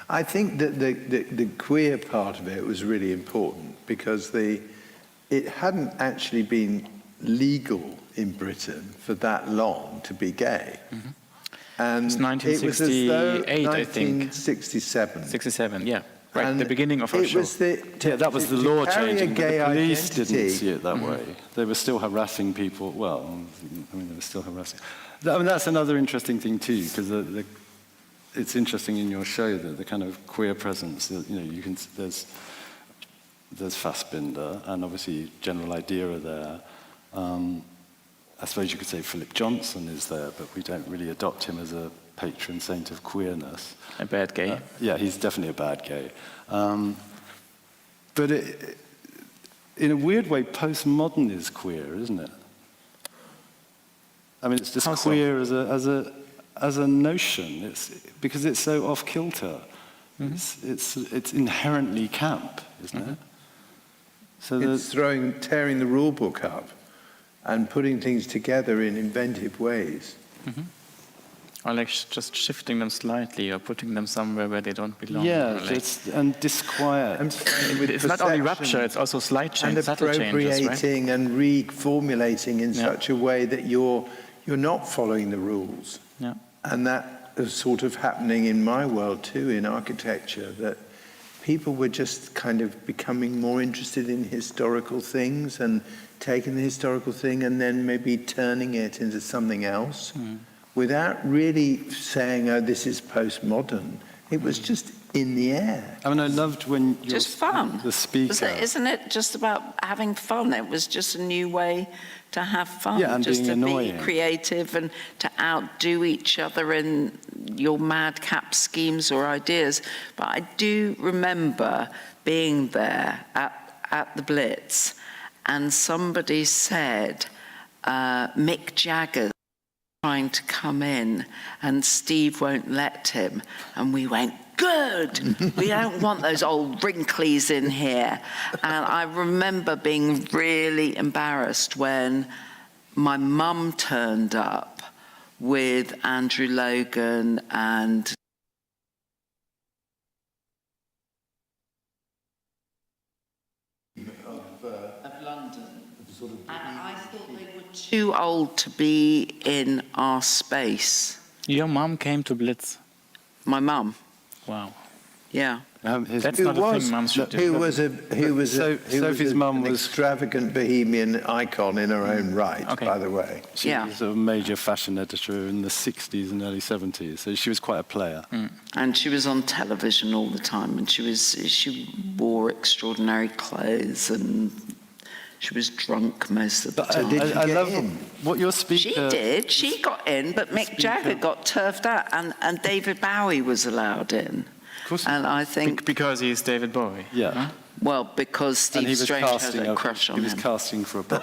I think that the queer part of it was really important, because it hadn't actually been legal in Britain for that long to be gay. And it's 1968, I think. 1967. 67, yeah. Right, and the beginning of our show. That was the law changing, but the police identity. didn't see it that way. They were still harassing people. Well, they were still harassing. That's another interesting thing too, because it's interesting in your show that the kind of queer presence. There's Fassbinder, and obviously General Idea are there. I suppose you could say Philip Johnson is there, but we don't really adopt him as a patron saint of queerness. A bad gay? Yeah, he's definitely a bad gay. But in a weird way, postmodern is queer, isn't it? I mean, it's just queer as a notion. It's because it's so off kilter. It's inherently camp, isn't it? So it's tearing the rule book up and putting things together in inventive ways. Or like just shifting them slightly or putting them somewhere where they don't belong. Yeah, and disquiet. It's not only rupture, it's also slight change, and subtle changes, appropriating and reformulating in such a way that you're not following the rules. Yeah. And that is sort of happening in my world too, in architecture, that people were just kind of becoming more interested in historical things and taking the historical thing and then maybe turning it into something else without really saying, oh, this is postmodern. It was just in the air. I mean, I loved when you're just fun. The speaker. Isn't it just about having fun? It was just a new way to have fun, and just being to annoying. be creative and to outdo each other in your madcap schemes or ideas. But I do remember being there at the Blitz, and somebody said Mick Jagger's trying to come in and Steve won't let him, and we went, good, we don't want those old wrinklies in here. And I remember being really embarrassed when my mum turned up with Andrew Logan and of London. And I thought they were too old to be in our space. Your mum came to Blitz? My mum. Wow. Yeah. That's not a thing mums should do. Sophie's mum was an extravagant bohemian icon in her own right, by the way. She was a major fashion editor in the 60s and early 70s, so she was quite a player. And she was on television all the time, and she wore extraordinary clothes, and she was drunk most of the time. I love what your speaker... She did. She got in, but Mick Jagger got turfed out, and David Bowie was allowed in. course. And I think... Because he's David Bowie. Yeah. Huh? Well, because Steve Strange had a crush on him. He was casting for a book.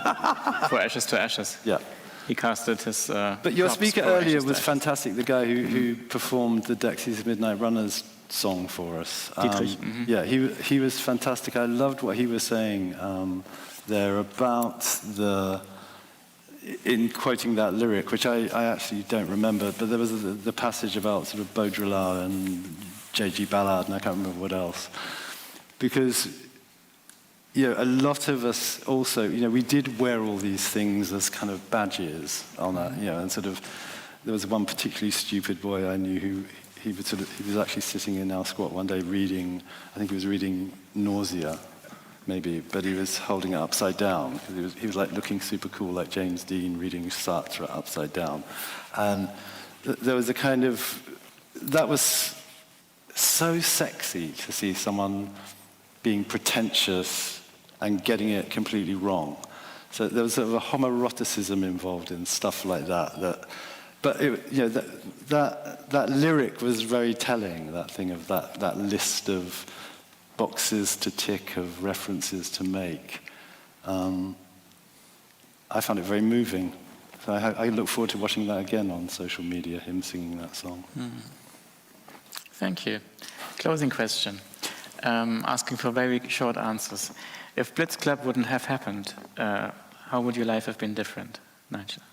For Ashes to Ashes. Yeah. He casted his... but your speaker earlier was fantastic, the guy who performed the Dexys Midnight Runners song for us. Diedrich. Yeah, he was fantastic. I loved what he was saying there about in quoting that lyric, which I actually don't remember, but there was the passage about sort of Baudrillard and J.G. Ballard, and I can't remember what else. Because, a lot of us also, we did wear all these things as kind of badges on that, and sort of, there was one particularly stupid boy I knew who he was actually sitting in our squat one day reading, I think he was reading Nausea, maybe, but he was holding it upside down. He was like looking super cool, like James Dean reading Sartre upside down. And there was a kind of, that was so sexy to see someone being pretentious and getting it completely wrong. So there was sort of a homoeroticism involved in stuff like that. But that lyric was very telling. That thing of that list of boxes to tick, of references to make. I found it very moving. So I look forward to watching that again on social media. Him singing that song. Thank you. Closing question. Asking for very short answers. If Blitz Club wouldn't have happened, how would your life have been different, Nigel?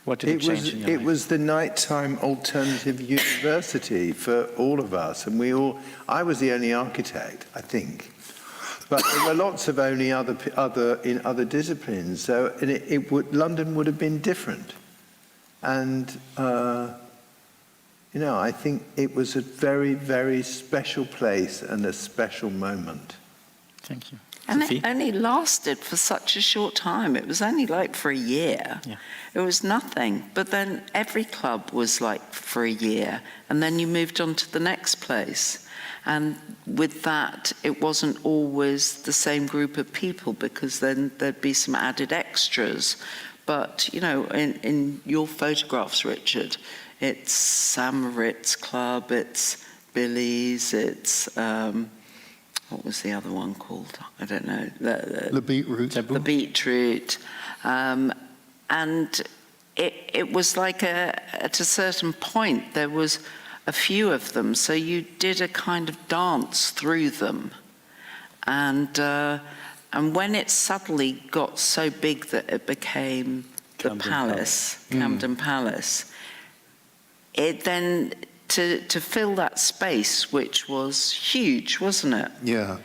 What did it change in your life? It was the nighttime alternative university for all of us, and I was the only architect, I think. But there were lots of only in other disciplines, so London would have been different. And I think it was a very, very special place and a special moment. Thank you. And Sophie? it only lasted for such a short time. It was only like for a year. Yeah. It was nothing. But then every club was like for a year. And then you moved on to the next place. And with that, it wasn't always the same group of people, because then there'd be some added extras. But, in your photographs, Richard, it's Sam Moritz Club, it's Billy's, it's... what was the other one called? I don't know. The Beetroot. The Beetroot. And it was like at a certain point, there was a few of them. So you did a kind of dance through them. And when it suddenly got so big that it became the Palace, Camden Palace, it then... To fill that space, which was huge, wasn't it? Yeah.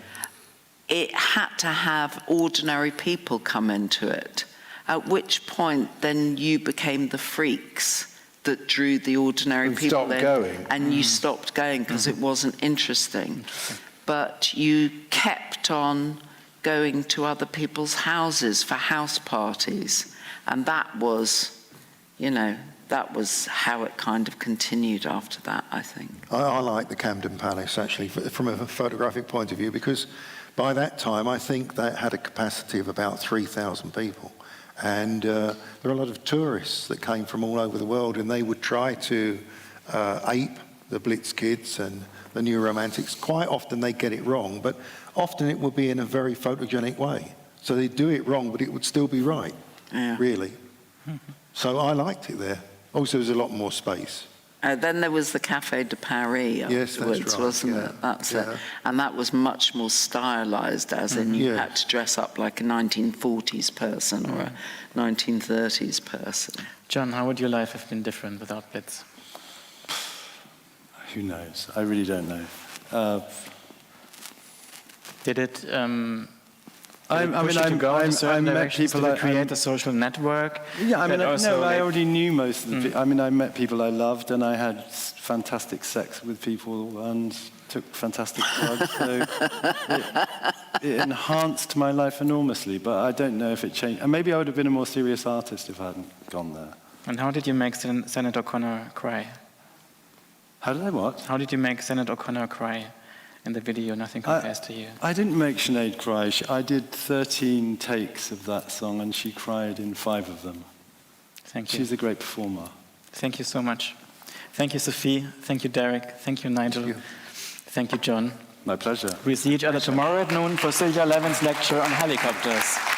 It had to have ordinary people come into it, at which point then you became the freaks that drew the ordinary people in. Going. And you stopped going because it wasn't interesting. But you kept on going to other people's houses for house parties. And that was, that was how it kind of continued after that, I think. I like the Camden Palace, actually, from a photographic point of view, because by that time, I think that had a capacity of about 3,000 people. And there were a lot of tourists that came from all over the world, and they would try to ape the Blitz kids and the New Romantics. Quite often, they get it wrong, but often it would be in a very photogenic way. So they'd do it wrong, but it would still be right, really. So I liked it there. Also, there's a lot more space. Then there was the Café de Paris afterwards, wasn't it? That's it. And that was much more stylized, as in you had to dress up like a 1940s person or a 1930s person. John, how would your life have been different without Blitz? Who knows? I really don't know. Did it... I met people to create a social network. Yeah, I already knew most of the people. I met people I loved, and I had fantastic sex with people and took fantastic drugs. So it enhanced my life enormously, but I don't know if it changed. And maybe I would have been a more serious artist if I hadn't gone there. And how did you make Senator O'Connor cry? How did I what? How did you make Senator O'Connor cry? In the video, Nothing Compares to You. I didn't make Sinead cry. I did 13 takes of that song, and she cried in 5 of them. Thank you. She's a great performer. Thank you so much. Thank you, Sophie. Thank you, Derek. Thank you, Nigel. Thank you, John. My pleasure. We see each other tomorrow at noon for Sylvia Lavin's lecture on helicopters.